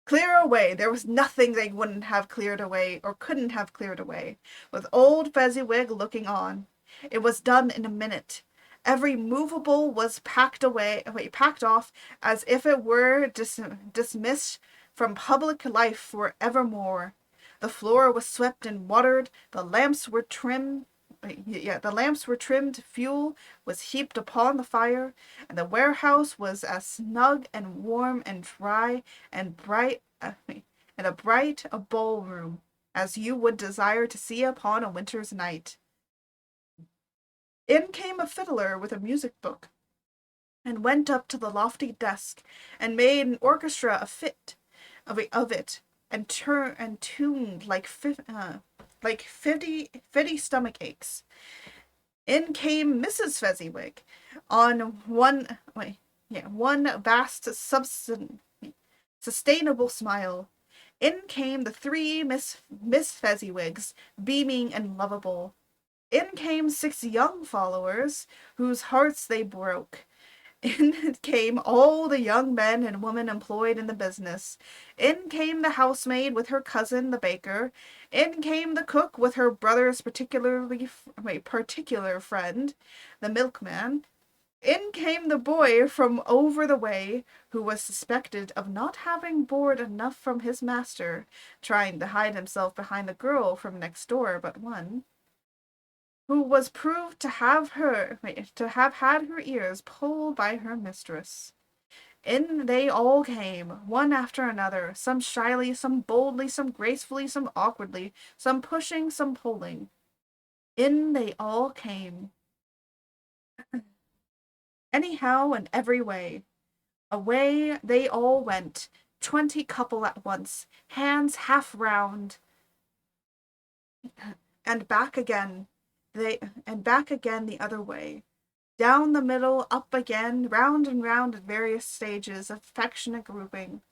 Clear away. There was nothing they wouldn't have cleared away, or couldn't have cleared away, with old Fezziwig looking on. It was done in a minute. Every movable was packed off as if it were dismissed from public life for evermore. The floor was swept and watered, the lamps were trimmed, fuel was heaped upon the fire, and the warehouse was as snug and warm and dry and bright, and a bright a ballroom as you would desire to see upon a winter's night. In came a fiddler with a music book, and went up to the lofty desk, and made an orchestra of it, and tuned like 50 stomach aches. In came Mrs. Fezziwig, on one vast sustainable smile. In came the three Miss Fezziwigs, beaming and lovable. In came 6 young followers, whose hearts they broke. In came all the young men and women employed in the business. In came the housemaid with her cousin, the baker. In came the cook with her brother's particular friend, the milkman. In came the boy from over the way, who was suspected of not having board enough from his master, trying to hide himself behind the girl from next door but one, who was proved to have had her ears pulled by her mistress. In they all came, one after another, some shyly, some boldly, some gracefully, some awkwardly, some pushing, some pulling. In they all came. Anyhow and every way. Away they all went, 20 couple at once, hands half round, and back again. Back again the other way. Down the middle, up again, round and round at various stages, affectionate grouping.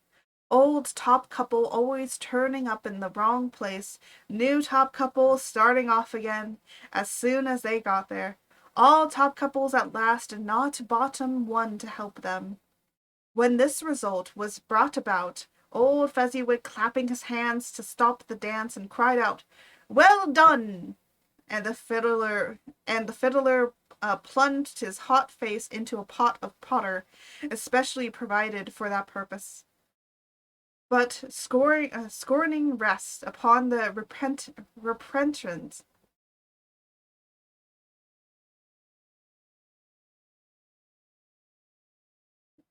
Old top couple always turning up in the wrong place, new top couple starting off again as soon as they got there. All top couples at last, and not bottom one to help them. When this result was brought about, old Fezziwig clapping his hands to stop the dance and cried out, "Well done!" And the fiddler plunged his hot face into a pot of porter, especially provided for that purpose. But scorning rest upon the repentance.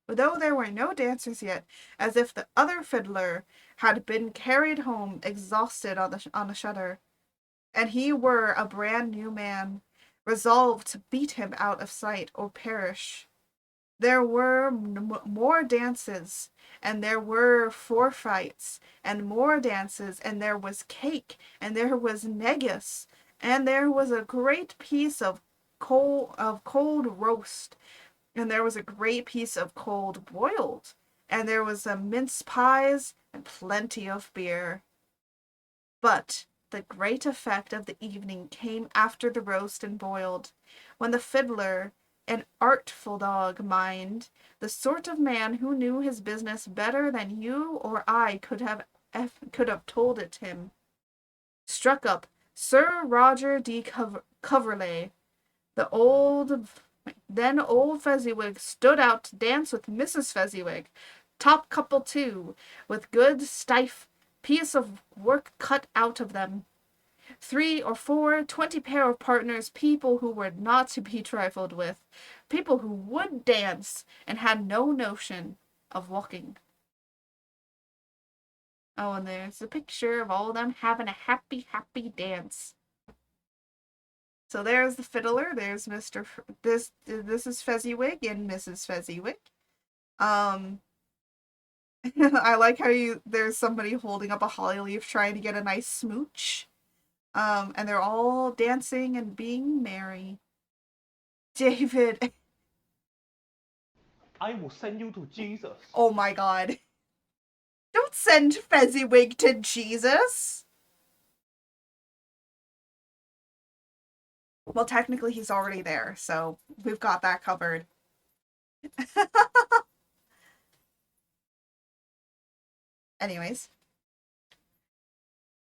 Though there were no dancers yet, as if the other fiddler had been carried home exhausted on a shutter, and he were a brand new man, resolved to beat him out of sight or perish. There were more dances, and there were forfeits, and more dances, and there was cake, and there was negus, and there was a great piece of cold roast, and there was a great piece of cold boiled, and there was a mince pies, and plenty of beer. But the great effect of the evening came after the roast and boiled, when the fiddler, an artful dog, mind, the sort of man who knew his business better than you or I could have told it him, struck up Sir Roger de Coverley. Then old Fezziwig stood out to dance with Mrs. Fezziwig, top couple too, with good stiff piece of work cut out of them. 3 or 4, 20 pair of partners, people who were not to be trifled with, people who would dance and had no notion of walking. Oh, and there's a picture of all of them having a happy, happy dance. So there's the fiddler. There's this is Fezziwig and Mrs. Fezziwig. I like how there's somebody holding up a holly leaf trying to get a nice smooch. And they're all dancing and being merry. David. I will send you to Jesus. Oh my god. Don't send Fezziwig to Jesus. Well, technically he's already there, so we've got that covered. Anyways.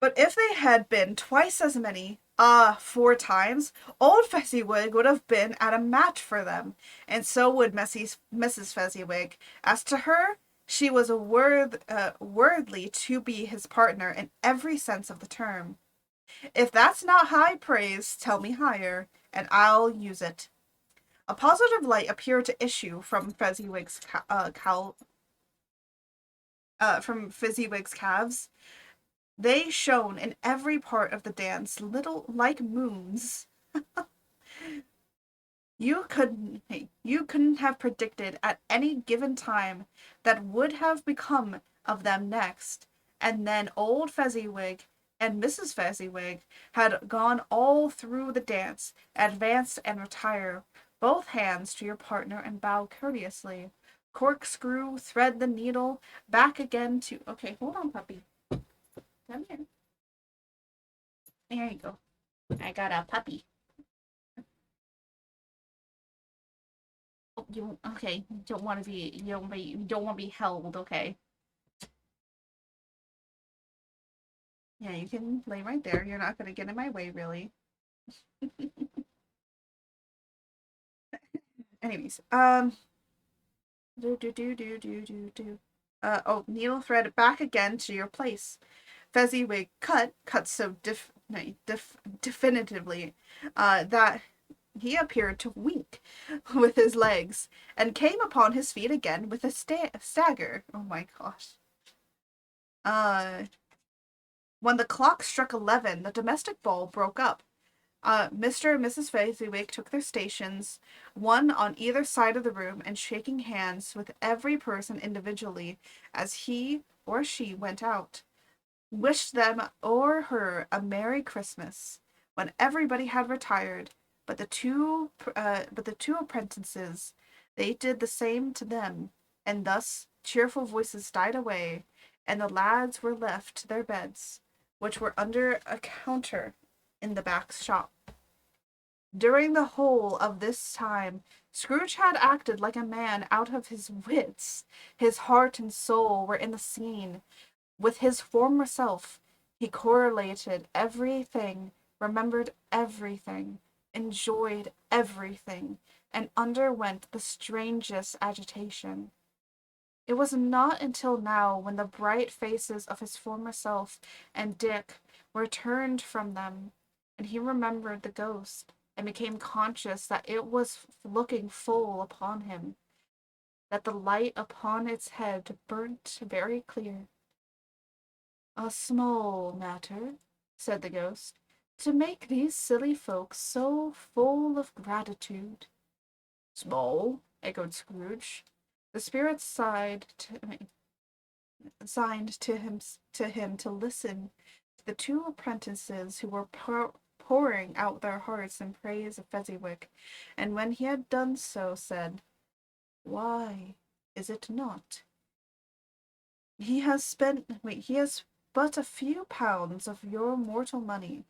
But if they had been twice as many, 4 times, old Fezziwig would have been at a match for them, and so would Mrs. Fezziwig. As to her, She was worthy to be his partner in every sense of the term. If that's not high praise, tell me higher, and I'll use it. A positive light appeared to issue from Fezziwig's calves. They shone in every part of the dance, little like moons. You couldn't have predicted at any given time that would have become of them next. And then old Fezziwig and Mrs. Fezziwig had gone all through the dance, advance and retire, both hands to your partner and bow courteously. Corkscrew, thread the needle, back again to. Okay, hold on, puppy. Come here. There you go. I got a puppy. Oh, you okay? You don't want to be. You don't want to be held. Okay. Yeah, you can lay right there. You're not gonna get in my way, really. Anyways, do. Oh, needle thread back again to your place. Fezziwig cut so definitively, that he appeared to wink with his legs, and came upon his feet again with a stagger. Oh my gosh. Uh, when the clock struck 11, the domestic ball broke up. Mr. and Mrs. Fezziwig took their stations, one on either side of the room, and shaking hands with every person individually as he or she went out, wished them or her a Merry Christmas. When everybody had retired, but the two apprentices, they did the same to them, and thus cheerful voices died away, and the lads were left to their beds, which were under a counter in the back shop. During the whole of this time, Scrooge had acted like a man out of his wits. His heart and soul were in the scene. With his former self, he correlated everything, remembered everything, enjoyed everything, and underwent the strangest agitation. It was not until now, when the bright faces of his former self and Dick were turned from them, and he remembered the ghost, and became conscious that it was looking full upon him, that the light upon its head burnt very clear. "A small matter," said the ghost, "to make these silly folks so full of gratitude." "Small?" echoed Scrooge. The spirit signed to him to listen to the two apprentices who were pouring out their hearts in praise of Fezziwig, and when he had done so, said, "Why is it not? He has but a few pounds of your mortal money,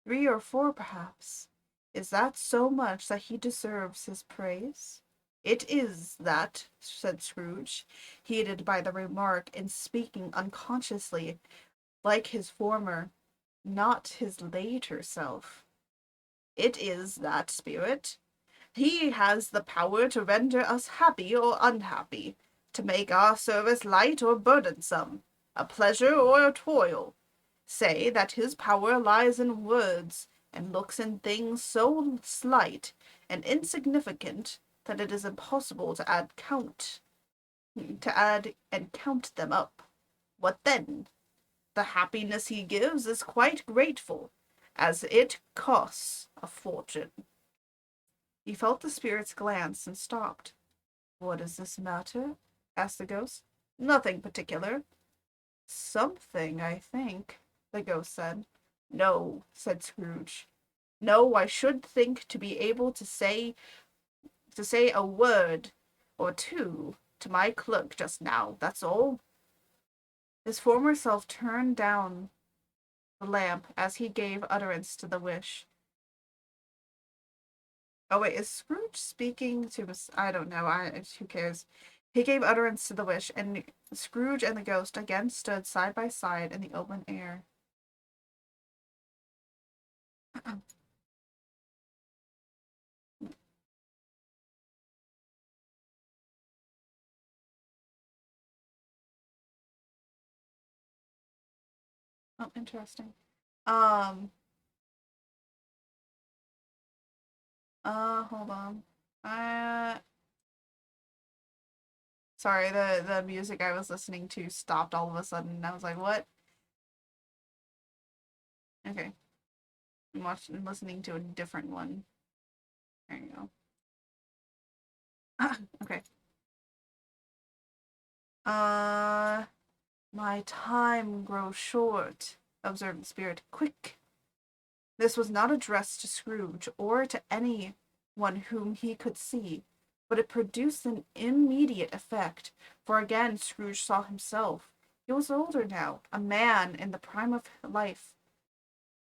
3 or 4 perhaps. Is that so much that he deserves his praise?" "It is that," said Scrooge, heated by the remark, and speaking unconsciously like his former, not his later self. "It is that, spirit. He has the power to render us happy or unhappy, to make our service light or burdensome, a pleasure or a toil. Say that his power lies in words, and looks in things so slight and insignificant that it is impossible to add and count them up. What then? The happiness he gives is quite grateful, as it costs a fortune." He felt the spirit's glance and stopped. "What is this matter?" asked the ghost. "Nothing particular." "Something, I think," the ghost said. "No," said Scrooge. "No, I should think to be able to say a word or two to my clerk just now, that's all." His former self turned down the lamp as he gave utterance to the wish. Oh wait, is Scrooge speaking to us? I don't know. Who cares? He gave utterance to the wish, and Scrooge and the ghost again stood side by side in the open air. Oh, interesting. Um, hold on. Uh, Sorry, the music I was listening to stopped all of a sudden. And I was like, what? Okay. I'm listening to a different one. There you go. Okay. Uh, my time grows short, observed the spirit. Quick. This was not addressed to Scrooge or to any one whom he could see, but it produced an immediate effect, for again Scrooge saw himself. He was older now, a man in the prime of life.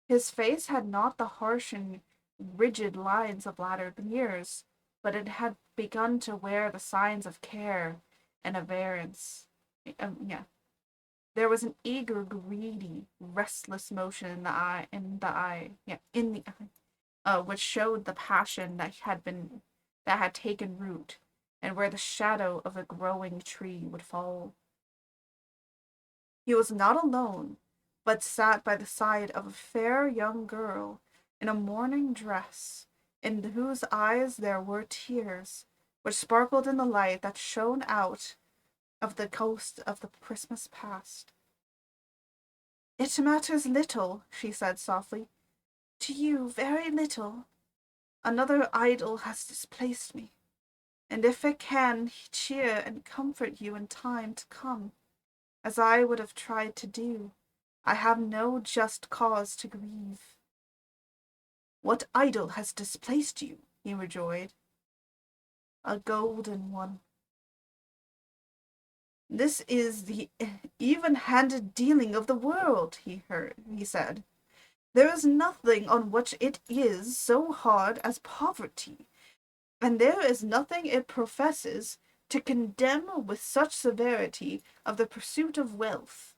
His face had not the harsh and rigid lines of latter years, but it had begun to wear the signs of care and avarice. Yeah, there was an eager, greedy, restless motion in the eye, which showed the passion that had taken root, and where the shadow of a growing tree would fall. He was not alone, but sat by the side of a fair young girl in a mourning dress, in whose eyes there were tears, which sparkled in the light that shone out of the coast of the Christmas past. It matters little, she said softly. To you, very little. Another idol has displaced me, and if it can cheer and comfort you in time to come, as I would have tried to do, I have no just cause to grieve. What idol has displaced you? He rejoined. A golden one. This is the even-handed dealing of the world, he said. There is nothing on which it is so hard as poverty, and there is nothing it professes to condemn with such severity of the pursuit of wealth.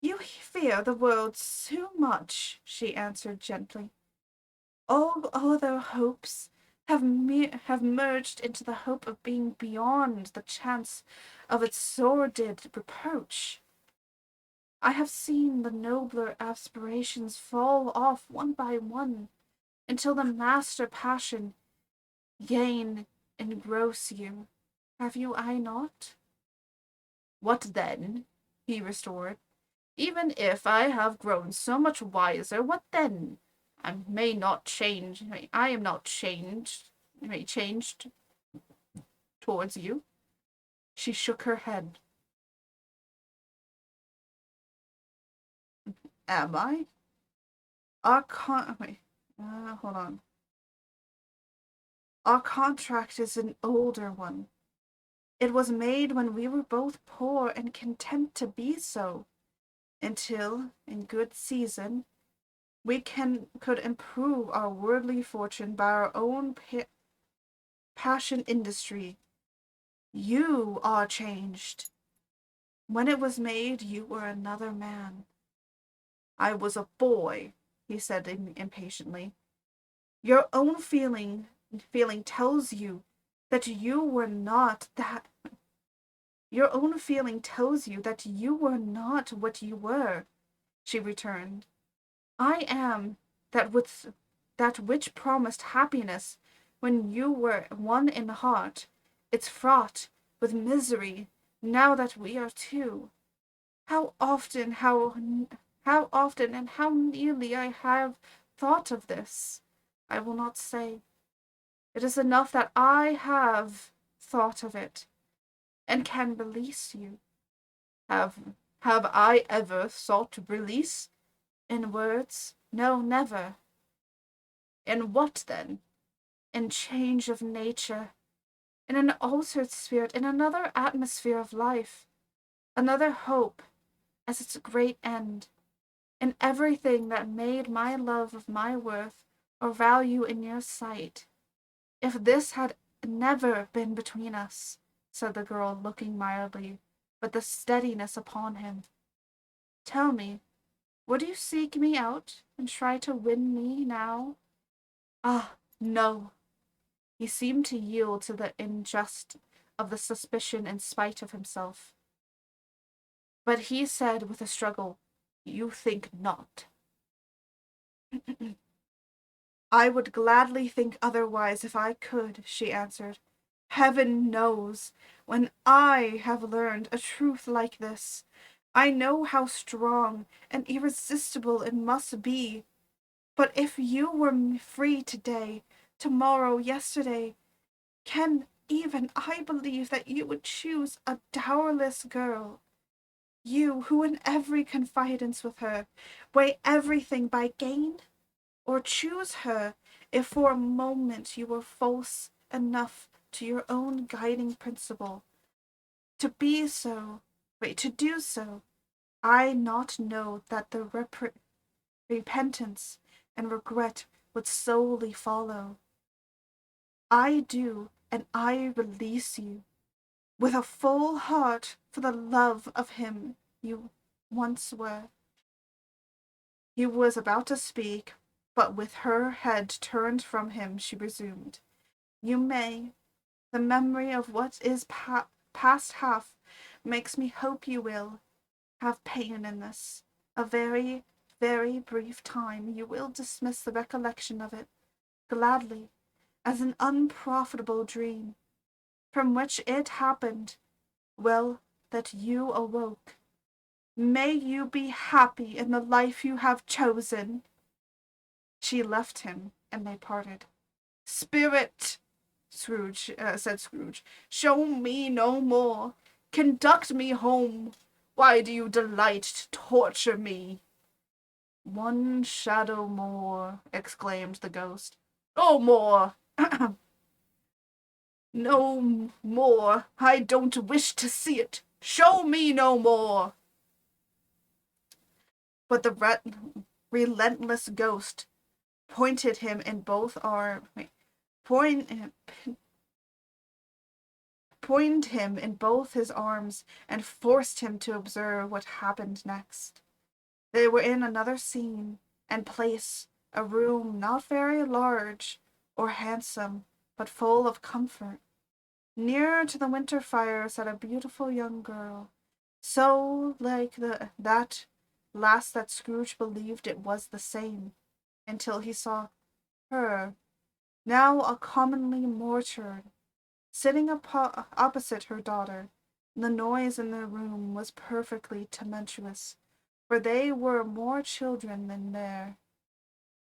You fear the world so much, she answered gently. All other hopes have merged into the hope of being beyond the chance of its sordid reproach. I have seen the nobler aspirations fall off one by one, until the master passion gain engross you. Have you I not? What then? He restored. Even if I have grown so much wiser, what then? I may not change. I am not changed. I may changed towards you. She shook her head. Am I? Wait. Hold on. Our contract is an older one. It was made when we were both poor and content to be so, until, in good season, we could improve our worldly fortune by our own passion industry. You are changed. When it was made, you were another man. I was a boy, he said impatiently. Your own feeling tells you that you were not that. Your own feeling tells you that you were not what you were, she returned. I am that which promised happiness when you were one in heart. It's fraught with misery now that we are two. How often, how often and how nearly I have thought of this, I will not say. It is enough that I have thought of it, and can release you. Have have I ever sought release? In words? No, never. In what then? In change of nature, in an altered spirit, in another atmosphere of life, another hope as its great end, in everything that made my love of my worth or value in your sight. If this had never been between us, said the girl, looking mildly, but the steadiness upon him. Tell me, would you seek me out and try to win me now? Ah, no. He seemed to yield to the injustice of the suspicion in spite of himself. But he said with a struggle, "You think not." "I would gladly think otherwise if I could," she answered. "Heaven knows, when I have learned a truth like this, I know how strong and irresistible it must be. But if you were free today, tomorrow, yesterday, can even I believe that you would choose a dowerless girl? You, who in every confidence with her, weigh everything by gain? Or choose her, if for a moment you were false enough to your own guiding principle? To be so, to do so, I not know that the repentance and regret would solely follow. I do, and I release you, with a full heart for the love of him you once were." He was about to speak, but with her head turned from him, she resumed, "You may. The memory of what is past half makes me hope you will have pain in this. A very, very brief time you will dismiss the recollection of it, gladly, as an unprofitable dream, from which it happened, well, that you awoke. May you be happy in the life you have chosen." She left him, and they parted. "Spirit," said Scrooge, "show me no more. Conduct me home. Why do you delight to torture me?" "One shadow more," exclaimed the ghost. "No more." "No more. I don't wish to see it. Show me no more." But the relentless ghost pointed him in both arms. Pointed him in both his arms and forced him to observe what happened next. They were in another scene and place, a room not very large or handsome, but full of comfort. Near to the winter fire sat a beautiful young girl, so like that last that Scrooge believed it was the same, until he saw her, now a commonly mortured, sitting opposite her daughter. The noise in the room was perfectly tumultuous, for they were more children than there.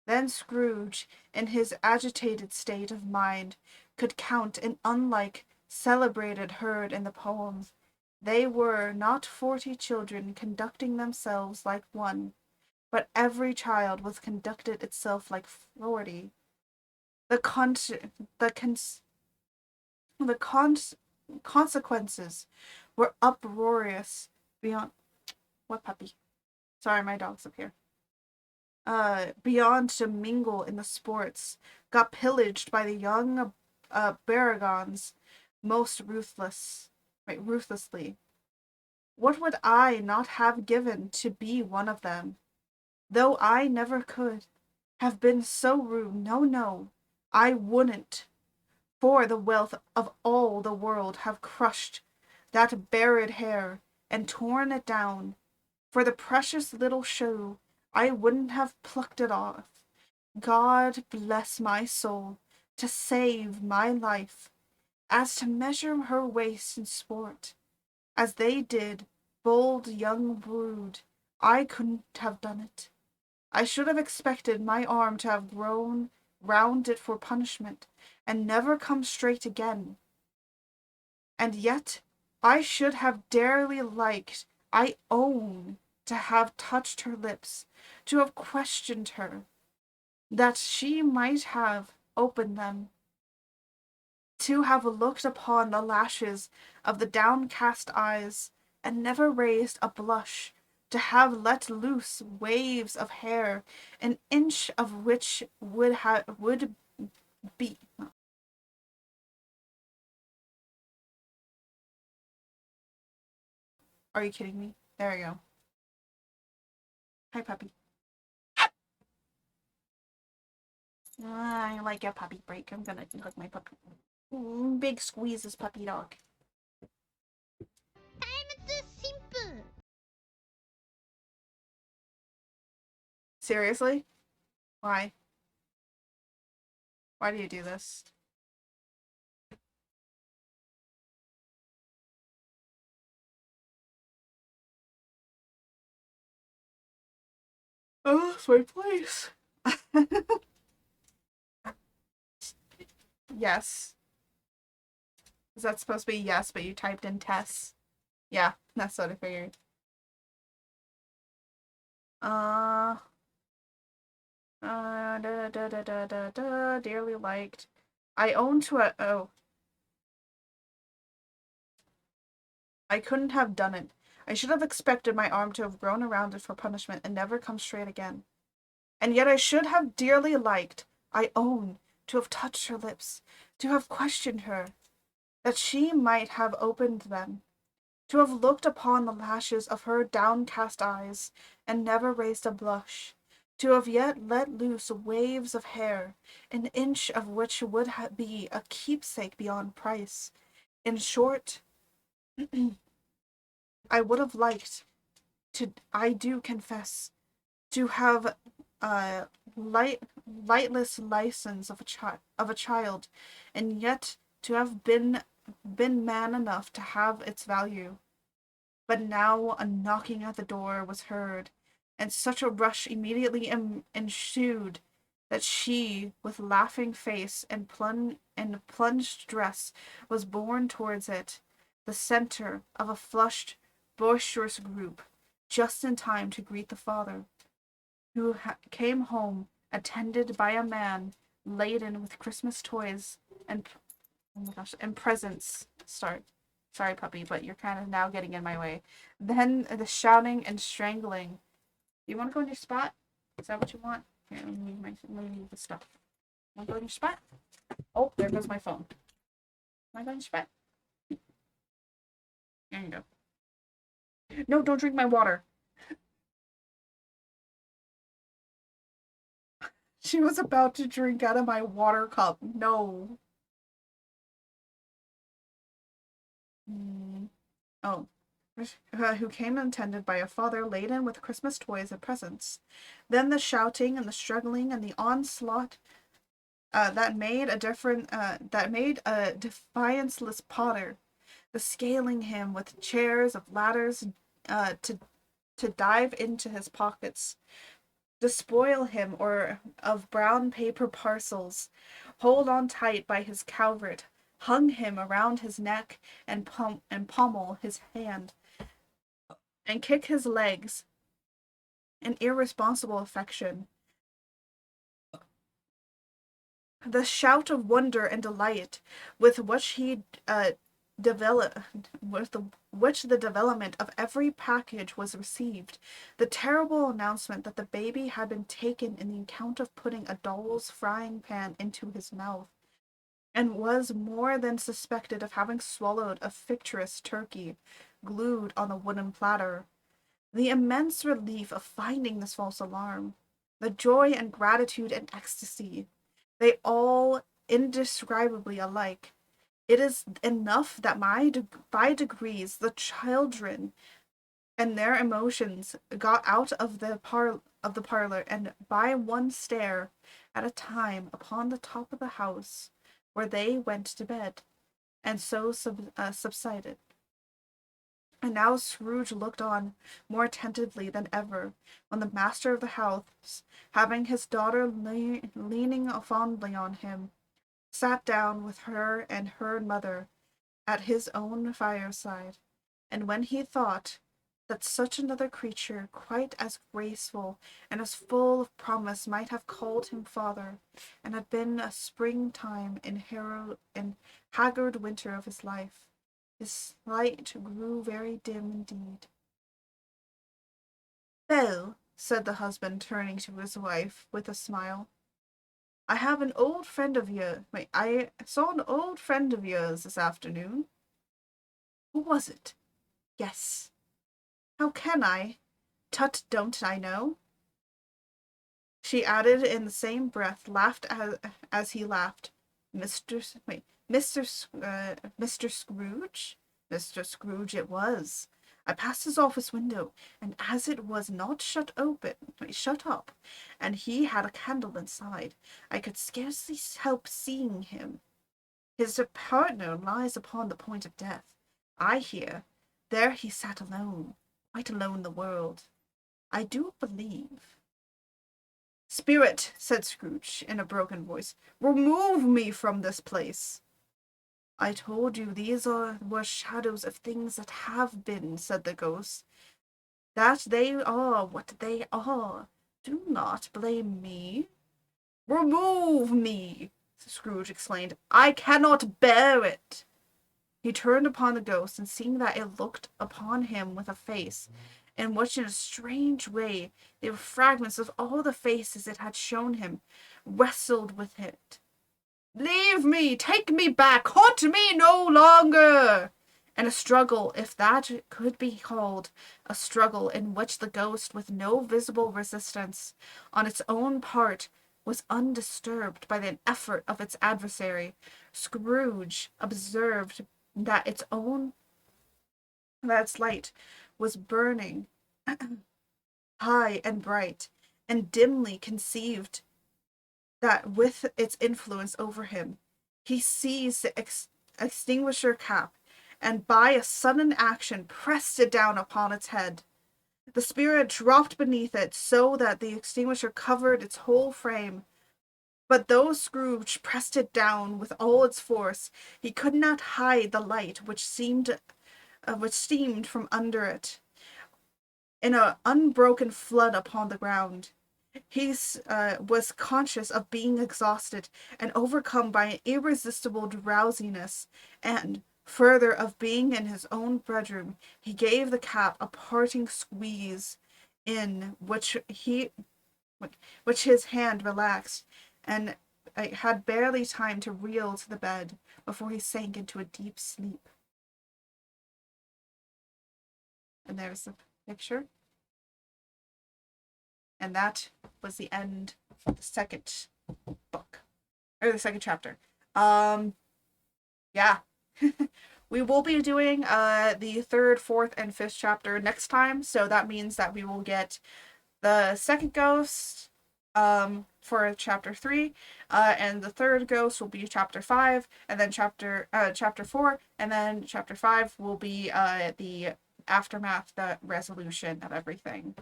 Then Scrooge, in his agitated state of mind, could count an unlike celebrated herd in the poem. They were not 40 children conducting themselves like one, but every child was conducted itself like 40. The con- the cons- the consequences were uproarious beyond what puppy? Sorry, my dog's up here. Beyond to mingle in the sports, got pillaged by the young baragons most ruthlessly. What would I not have given to be one of them? Though I never could have been so rude, no, I wouldn't, for the wealth of all the world, have crushed that buried hair and torn it down. For the precious little show, I wouldn't have plucked it off. God bless my soul, to save my life, as to measure her waist in sport, as they did, bold young brood, I couldn't have done it. I should have expected my arm to have grown round it for punishment, and never come straight again. And yet I should have dearly liked, I own, to have touched her lips, to have questioned her, that she might have opened them, to have looked upon the lashes of the downcast eyes, and never raised a blush, to have let loose waves of hair, an inch of which would be. Are you kidding me? There you go. Hi, puppy. I like a puppy break. I'm gonna hug my puppy. Big squeezes, puppy dog.タイムツーシンプル Seriously? Why? Why do you do this? Oh, that's my place. Yes. Is that supposed to be yes, but you typed in Tess? Yeah, that's what I figured. Uh, dearly liked. I own to a. Oh, I couldn't have done it. I should have expected my arm to have grown around it for punishment and never come straight again. And yet I should have dearly liked, I own, to have touched her lips, to have questioned her, that she might have opened them, to have looked upon the lashes of her downcast eyes, and never raised a blush, to have yet let loose waves of hair, an inch of which would be a keepsake beyond price. In short, I would have liked to, I do confess, to have uh lightless license of a child, and yet to have been man enough to have its value. But now a knocking at the door was heard, and such a rush immediately ensued that she, with laughing face and plunged dress, was borne towards it, the centre of a flushed, boisterous group, just in time to greet the father, who came home attended by a man laden with Christmas toys and oh my gosh, and presents. Sorry, puppy, but you're kind of now getting in my way. Then the shouting and strangling. You want to go in your spot? Is that what you want? Here, let me move the stuff. Want to go in your spot? Oh, there goes my phone. Want to go in your spot? There you go. No, don't drink my water. She was about to drink out of my water cup. No. Oh. Who came attended by a father laden with Christmas toys and presents. Then the shouting and the struggling and the onslaught that made a defianceless Potter, the scaling him with chairs of ladders uh, to to dive into his pockets, despoil him or of brown paper parcels, hold on tight by his cowrit, hung him around his neck and pommel his hand, and kick his legs, an irresponsible affection. The shout of wonder and delight with which he developed, with which the development of every package was received, the terrible announcement that the baby had been taken in the account of putting a doll's frying pan into his mouth, and was more than suspected of having swallowed a fictitious turkey glued on a wooden platter. The immense relief of finding this false alarm, the joy and gratitude and ecstasy, they all indescribably alike. It is enough that by degrees the children and their emotions got out of the parlor, and by one stair at a time upon the top of the house, where they went to bed, and so subsided. And now Scrooge looked on more attentively than ever, when the master of the house, having his daughter leaning fondly on him, sat down with her and her mother at his own fireside. And when he thought that such another creature, quite as graceful and as full of promise, might have called him father, and had been a springtime in haggard winter of his life, his light grew very dim indeed. "Well," said the husband, turning to his wife with a smile, "I have an old friend of yours. I saw an old friend of yours this afternoon." "Who was it?" "Yes." "How can I? Tut, don't I know?" She added in the same breath, laughed as he laughed. Mr. Scrooge? Mr. Scrooge it was. I passed his office window, and as it was not shut up, and he had a candle inside, I could scarcely help seeing him. His partner lies upon the point of death. I hear. There he sat alone, quite alone in the world. I do believe. Spirit, said Scrooge in a broken voice, remove me from this place. I told you these were shadows of things that have been, said the ghost. That they are what they are. Do not blame me. Remove me, Scrooge exclaimed. I cannot bear it. He turned upon the ghost, and seeing that it looked upon him with a face, in which in a strange way they were fragments of all the faces it had shown him, wrestled with it. Leave me! Take me back! Haunt me no longer! And a struggle, if that could be called, a struggle in which the ghost, with no visible resistance on its own part, was undisturbed by the effort of its adversary. Scrooge observed that its light was burning high and bright, and dimly conceived that with its influence over him, he seized the extinguisher cap, and by a sudden action pressed it down upon its head. The spirit dropped beneath it, so that the extinguisher covered its whole frame. But though Scrooge pressed it down with all its force, he could not hide the light which steamed from under it in an unbroken flood upon the ground. He was conscious of being exhausted and overcome by an irresistible drowsiness, and, further, of being in his own bedroom. He gave the cap a parting squeeze, in which his hand relaxed, and had barely time to reel to the bed before he sank into a deep sleep. And there's the picture. And that was the end of the second book. Or the second chapter. Yeah. We will be doing the third, fourth, and fifth chapter next time. So that means that we will get the second ghost for chapter 3, and the third ghost will be chapter 5, and then chapter 4, and then chapter 5 will be the aftermath, the resolution of everything.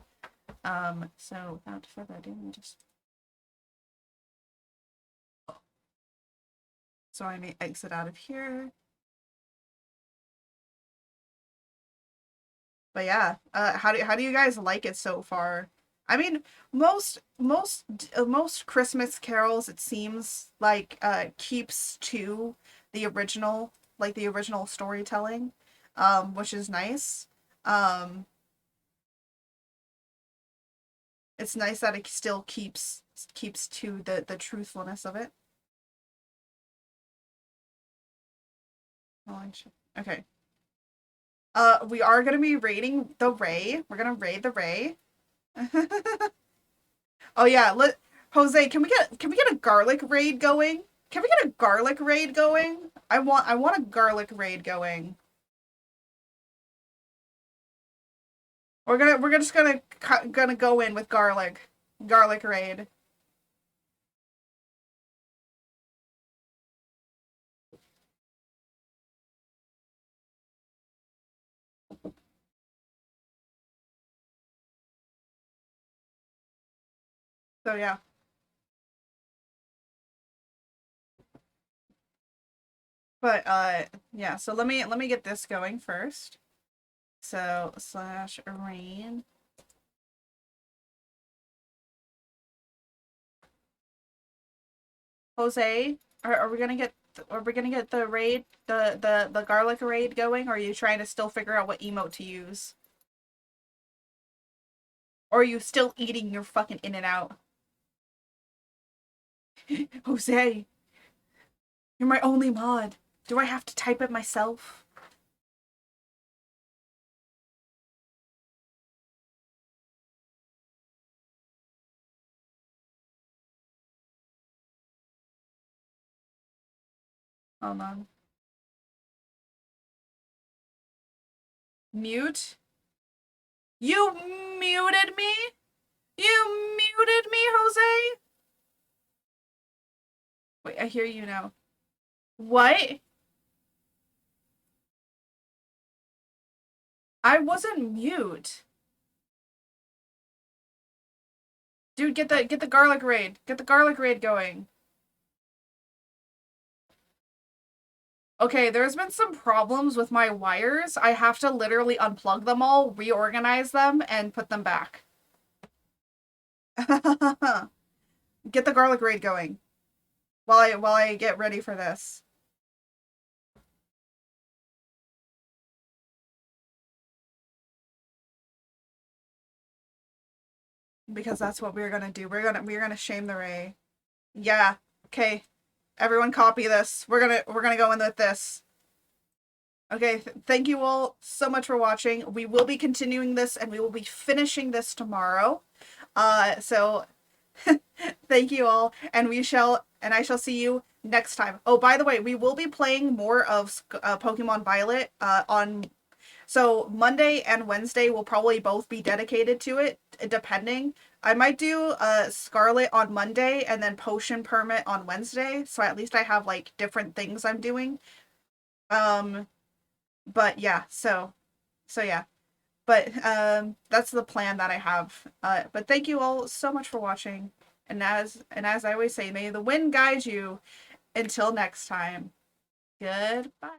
So without further ado, let me just. So I may exit out of here. But yeah, how do you guys like it so far? I mean, most Christmas carols, it seems like, keeps to the original, like the original storytelling, which is nice. Um, it's nice that it still keeps to the truthfulness of it. Oh, okay. We are gonna be raiding the Ray. We're gonna raid the Ray. Oh yeah, Jose, can we get a garlic raid going? Can we get a garlic raid going? I want a garlic raid going. We're just gonna go in with garlic raid. So yeah. But yeah, so let me get this going first. So slash rain. Jose, are we gonna get the raid, the garlic raid going, or are you trying to still figure out what emote to use? Or are you still eating your fucking In and Out? Jose, you're my only mod. Do I have to type it myself? Hold on. Mute? You muted me? You muted me, Jose? Wait, I hear you now. What? I wasn't mute. Dude, get the garlic raid. Get the garlic raid going. Okay, there's been some problems with my wires. I have to literally unplug them all, reorganize them, and put them back. Get the garlic raid going while I get ready for this. Because that's what we're gonna do. We're gonna shame the Ray. Yeah. Okay. Everyone copy this. We're gonna go in with this. Okay, thank you all so much for watching. We will be continuing this and we will be finishing this tomorrow. So thank you all, and I shall see you next time. Oh, by the way, we will be playing more of Pokemon Violet so Monday and Wednesday will probably both be dedicated to it, depending. I might do Scarlet on Monday and then Potion Permit on Wednesday, so at least I have like different things I'm doing. But yeah, so yeah. But that's the plan that I have. But thank you all so much for watching. And as I always say, may the wind guide you until next time. Goodbye.